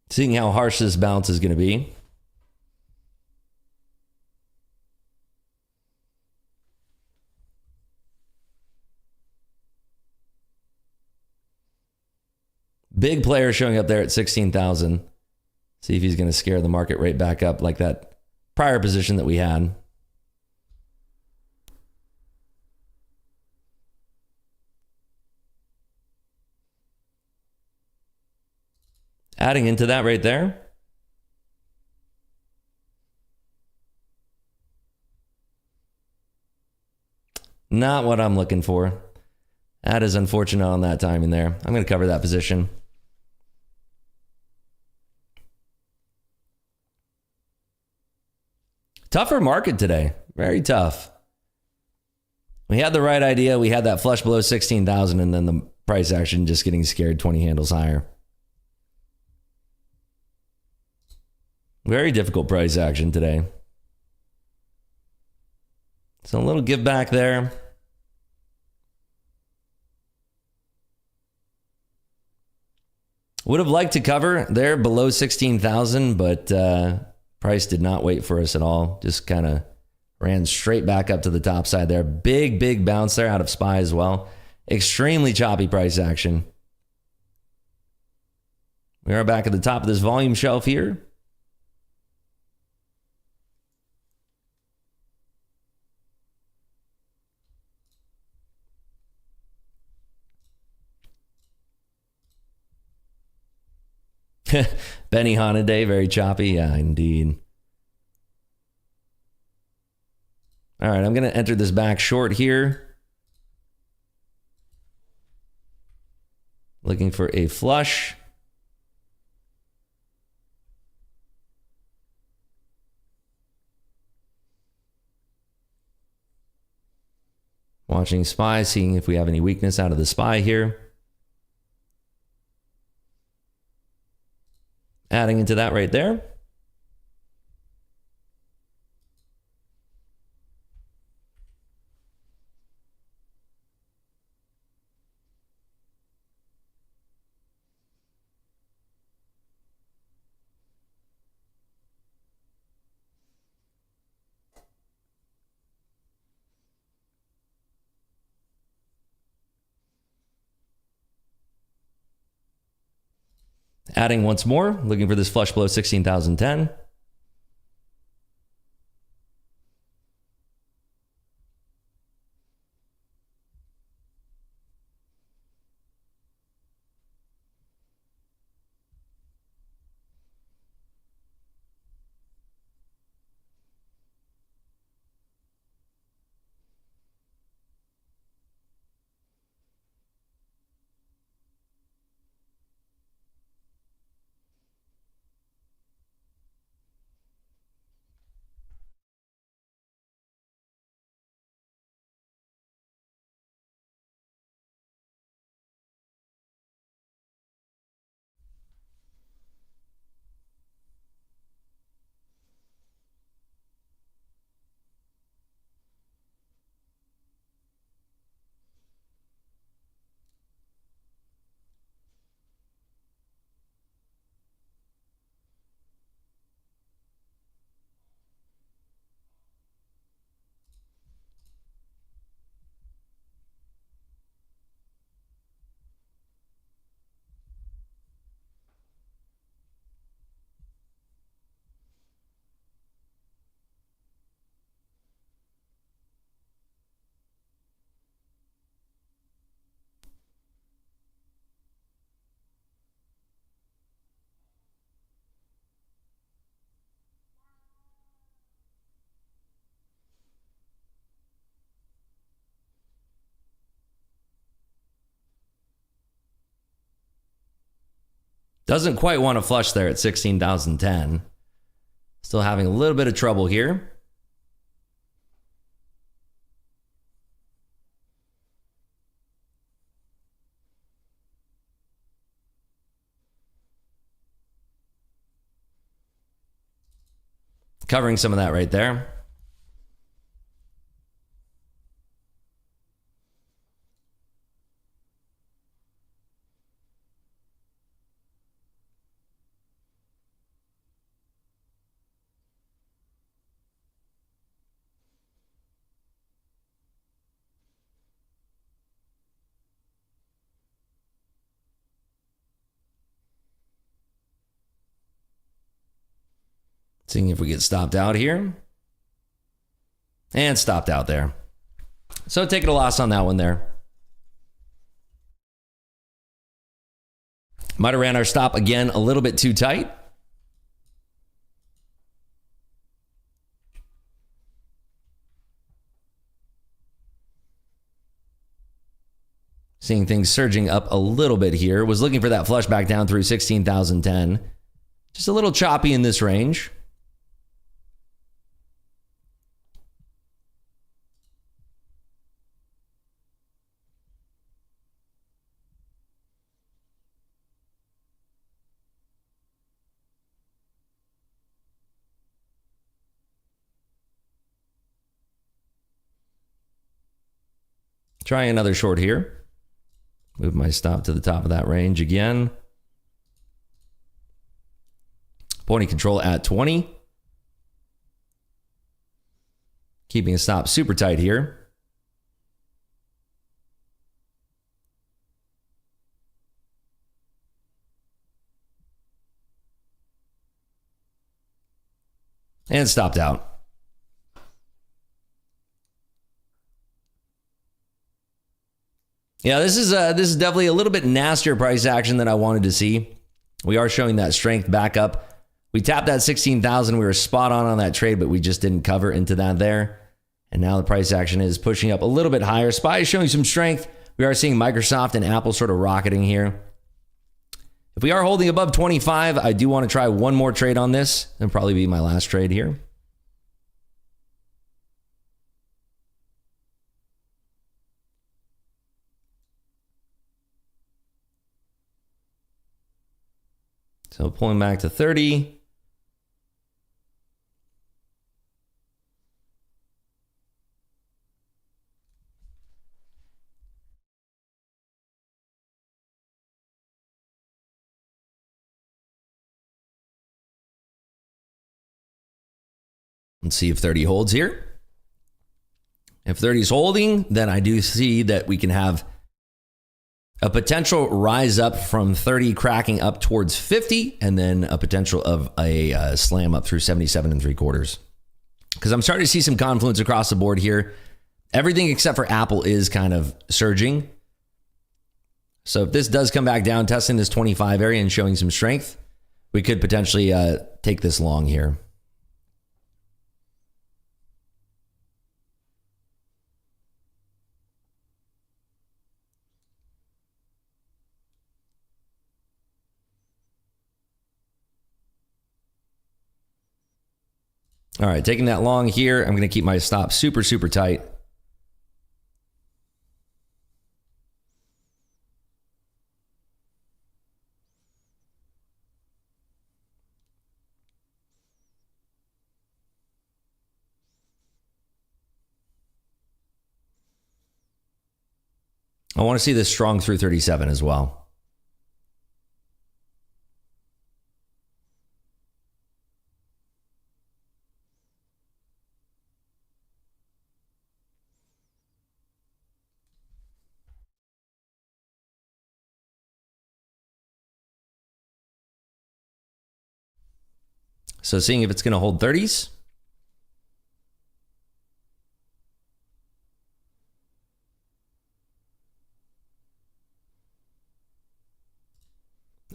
Seeing how harsh this bounce is going to be. Big player showing up there at 16,000. See if he's going to scare the market right back up like that prior position that we had. Adding into that right there. Not what I'm looking for. That is unfortunate on that timing there. I'm going to cover that position. Tougher market today. Very tough. We had the right idea. We had that flush below 16,000 and then the price action just getting scared 20 handles higher. Very difficult price action today. So a little give back there. Would have liked to cover there below 16,000, but price did not wait for us at all. Just kind of ran straight back up to the top side there. Big, big bounce there out of SPY as well. Extremely choppy price action. We are back at the top of this volume shelf here. Benihana day, very choppy. Yeah, indeed. All right, I'm going to enter this back short here. Looking for a flush. Watching SPY, seeing if we have any weakness out of the SPY here. Adding into that right there. Adding once more, looking for this flush below 16,010. Doesn't quite want to flush there at 16,010. Still having a little bit of trouble here. Covering some of that right there. Seeing if we get stopped out here. And stopped out there. So taking a loss on that one there. Might have ran our stop again a little bit too tight. Seeing things surging up a little bit here. Was looking for that flush back down through 16,010. Just a little choppy in this range. Try another short here. Move my stop to the top of that range again. Pointing control at 20. Keeping a stop super tight here. And stopped out. Yeah, this is definitely a little bit nastier price action than I wanted to see. We are showing that strength back up. We tapped that 16,000. We were spot on that trade, but we just didn't cover into that there. And now the price action is pushing up a little bit higher. SPY is showing some strength. We are seeing Microsoft and Apple sort of rocketing here. If we are holding above 25, I do want to try one more trade on this. It'll probably be my last trade here. So pulling back to 30. Let's see if 30 holds here. If 30 is holding, then I do see that we can have a potential rise up from 30 cracking up towards 50, and then a potential of a slam up through 77 3/4. Because I'm starting to see some confluence across the board here. Everything except for Apple is kind of surging. So if this does come back down, testing this 25 area and showing some strength, we could potentially take this long here. All right, taking that long here. I'm going to keep my stop super, super tight. I want to see this strong through 37 as well. So seeing if it's going to hold 30s.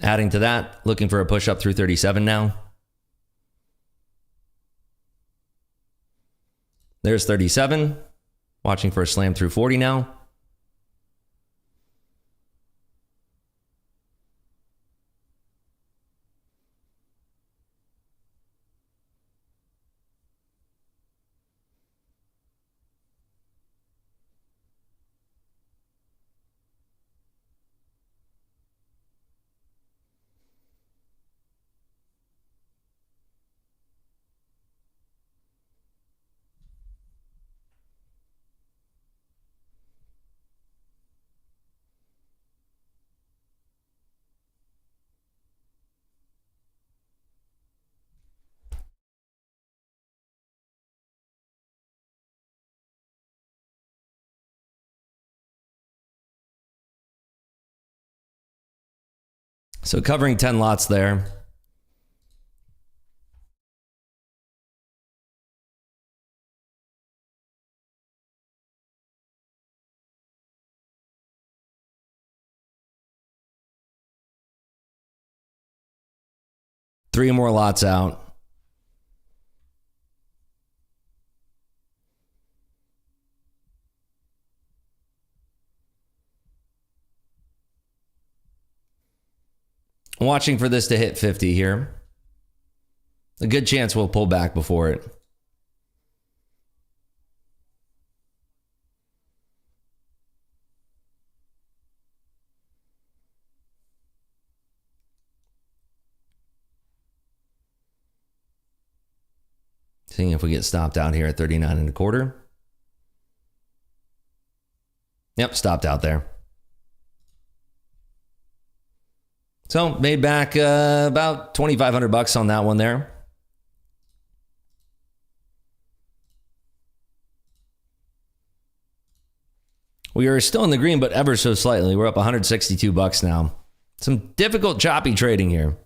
Adding to that, looking for a push up through 37 now. There's 37. Watching for a slam through 40 now. So covering 10 lots there. Three more lots out. Watching for this to hit 50 here. A good chance we'll pull back before it. Seeing if we get stopped out here at 39.25. Yep, stopped out there. So made back about $2,500 on that one there. We are still in the green, but ever so slightly. We're up $162 now. Some difficult, choppy trading here.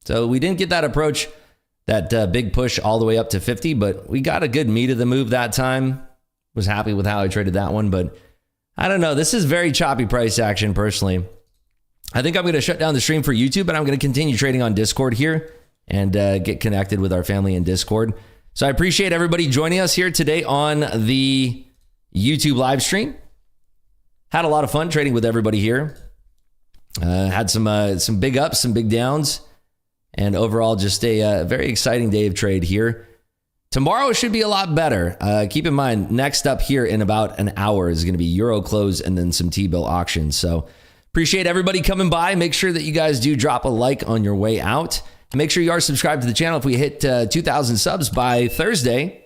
So we didn't get that approach, that big push all the way up to 50, but we got a good meat of the move that time. Was happy with how I traded that one, but I don't know. This is very choppy price action personally. I think I'm going to shut down the stream for YouTube, but I'm going to continue trading on Discord here and get connected with our family in Discord. So I appreciate everybody joining us here today on the YouTube live stream. Had a lot of fun trading with everybody here. Had some big ups, some big downs. And overall, just a very exciting day of trade here. Tomorrow should be a lot better. Keep in mind, next up here in about an hour is going to be Euro close and then some T-bill auctions. So appreciate everybody coming by. Make sure that you guys do drop a like on your way out. And make sure you are subscribed to the channel. If we hit 2,000 subs by Thursday,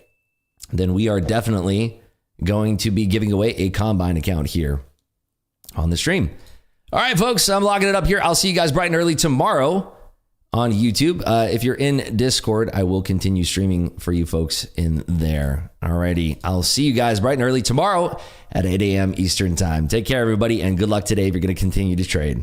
then we are definitely going to be giving away a Combine account here on the stream. All right, folks, I'm logging it up here. I'll see you guys bright and early tomorrow on YouTube. If you're in Discord, I will continue streaming for you folks in there. Alrighty, I'll see you guys bright and early tomorrow at 8 a.m. Eastern time. Take care, everybody, and good luck today if you're going to continue to trade.